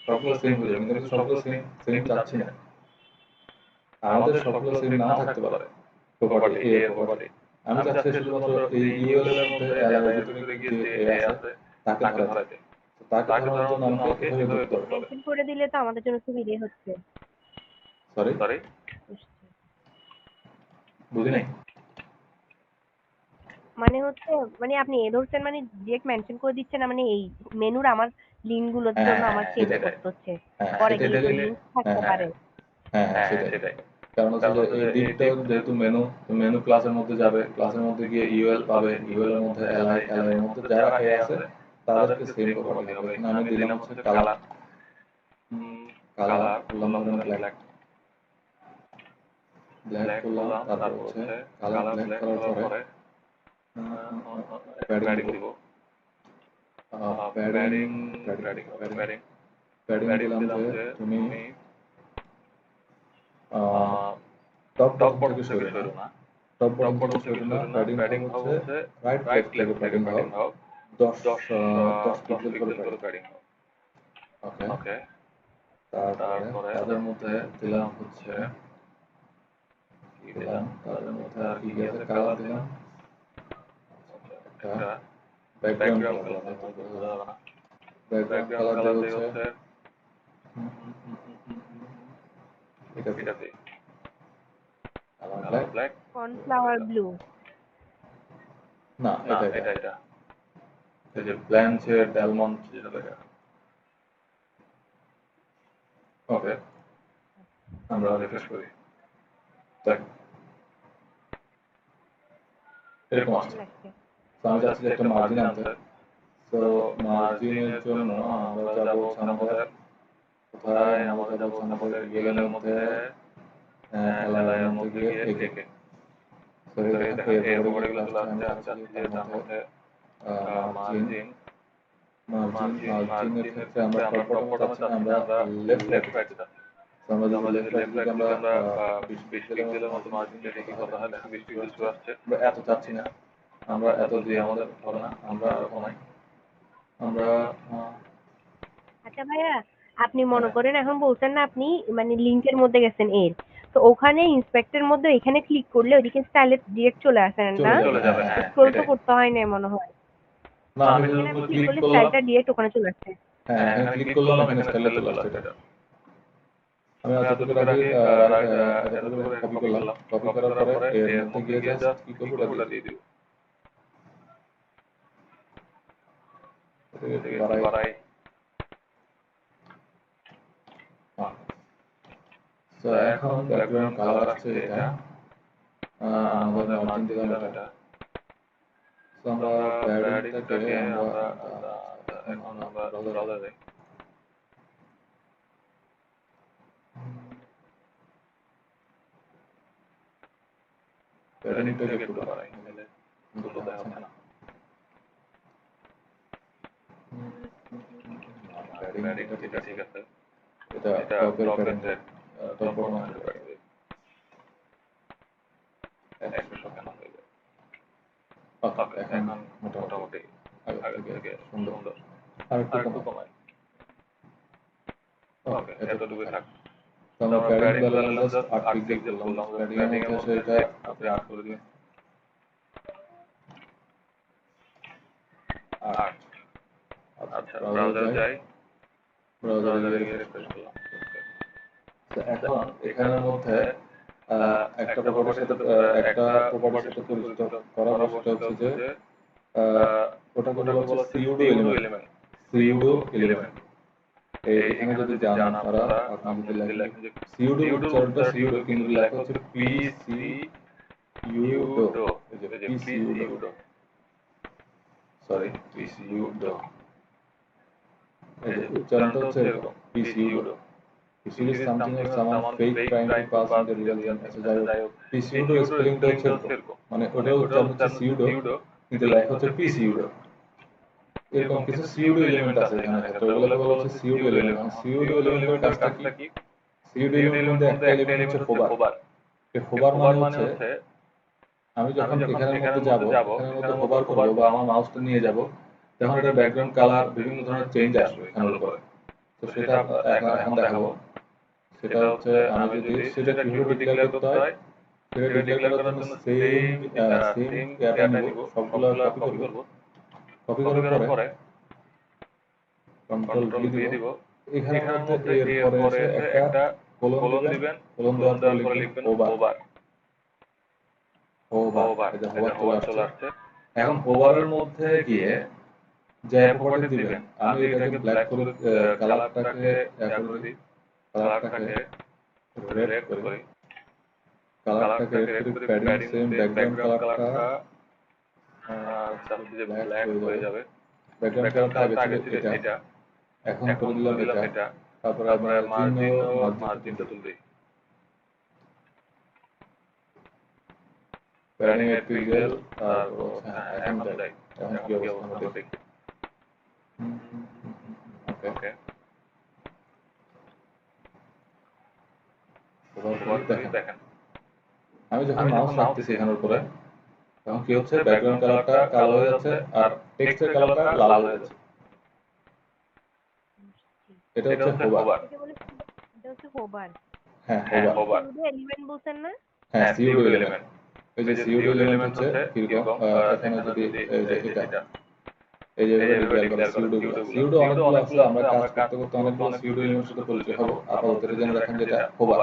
সবগুলো সেম হয়ে যাবে, কিন্তু আমি তো সবগুলো সেম সেম চাচ্ছি না। আমাদের সবগুলো সেম নাও থাকতে পারে প্রপার্টি, এ এর প্রপার্টি। আমি চাচ্ছি শুধুমাত্র এই ইউএল এর মধ্যে এলআই এর ভিতরে যে এ আছে তাকে ধরাতে। তো তাকে ধরানোর জন্য আমাকে এভাবে করতে হবে। মেনশন করে দিলে তো আমাদের জন্য খুব ইজি হচ্ছে। সরি, বুঝি নাই। মানে হচ্ছে, মানে আপনি এ ধরছেন, মানে ডিরেক্ট মেনশন করে দিচ্ছেন না, মানে এই মেনুর আমার লিঙ্ক গুলোর জন্য আমার চেঞ্জ করতে হচ্ছে, পরে গিয়ে তো লিঙ্ক থাকতে পারে। হ্যাঁ, সেটাই। কারণ হচ্ছে যে এই ডিপটা যেহেতু মেনু, মেনু ক্লাসের মধ্যে যাবে, ক্লাসের মধ্যে গিয়ে ইউএল পাবে, ইউএল এর মধ্যে এলআই, এলআই এর মধ্যে যারা এ আছে তাদেরকে সেম প্রপার্টি হবে। এখানে আমি দিলাম হচ্ছে কালার, কালার করলাম ধরেন ব্ল্যাক, ব্ল্যাক করলাম, তারপর হচ্ছে কালার ব্ল্যাক করার পরে প্যাডিং দিব, প্যাডিং প্যাডিং দিলাম যে তুমি টপ বটম থেকে সরো না, টপ বটম থেকে সরো না, প্যাডিং ভাব হচ্ছে রাইট লেফট থেকে প্যাডিং ভাব 10 পিক্সেল করে প্যাডিং। ওকে, তারপরে তাদের মধ্যে দিলাম হচ্ছে তাদের মধ্যে আর কি আছে, কালার দিলাম, একটা ব্যাকগ্রাউন্ড কালার দিলাম, ব্যাকগ্রাউন্ড কালার দিয়ে হচ্ছে এটাতে কালার ব্ল্যাক, কর্নফ্লাওয়ার ব্লু, না এটা এই যে ব্ল্যানচের ডেলমন্ট যেটা দেখা। ওকে, আমরা রিফ্রেশ করি, দেখ এরকম আসছে। তো আমি চাচ্ছি যে একটা মার্জিন আনতে। তো মার্জিনের জন্য আমরা যাবো আমাদের কোথায়, আমরা যাবো আমাদের ইউএল এর মধ্যে, এলআই এর মধ্যে গিয়ে একে। তো এই দেখেন এই প্রপার্টিগুলো চলে আসছে। আমি চাচ্ছি যে তার মধ্যে মার্জিনের ক্ষেত্রে আমরা টপ বটমে চাচ্ছি না, আমরা লেফট রাইটে চাচ্ছি। তো আমরা যদি লেফট রাইটে যদি আমরা 20 পিক্সেলের মতো মার্জিন দেখি কত হয়, দেখেন 20 পিক্সেল চলে আসছে। আমরা এত চাচ্ছি না, আমরা এত দিয়ে আমাদের হবে না, আমরা আরো কমাই। আমরা আচ্ছা ভাইয়া, আপনি মনে করেন এখন বলছেন না আপনি মানে লিংকের মধ্যে গেছেন এর, তো ওখানে ইন্সপেক্টর মধ্যে এখানে ক্লিক করলে ওইদিকে স্টাইলে ডিরেক্ট চলে আসেন না, চলে যাবে। স্ক্রল তো করতে হয় না মনে হয়। না, আমি এখানে যখন আমি ক্লিক ক্লিক করলে করলাম, স্টাইলটা ডিরেক্ট ওখানে চলে আসছে। হ্যাঁ এখানে ক্লিক করলাম, এখানে স্টাইলে চলে আসছে এটা। আমি এতটুকু আগে এতটুকু কপি করলাম, কপি করার পরে এর মধ্যে গিয়ে জাস্ট কি করব, ওটা দিয়ে দিব। এটাকে একটু বাড়াই। তো এখন ব্যাকগ্রাউন্ড কালার আসছে এটা, আমাদের মার্জিন দিলাম এটা। তো আমরা প্যাডিংটাকে আমরা এখন আমরা ব্রাউজারে প্যাডিংটাকে একটু বাড়াই, কিন্তু দেখাচ্ছে না। প্যাডিং এটা ঠিক আছে, এটা টপের প্যাডিংটা, টপ বটমের প্যাডিং 100 কেন হয়ে যায়। ওকে, এখন মোটামুটি আগের থেকে সুন্দর। আর একটু কমাই। ওকে, এতটুকুই থাক। তো আমরা প্যাডিং দিলাম জাস্ট 8 পিক্সেল করলাম, প্যাডিং এর মধ্যে আছে এটা আপনি 8 করে দিন। 8। আচ্ছা, ব্রাউজারে যাই, ব্রাউজারে গিয়ে রিফ্রেশ করলাম। তো এখন এখানের মধ্যে একটা প্রপার্টির সাথে পরিচিত করাবো, সেটা হচ্ছে যে ওটাকে বলা হচ্ছে সিউডো এলিমেন্ট। সিউডো এলিমেন্ট এখানে যদি যান আপনারা, আপনি যদি লেখেন যে সিউডো উচ্চারণটা সিউডো, কিন্তু লেখা হচ্ছে পি সি ইউডো, এই যে পি সি ইউডো, সরি পি সি ইউডো, এই যে উচ্চারণটা হচ্ছে এরকম পি সি ইউডো। If it is something or someone fake trying to pass in the real game, আচ্ছা যাই হোক, pseudo স্পেলিংটা হচ্ছে এরকম, মানে ওটা উচ্চারণ হচ্ছে সিউডো কিন্তু লেখা হচ্ছে পি সিউডো। এরকম কিছু সিউডো এলিমেন্ট আছে এখানে ক্ষেত্রে, ওগুলোকে বলা হচ্ছে সিউডো এলিমেন্ট। এখন সিউডো এলিমেন্টের কাজটা কি? সিউডো এলিমেন্টের মধ্যে একটা এলিমেন্ট হচ্ছে হোভার। এই হোভার মানে হচ্ছে আমি যখন এখানের মধ্যে যাব, এখানের মধ্যে হোভার করব বা আমার মাউসটা নিয়ে যাব, তখন এটা ব্যাকগ্রাউন্ড কালার বিভিন্ন ধরনের চেঞ্জ আসবে এখানের উপরে। তো সেটা এখন দেখাবো। সেটা হচ্ছে আমি যদি সেটা কিভাবে ডিক্লেয়ার করতে হয়, সেটা ডিক্লেয়ার করার জন্য সেম ইয়াটা নিব, সবগুলো কপি করব। কপি করার পরে কন্ট্রোল ভি দিব। এখানের মধ্যে এর পরে এসে একটা কোলন দিবেন। কোলন দেওয়ার পরে লিখবেন হোভার। হোভার, এই যে হোভার চলে আসছে। এখন হোভারের মধ্যে গিয়ে যে প্রপার্টি দিবেন, আমি এটাকে ব্ল্যাক করে কালারটাকে করে দিই, কালারটাকে রেড করি, কালারটাকে রেড করি, প্যাডিং সেম, ব্যাকগ্রাউন্ড কালারটা ব্ল্যাক হয়ে যাবে। ব্যাকগ্রাউন্ড কালারটা আগে ছিল এটা, এখন করে দিলাম এটা। তারপরে মার্জিন ও মার্জিনটা তুলবে। প্যাডিং 8 পিক্সেল, আর এখন যাই, এখন কি অবস্থা আমরা দেখি। ওকে, দেখেন আমি যখন মাউস রাখতেছি এখানের উপরে, তখন কি হচ্ছে, ব্যাকগ্রাউন্ড কালারটা কালো হয়ে যাচ্ছে আর টেক্সটের কালারটা লাল হয়ে যাচ্ছে। এটা হচ্ছে হোভার। এটা হচ্ছে হোভার। হ্যাঁ, হোভার। সিউডো এলিমেন্ট বলছেন না? হ্যাঁ, সিউডো এলিমেন্ট। এই যে সিউডো এলিমেন্ট হচ্ছে কিরকম, এখানে যদি এই যে এটা এই যে এভাবে ডিক্লেয়ার করা সিউডো গুলো, সিউডো অনেকগুলো আছে, আমরা কাজ করতে করতে অনেকগুলো সিউডো এলিমেন্টের সাথে পরিচয় হবো। আপাতত এটা জেনে রাখেন যেটা হোভার।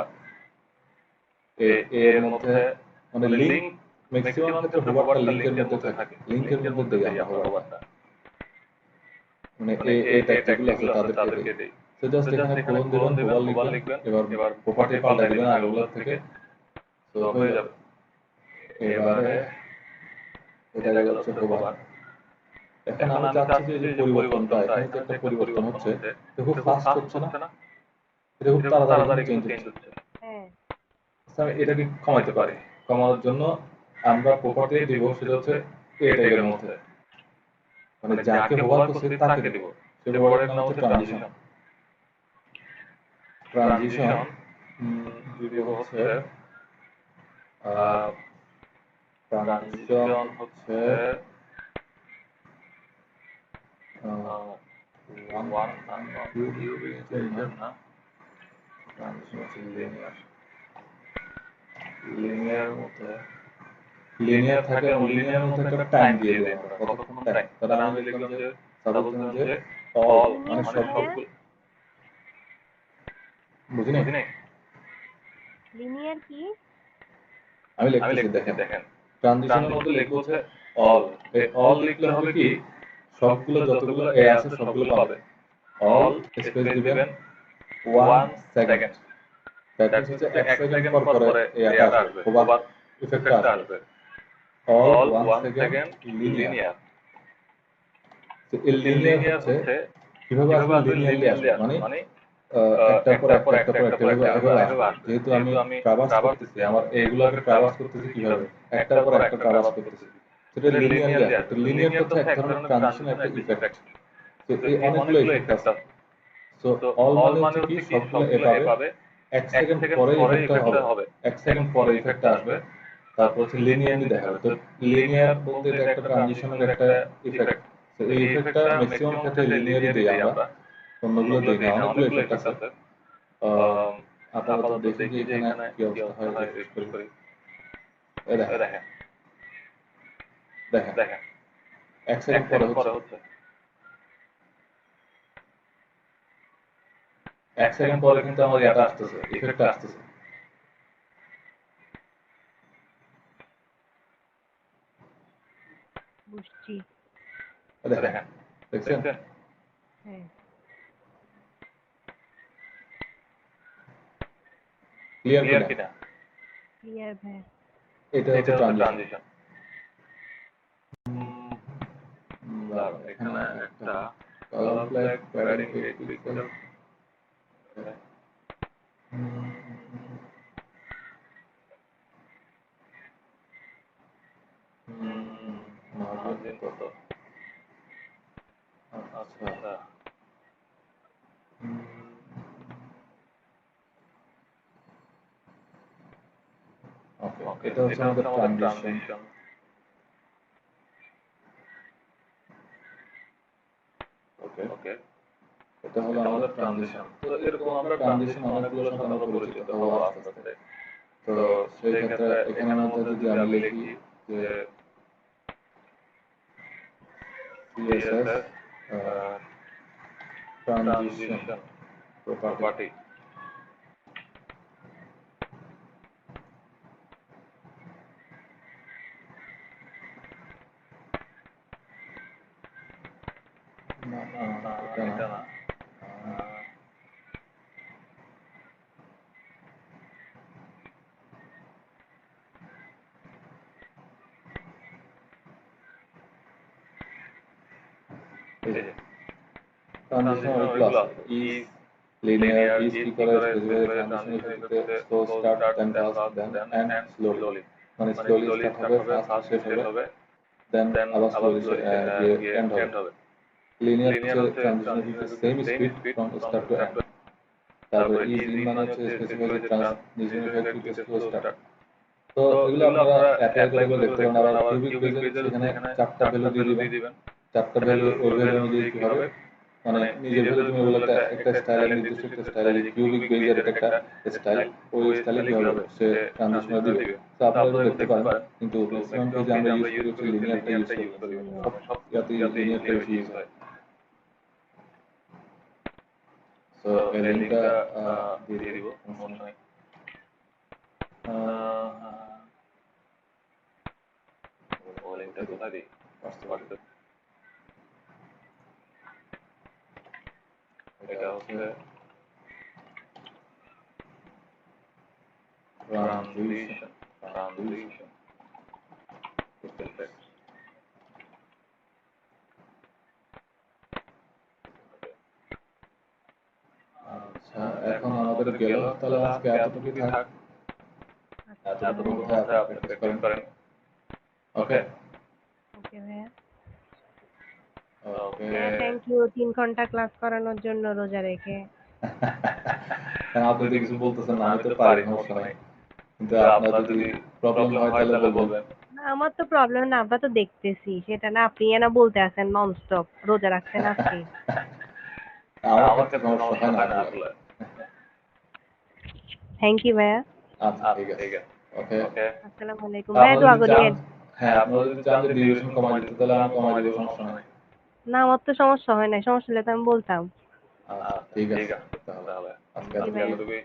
এর মধ্যে মানে লিংক, ম্যাক্সিমাম ক্ষেত্রে হোভারটা লিংকের মধ্যে থাকে, লিংকের মধ্যে দেই আমরা হোভারটা, মানে এই টাইপ যেগুলো আছে তাদেরকে দেই। তো জাস্ট এখানে কোলন দিবেন, হোভার লিখবেন, এবার প্রপার্টি পাল্টাই দিবেন আগেগুলোর থেকে, তো হয়ে যাবে। এবারে এটা গেল হচ্ছে হোভার। এখন আমি চাচ্ছি যে এই যে পরিবর্তনটা, এখানে যে একটা পরিবর্তন হচ্ছে, এটা খুব ফাস্ট হচ্ছে না, এটা খুব তাড়াতাড়ি কিন্তু চেঞ্জ হচ্ছে। হ্যাঁ। আমি এটাকে কমাইতে পারি। কমানোর জন্য আমরা প্রপার্টি দিব সেটা হচ্ছে এ ট্যাগের মধ্যে, মানে যাকে হোভার করছে তাকে দিব। সে প্রপার্টির নাম হচ্ছে ট্রানজিশন। ট্রানজিশন দিব হচ্ছে ট্রানজিশন হচ্ছে 1 and 2 এর জন্য ট্রানজিশন হচ্ছে লিনিয়ার। লিনিয়ার মধ্যে লিনিয়ার থাকে, এবং লিনিয়ার মধ্যে একটা টাইম দিয়ে দিই আমরা, কতক্ষণ টাইম। তাহলে আমি লিখলাম যে সাপোজ ধরুন যে অল, মানে সবগুলো। বুঝিনি? লিনিয়ার কি? আমি লিখতেছি, দেখেন ট্রানজিশনের মধ্যে লিখবো হচ্ছে অল। এই অল লিখলে হবে কি, সবগুলো যতগুলো এ আছে সবগুলো পাবে। অল স্পেস দিবেন 1 সেকেন্ড, দ্যাট মিন্স হচ্ছে 1 সেকেন্ড পর পরে এটা আসবে, হোভার ইফেক্টটা আসবে। All 1 second linear. তো এই লিনিয়ার হচ্ছে কিভাবে আসবে, লিনিয়ারলি আসবে, মানে একটার পর একটা এভাবে আসবে। যেহেতু আমি ট্রাভার্স করতেছি, আমার এইগুলোকে ট্রাভার্স করতেছি কিভাবে, একটার পর একটা ট্রাভার্স করতেছি, সেটা লিনিয়ারলি আসবে। তো লিনিয়ার হচ্ছে এক ধরনের ট্রানজিশন, একটা ইফেক্ট। তো এই অনেকগুলো ইফেক্ট আছে। সো অল মানে হচ্ছে কি, সবগুলো এ পাবে, 1 সেকেন্ড পরে ইফেক্টটা হবে, 1 সেকেন্ড পরে ইফেক্টটা আসবে, তারপর হচ্ছে লিনিয়ারলি দেখাবে। তো লিনিয়ার বলতে এটা একটা ট্রানজিশনের একটা ইফেক্ট। তো এই ইফেক্টটা ম্যাক্সিমাম ক্ষেত্রে লিনিয়ারই দেই আমরা, অন্যগুলো দেই না। অনেকগুলো ইফেক্ট আছে। আপাতত দেখি যে এখানে কি অবস্থা হয়, রিফ্রেশ করি। এই দেখেন, দেখেন 1 সেকেন্ড পরে হচ্ছে, 1 সেকেন্ড পরে কিন্তু আমার ইয়াটা আসতেছে, ইফেক্টটা আসতেছে। বুঝছি। দেখেন, দেখছেন? হ্যাঁ। ক্লিয়ার কিনা? ক্লিয়ার ভাই। এটা হচ্ছে ট্রানজিশন। এখানে একটা colour black, padding 8 pixel, margin কত, আচ্ছা ওকে এটা হচ্ছে আমাদের ট্রানজিশন ওকে এটা হলো আমাদের ট্রানজিশন তো এরকম আমরা ট্রানজিশন অনেকগুলোর সাথে আমরা পরিচিত হবো আস্তে আস্তে তো সেই ক্ষেত্রে এখানের মধ্যে যদি আমি লিখি যে CSS ট্রানজিশন প্রপার্টি না এটা না ট্রানজিশন ওইগুলো আছে ইজ লিনিয়ার ইজ কি করে স্পেসিফাই ট্রানজিশন ইফেক্টে slow start then fast then end slowly মানে স্লোলি স্টার্ট হবে ফাস্ট শেষ হবে দেন আবার স্লোলি গিয়ে এন্ড হবে লিনিয়ার হচ্ছে ট্রানজিশন ইফেক্টে same speed from start to end তারপরে ইজ ইন মানে হচ্ছে স্পেসিফাই যে transition effect with slow start তো এগুলো আপনারা অ্যাপ্লাই করে দেখতে পারেন আবার কিউবিক বেজের সেখানে চারটা ভ্যালু দিয়ে দিবেন চারটা ভ্যালু ওই ভ্যালু অনুযায়ী কি হবে মানে নিজের ভ্যালু তুমি বলে একটা স্টাইলের নির্দিষ্ট একটা স্টাইলের যে কিউবিক বেজের একটা স্টাইল ওই স্টাইলে কি হবে সে ট্রানজিশন দিবে তো আপনারা এটা দেখতে পারেন কিন্তু ম্যাক্সিমাম পেজে আমরা ইউজ করি হচ্ছে লিনিয়ারটা ইউজ করি সব ইয়াতে লিনিয়ারটা বেশি ইউজ হয় সো এই লিংকটা দিয়ে দিব সমস্যা নেই লিংকটা কোথায় দিই হোয়াটসঅ্যাপে এটা হচ্ছে ট্রানজিশন আচ্ছা এখন আমাদের গেল তাহলে আজকে এতটুকুই থাক এতটুকুর মধ্যে আপনি প্র্যাকটিস করেন ওকে ওকে ভাইয়া ওকে থ্যাংক ইউ 3 ঘন্টা ক্লাস করানোর জন্য রোজা রেখে আপনি তো কিছু বলতেছেন না আমি তো পারি সমস্যা নাই কিন্তু আপনার যদি প্রবলেম হয় তাহলে বলবেন না আমার তো প্রবলেম না আমরা তো দেখতেছি সেটা না আপনি না বলতে আছেন ননস্টপ রোজা রাখছেন আজকে আমার ক্ষেত্রে সমস্যা হয় না আসলে থ্যাংক ইউ ভাইয়া আচ্ছা ঠিক আছে ওকে আসসালামু আলাইকুম ভাইয়া দোয়া করিয়েন হ্যাঁ আপনারা যদি চান যে ডিউরেশন কমাই দিতে তাহলে আমি কমাই দিব সমস্যা নাই না আমার তো সমস্যা হয় না সমস্যা হলে তো আমি বলতাম আচ্ছা ঠিক আছে তাহলে আজকে এতটুকুই